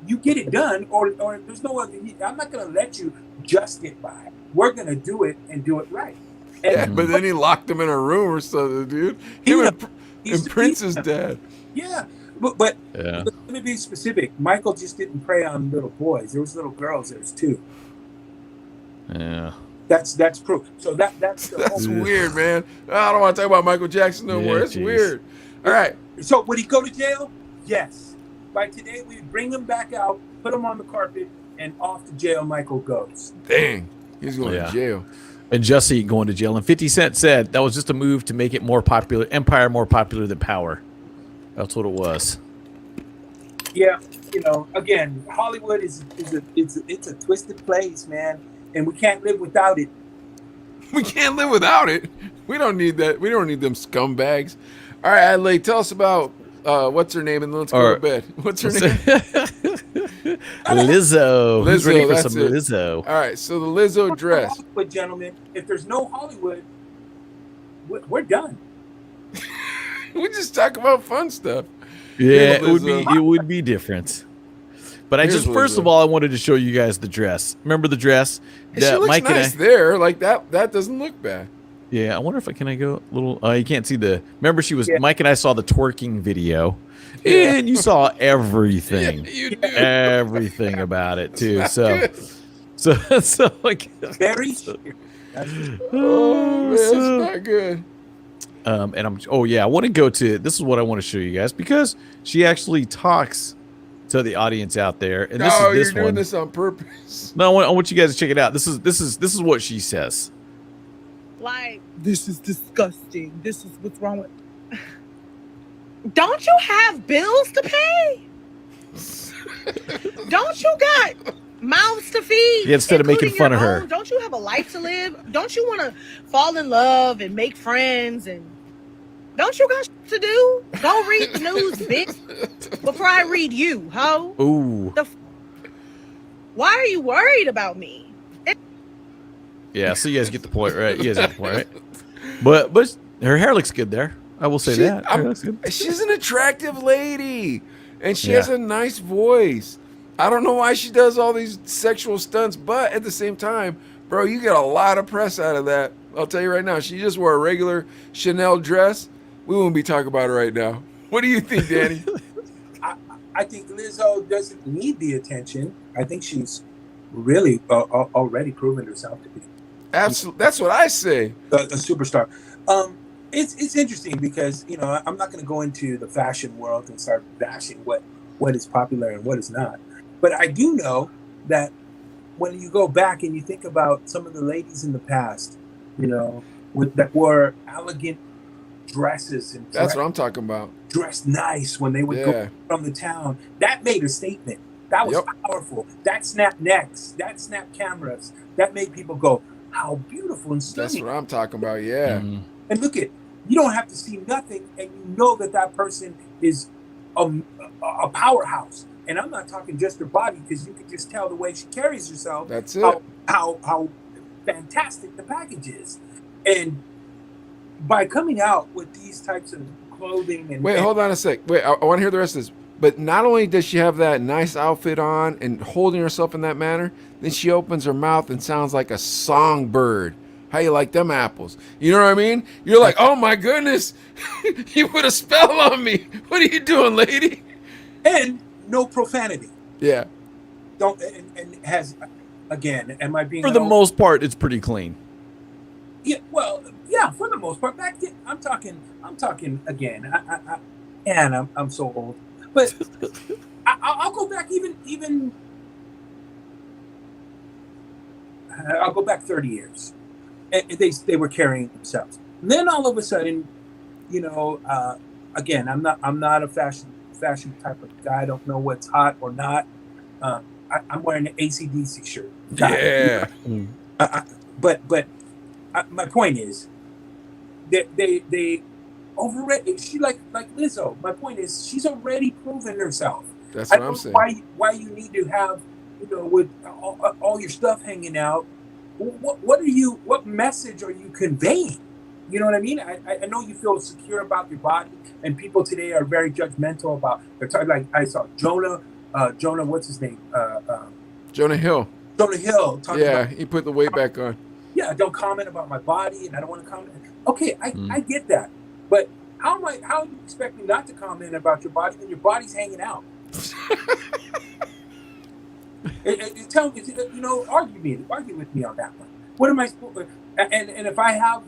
S3: You get it done, or there's no other. I'm not going to let you just get by. We're going to do it and do it right. And,
S1: but then he locked him in a room or something, dude. And Prince's dad.
S3: Yeah. But let me be specific. Michael just didn't prey on little boys. There was little girls. There was two.
S2: Yeah.
S3: That's proof. So that's
S1: weird, man. I don't want to talk about Michael Jackson no more. It's weird. All right.
S3: So would he go to jail? Yes. By today, we bring him back out, put him on the carpet, and off to jail Michael goes.
S1: Dang. He's going to jail.
S2: And Jussie going to jail. And 50 Cent said that was just a move to make it more popular, Empire more popular than Power. That's what it was.
S3: Yeah, again, Hollywood is a twisted place, man, and we can't live without it.
S1: We can't live without it. We don't need that. We don't need them scumbags. All right, Adelaide, tell us about what's her name, and let's go to bed. What's her name?
S2: Lizzo. Who's ready for some
S1: it.
S2: Lizzo?
S1: All right, so the Lizzo dress.
S3: Hollywood, gentlemen, if there's no Hollywood, we're done.
S1: We just talk about fun stuff.
S2: Yeah, it would be different. But first of all, I wanted to show you guys the dress. Remember the dress?
S1: She looks
S2: Mike
S1: nice there. Like that doesn't look bad.
S2: Yeah, I wonder if can I go a little. You can't see Remember, Mike and I saw the twerking video, and you saw everything.
S1: You do.
S2: Everything about it too.
S1: That's
S2: so like
S3: very.
S1: Oh man, it's not good.
S2: And I want to go to this is what I want to show you guys because she actually talks to the audience out there. And this is
S1: you're doing this on purpose.
S2: No, I want you guys to check it out. This is what she says.
S7: Like, this is disgusting. This is what's wrong with. Don't you have bills to pay? Don't you got mouths to feed?
S2: Yeah, instead of making fun of her.
S7: Don't you have a life to live? Don't you want to fall in love and make friends? And don't you got shit to do? Go read the news, bitch, before I read you, ho.
S2: Ooh.
S7: Why are you worried about me?
S2: Yeah, so you guys get the point, right? You guys get the point, right? But her hair looks good there. I will say that. Her hair looks good.
S1: She's an attractive lady, and she has a nice voice. I don't know why she does all these sexual stunts, but at the same time, bro, you get a lot of press out of that. I'll tell you right now, she just wore a regular Chanel dress. We wouldn't be talking about it right now. What do you think, Danny?
S3: I think Lizzo doesn't need the attention. I think she's really already proven herself to be.
S1: Absolutely, that's what I say.
S3: A superstar. It's interesting because I'm not going to go into the fashion world and start bashing what is popular and what is not. But I do know that when you go back and you think about some of the ladies in the past, that wore elegant dresses and
S1: that's what I'm talking about.
S3: Dressed nice when they would go from the town. That made a statement. That was powerful. That snapped necks. That snapped cameras. That made people go, how beautiful and stunning.
S1: That's what I'm talking about, yeah.
S3: And look you don't have to see nothing, and you know that person is a powerhouse. And I'm not talking just her body, because you can just tell the way she carries herself.
S1: That's it.
S3: How fantastic the package is. And by coming out with these types of clothing and
S1: hold on a sec. Wait, I want to hear the rest of this. But not only does she have that nice outfit on and holding herself in that manner, then she opens her mouth and sounds like a songbird. How you like them apples? You know what I mean? You're like, oh my goodness, you put a spell on me. What are you doing, lady?
S3: And no profanity.
S1: Yeah.
S3: Don't and has again. Am I being
S2: for the most part? It's pretty clean.
S3: Yeah. Well, yeah. For the most part, back then, I'm talking again. I'm so old. But I'll go back even. I'll go back 30 years. And they were carrying themselves. And then all of a sudden, again, I'm not a fashion type of guy. I don't know what's hot or not. I'm wearing an AC/DC shirt.
S1: Yeah.
S3: But my point is, they overrated. She like Lizzo. My point is, she's already proven herself.
S1: That's
S3: I
S1: what I'm
S3: don't
S1: saying.
S3: know why you need to have, with all your stuff hanging out. What message are you conveying? You know what I mean? I know you feel secure about your body, and people today are very judgmental about. They're talking, like I saw Jonah, what's his name?
S1: Jonah Hill.
S3: Jonah Hill.
S1: Yeah, he put the weight back on.
S3: Yeah, don't comment about my body, and I don't want to comment. Okay, I get that, but how do you expect me not to comment about your body when your body's hanging out? Tell me, argue with me on that one. What am I supposed to? And if I have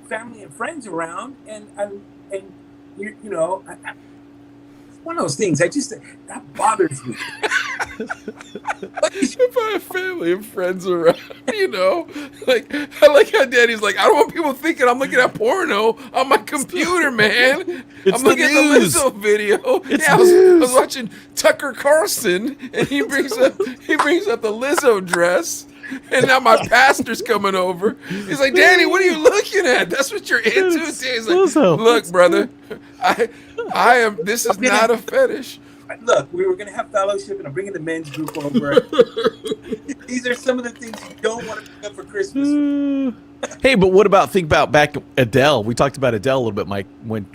S3: family and friends around, and it's one of those things. That bothers me.
S1: If I have family and friends around, like I like how Daddy's like, I don't want people thinking I'm looking at porno on my computer, man. I'm looking at the Lizzo video. I was watching Tucker Carlson, and he brings up the Lizzo dress. And now my pastor's coming over. He's like, Danny, what are you looking at? That's what you're into. He's like, look, brother, I am. This is not a fetish.
S3: Look, we were going to have fellowship, and I'm bringing the men's group over. These are some of the things you don't want to pick up for Christmas.
S2: Hey, but think about back Adele. We talked about Adele a little bit, Mike. What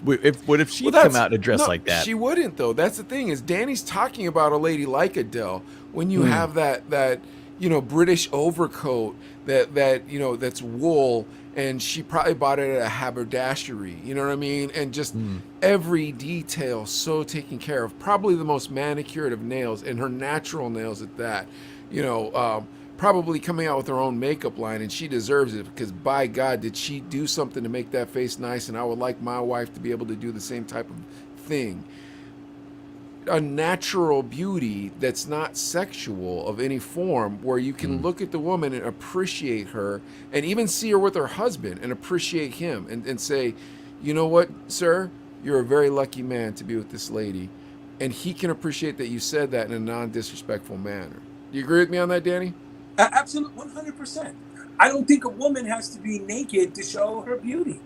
S2: if she'd come out in a dress like that?
S1: She wouldn't, though. That's the thing, is Danny's talking about a lady like Adele. When you have that British overcoat that's wool, and she probably bought it at a haberdashery, you know what I mean? And just every detail so taken care of. Probably the most manicured of nails, and her natural nails at that. Probably coming out with her own makeup line, and she deserves it, because by God, did she do something to make that face nice, and I would like my wife to be able to do the same type of thing. A natural beauty that's not sexual of any form, where you can look at the woman and appreciate her, and even see her with her husband and appreciate him, and say, you know what, sir, you're a very lucky man to be with this lady, and he can appreciate that you said that in a non-disrespectful manner. Do you agree with me on that, Danny?
S3: Absolutely, 100%. I don't think a woman has to be naked to show her beauty.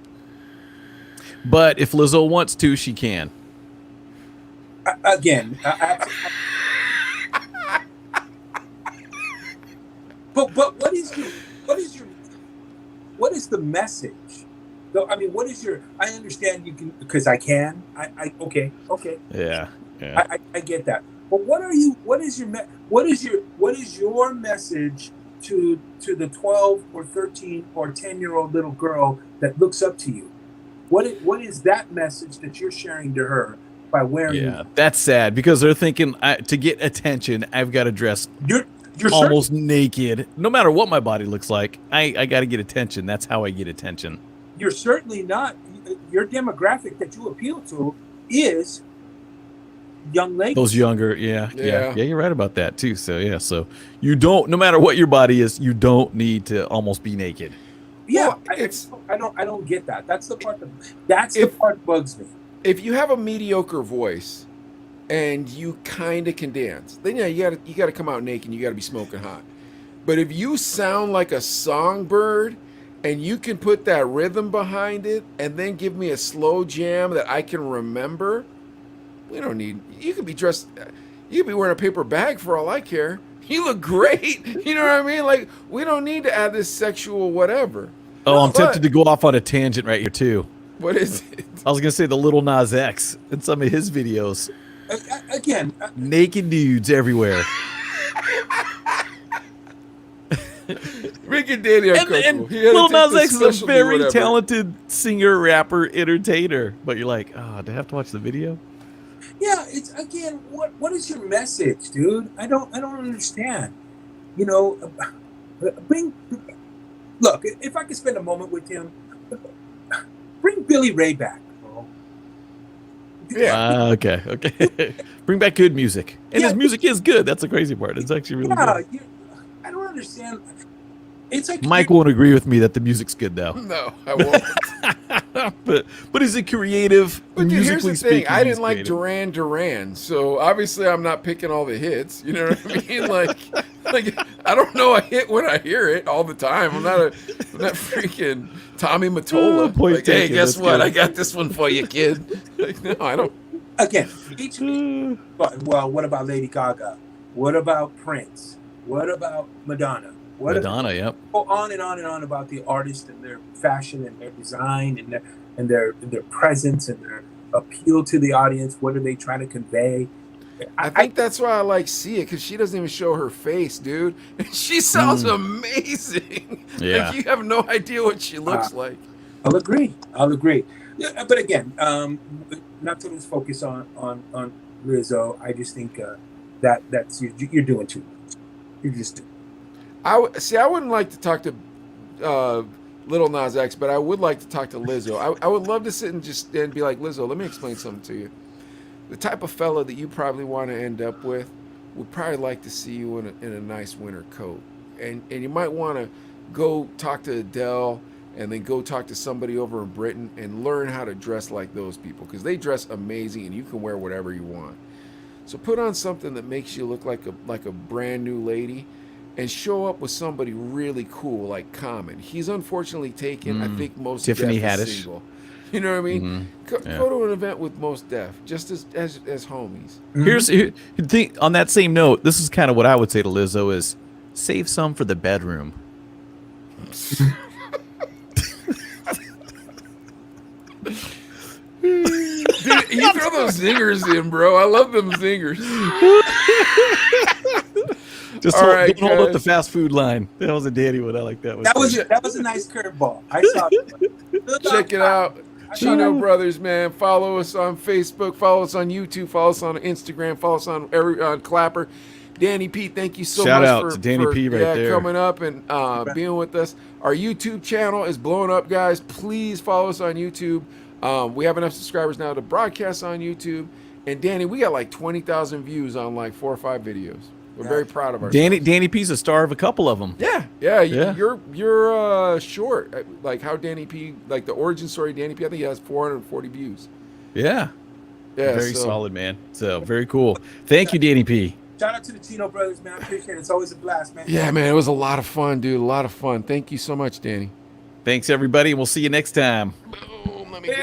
S2: But if Lizzo wants to, she can.
S3: Again, but what is the message? Though, I mean, what is your? I understand you can, because I can. Okay.
S2: Yeah.
S3: I get that. But what is your message to the 12 or 13 or 10-year-old little girl that looks up to you? What is that message that you're sharing to her by wearing?
S2: Yeah, that's sad, because they're thinking, to get attention, I've got to dress
S3: you're
S2: almost naked. No matter what my body looks like, I got to get attention. That's how I get attention.
S3: You're certainly not. Your demographic that you appeal to is young ladies.
S2: Those younger, yeah, you're right about that too. So you don't, no matter what your body is, you don't need to almost be naked.
S3: Yeah, well, I don't get that. That's the part that bugs me.
S1: If you have a mediocre voice and you kind of can dance, then yeah, you got to come out naked. You got to be smoking hot. But if you sound like a songbird and you can put that rhythm behind it, and then give me a slow jam that I can remember, we don't need. You could be dressed. You could be wearing a paper bag for all I care. You look great. You know what I mean? Like, we don't need to add this sexual whatever.
S2: Oh, I'm tempted to go off on a tangent right here too.
S1: What is it?
S2: I was gonna say the Lil Nas X in some of his videos.
S3: Again,
S2: naked dudes everywhere.
S1: Rick and Danny are
S2: and Lil Nas X is a very talented singer, rapper, entertainer. But you're like, oh, do I have to watch the video?
S3: Yeah, it's, again, what is your message, dude? I don't understand. Look, if I could spend a moment with him, bring Billy Ray back, bro.
S2: Yeah. Okay. Bring back good music. And his music is good. That's the crazy part. It's actually really good.
S3: I don't understand. It's like
S2: Mike won't agree with me that the music's good, though.
S1: No, I won't.
S2: but is it creative?
S1: But dude, here's the thing. I didn't like
S2: creative.
S1: Duran, so obviously I'm not picking all the hits. You know what I mean? like I don't know a hit when I hear it all the time. I'm not freaking Tommy Mottola.
S2: Point
S1: like, hey,
S2: taken.
S1: guess
S2: That's
S1: what?
S2: good.
S1: I got this one for you, kid. Like, no, I don't.
S3: again, well, what about Lady Gaga? What about Prince? What about Madonna?
S2: Madonna, yep.
S3: Go on and on and on about the artist and their fashion and their design and their presence and their appeal to the audience. What are they trying to convey?
S1: I think that's why I like Sia, because she doesn't even show her face, dude. And she sounds amazing.
S2: Yeah.
S1: Like, you have no idea what she looks like.
S3: I'll agree. Yeah, but again, not to lose focus on Lizzo. I just think that's you're doing too much. You're just doing.
S1: I wouldn't like to talk to Lil Nas X, but I would like to talk to Lizzo. I would love to sit and be like, Lizzo, let me explain something to you. The type of fella that you probably want to end up with would probably like to see you in a nice winter coat. And you might want to go talk to Adele and then go talk to somebody over in Britain and learn how to dress like those people, because they dress amazing and you can wear whatever you want. So put on something that makes you look like a brand new lady and show up with somebody really cool like Common. He's unfortunately taken, I think, most
S2: Tiffany
S1: Def is
S2: Haddish.
S1: single. You know what I mean? Go to an event with Mos Def, just as homies.
S2: Here's on that same note, this is kind of what I would say to Lizzo is save some for the bedroom.
S1: Dude, you throw those zingers in, bro. I love them zingers.
S2: Just
S1: All right,
S2: don't hold up
S1: guys.
S2: the fast food line. That was a dandy one. I like that one.
S3: That was a nice curveball. I saw it.
S1: Check it out. Chino Brothers, man. Follow us on Facebook. Follow us on YouTube. Follow us on Instagram. Follow us on Clapper. Danny P, thank you so
S2: Shout
S1: much
S2: out to Danny P right there.
S1: coming up and being with us. Our YouTube channel is blowing up, guys. Please follow us on YouTube. We have enough subscribers now to broadcast on YouTube. And Danny, we got like 20,000 views on like 4 or 5 videos. We're very proud of ourselves.
S2: Danny P's a star of a couple of them.
S1: Yeah. You're short. Like how Danny P, like the origin story of Danny P, I think he has 440 views.
S2: Yeah. Very solid, man. So very cool. Thank you, Danny P.
S3: Shout out to the Chino Brothers, man. I appreciate it. It's always a blast, man.
S1: Yeah, man. It was a lot of fun, dude. A lot of fun. Thank you so much, Danny.
S2: Thanks, everybody. We'll see you next time.
S1: Oh.